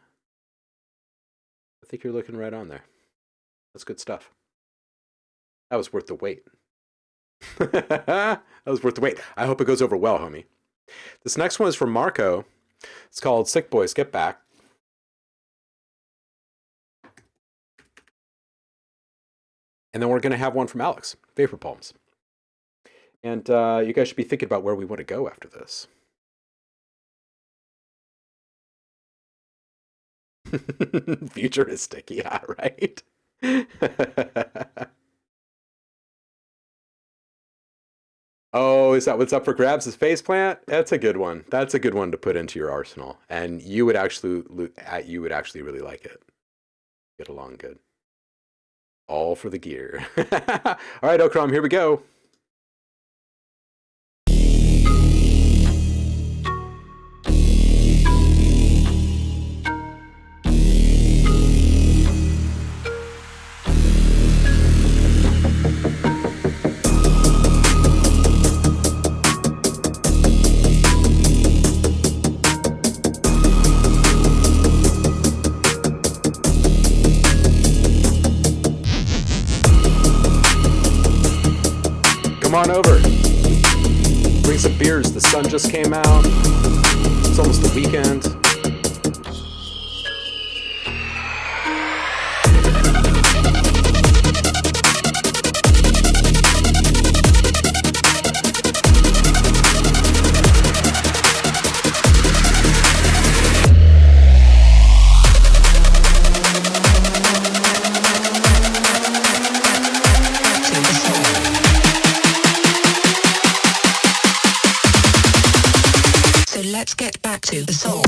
looking right on there. That's good stuff. That was worth the wait. That was worth the wait. I hope it goes over well, homie. This next one is from Marco. It's called Sick Boys Get Back. And then we're going to have one from Alex, Vapor Palms. And you guys should be thinking about where we want to go after this. Futuristic, yeah, right? Oh, is that what's up for grabs? Is Faceplant? That's a good one. That's a good one to put into your arsenal. And you would actually really like it. Get along good. All for the gear. All right, Okram, here we go. Come on over. Bring some beers. The sun just came out. It's almost the weekend. Let's get back to the soul.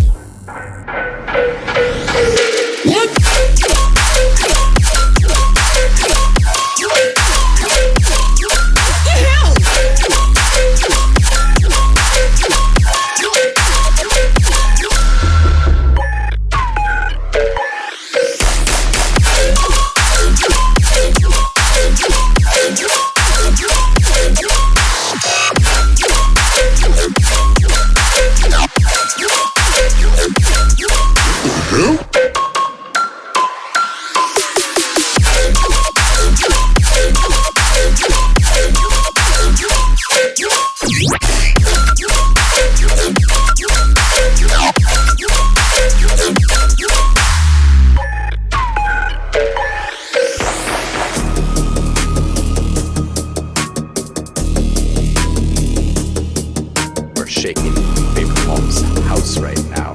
Shaking Vapor Palms house right now.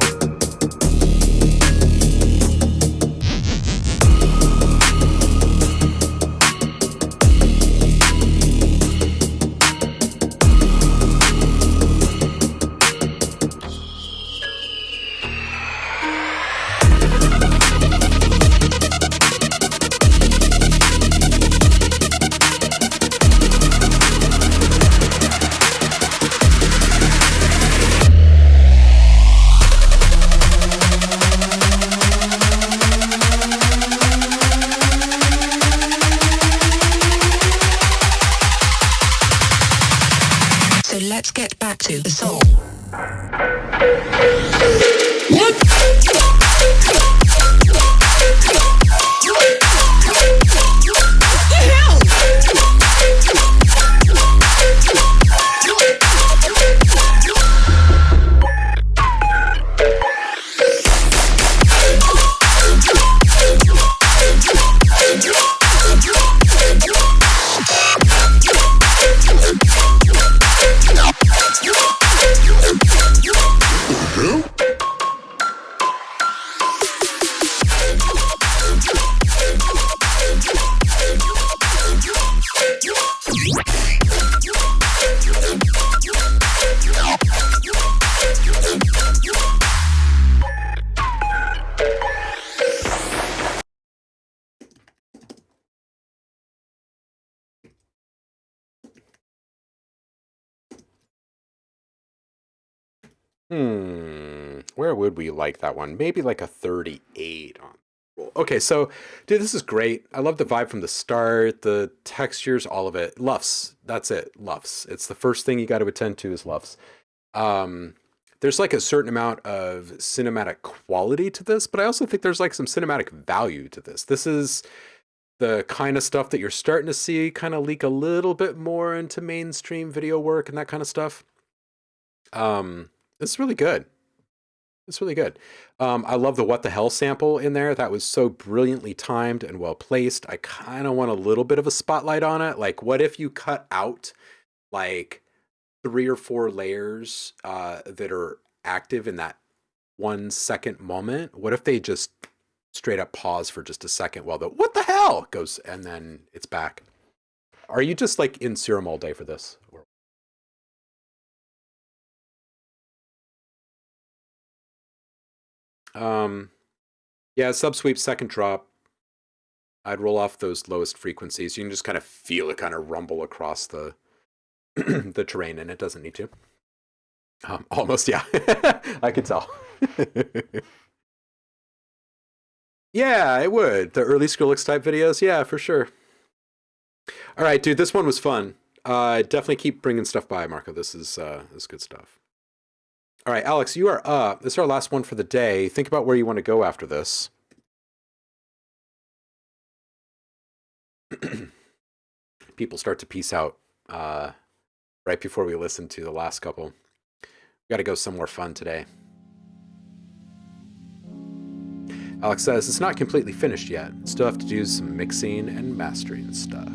Let's get back to the soul. Where would we like that one? Maybe like a 38 on. Okay, so, dude, this is great. I love the vibe from the start, the textures, all of it. Luffs. That's it. Luffs. It's the first thing you got to attend to is luffs. Um, there's like a certain amount of cinematic quality to this, but I also think there's like some cinematic value to this. This is the kind of stuff that you're starting to see kind of leak a little bit more into mainstream video work and that kind of stuff. It's really good. It's really good. I love the what the hell sample in there. That was so brilliantly timed and well placed. I kind of want a little bit of a spotlight on it. Like, what if you cut out like 3 or 4 layers that are active in that 1 second moment? What if they just straight up pause for just a second while the what the hell goes and then it's back? Are you just like in serum all day for this? Yeah, subsweep, second drop. I'd roll off those lowest frequencies. You can just kind of feel it kind of rumble across the the terrain, and it doesn't need to. Almost, yeah. I could tell. Yeah, it would. The early Skrillex type videos, yeah, for sure. All right, dude, this one was fun. Definitely keep bringing stuff by, Marco. This is good stuff. All right, Alex, you are up. This is our last one for the day. Think about where you want to go after this. People start to peace out right before we listen to the last couple. We got to go somewhere fun today. Alex says, it's not completely finished yet. Still have to do some mixing and mastering stuff.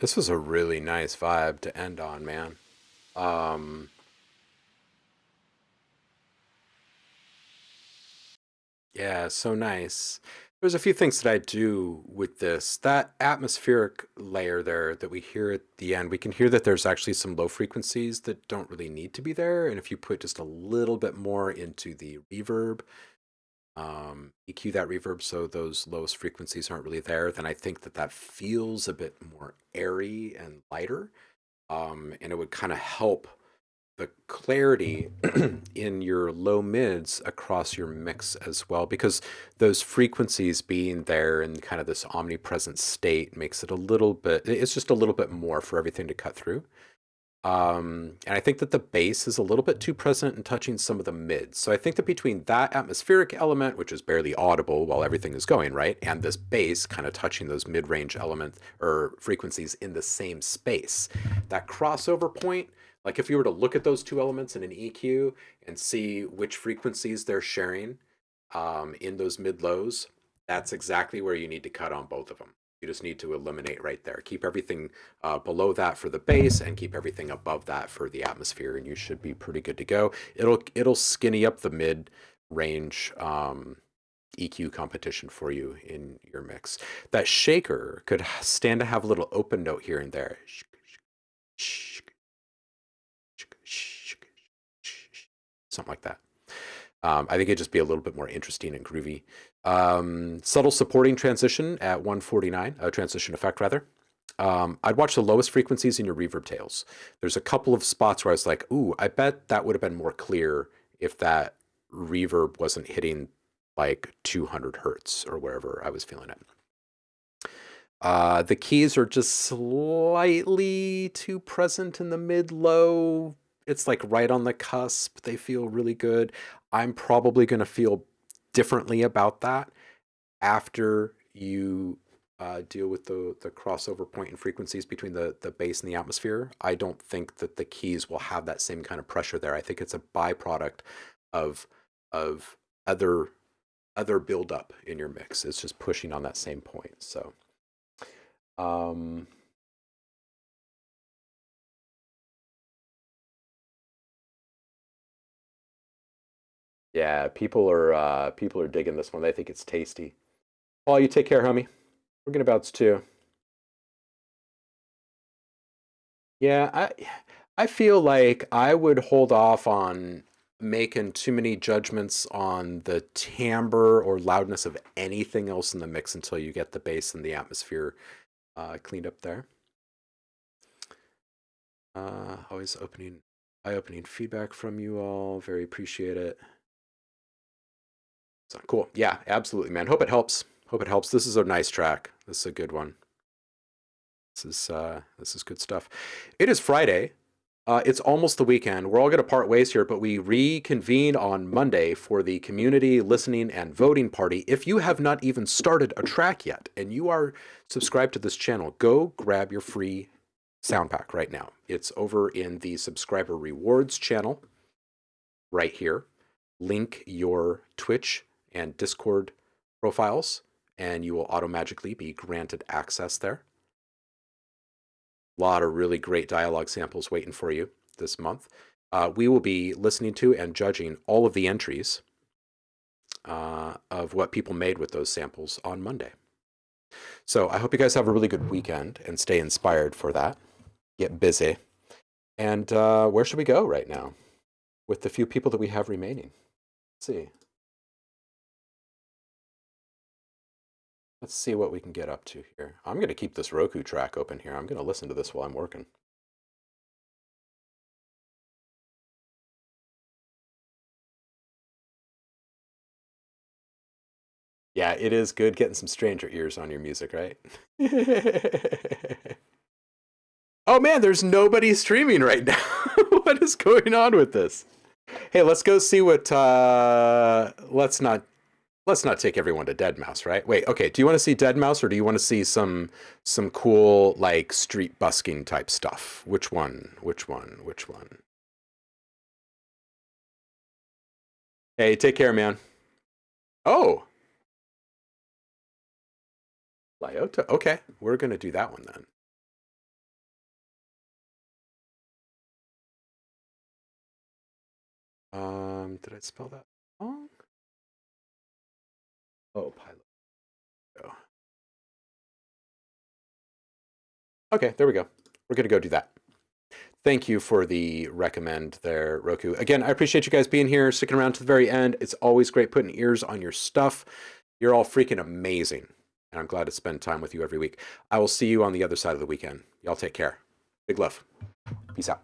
This was a really nice vibe to end on, man. Yeah, so nice. There's a few things that I do with this. That atmospheric layer there that we hear at the end, we can hear that there's actually some low frequencies that don't really need to be there. And if you put just a little bit more into the reverb, EQ that reverb so those lowest frequencies aren't really there, then I think that that feels a bit more airy and lighter. And it would kind of help the clarity in your low mids across your mix as well, because those frequencies being there in kind of this omnipresent state makes it a little bit, it's just a little bit more for everything to cut through. And I think that the bass is a little bit too present in touching some of the mids. So I think that between that atmospheric element, which is barely audible while everything is going, right, and this bass kind of touching those mid-range elements or frequencies in the same space, that crossover point, like if you were to look at those two elements in an EQ and see which frequencies they're sharing in those mid-lows, that's exactly where you need to cut on both of them. You just need to eliminate right there. Keep everything below that for the bass and keep everything above that for the atmosphere, and you should be pretty good to go. It'll skinny up the mid-range EQ competition for you in your mix. That shaker could stand to have a little open note here and there. Something like that. I think it'd just be a little bit more interesting and groovy. Subtle supporting transition at 149, transition effect rather. I'd watch the lowest frequencies in your reverb tails. There's a couple of spots where I was like, ooh, I bet that would have been more clear if that reverb wasn't hitting like 200 hertz or wherever I was feeling it. The keys are just slightly too present in the mid-low. It's like right on the cusp. They feel really good. I'm probably going to feel differently about that after you deal with the crossover point in frequencies between the bass and the atmosphere. I don't think that the keys will have that same kind of pressure there. I think it's a byproduct of other buildup in your mix. It's just pushing on that same point. So yeah, people are digging this one. They think it's tasty. Paul, you take care, homie. We're gonna bounce too. Yeah, I feel like I would hold off on making too many judgments on the timbre or loudness of anything else in the mix until you get the bass and the atmosphere cleaned up there. Always eye-opening feedback from you all. Very appreciate it. So cool. Yeah, absolutely, man. Hope it helps. Hope it helps. This is a nice track. This is a good one. This is good stuff. It is Friday. It's almost the weekend. We're all going to part ways here, but we reconvene on Monday for the community listening and voting party. If you have not even started a track yet and you are subscribed to this channel, go grab your free sound pack right now. It's over in the subscriber rewards channel right here. Link your Twitch and Discord profiles and you will automatically be granted access there. A lot of really great dialogue samples waiting for you this month. We will be listening to and judging all of the entries of what people made with those samples on Monday. So I hope you guys have a really good weekend and stay inspired for that. Get busy. And where should we go right now with the few people that we have remaining? Let's see. Let's see what we can get up to here. I'm going to keep this Roku track open here. I'm going to listen to this while I'm working. Yeah, it is good getting some stranger ears on your music, right? Oh man, there's nobody streaming right now. What is going on with this? Hey, let's go see what, let's not take everyone to Deadmau5, right? Wait, okay, do you want to see Deadmau5 or do you want to see some cool, like, street busking type stuff? Which one? Hey, take care, man. Oh! Lyota? Okay, we're going to do that one then. Did I spell that wrong? Oh, pilot. Oh. Okay, there we go. We're going to go do that. Thank you for the recommend there, Roku. Again, I appreciate you guys being here, sticking around to the very end. It's always great putting ears on your stuff. You're all freaking amazing. And I'm glad to spend time with you every week. I will see you on the other side of the weekend. Y'all take care. Big love. Peace out.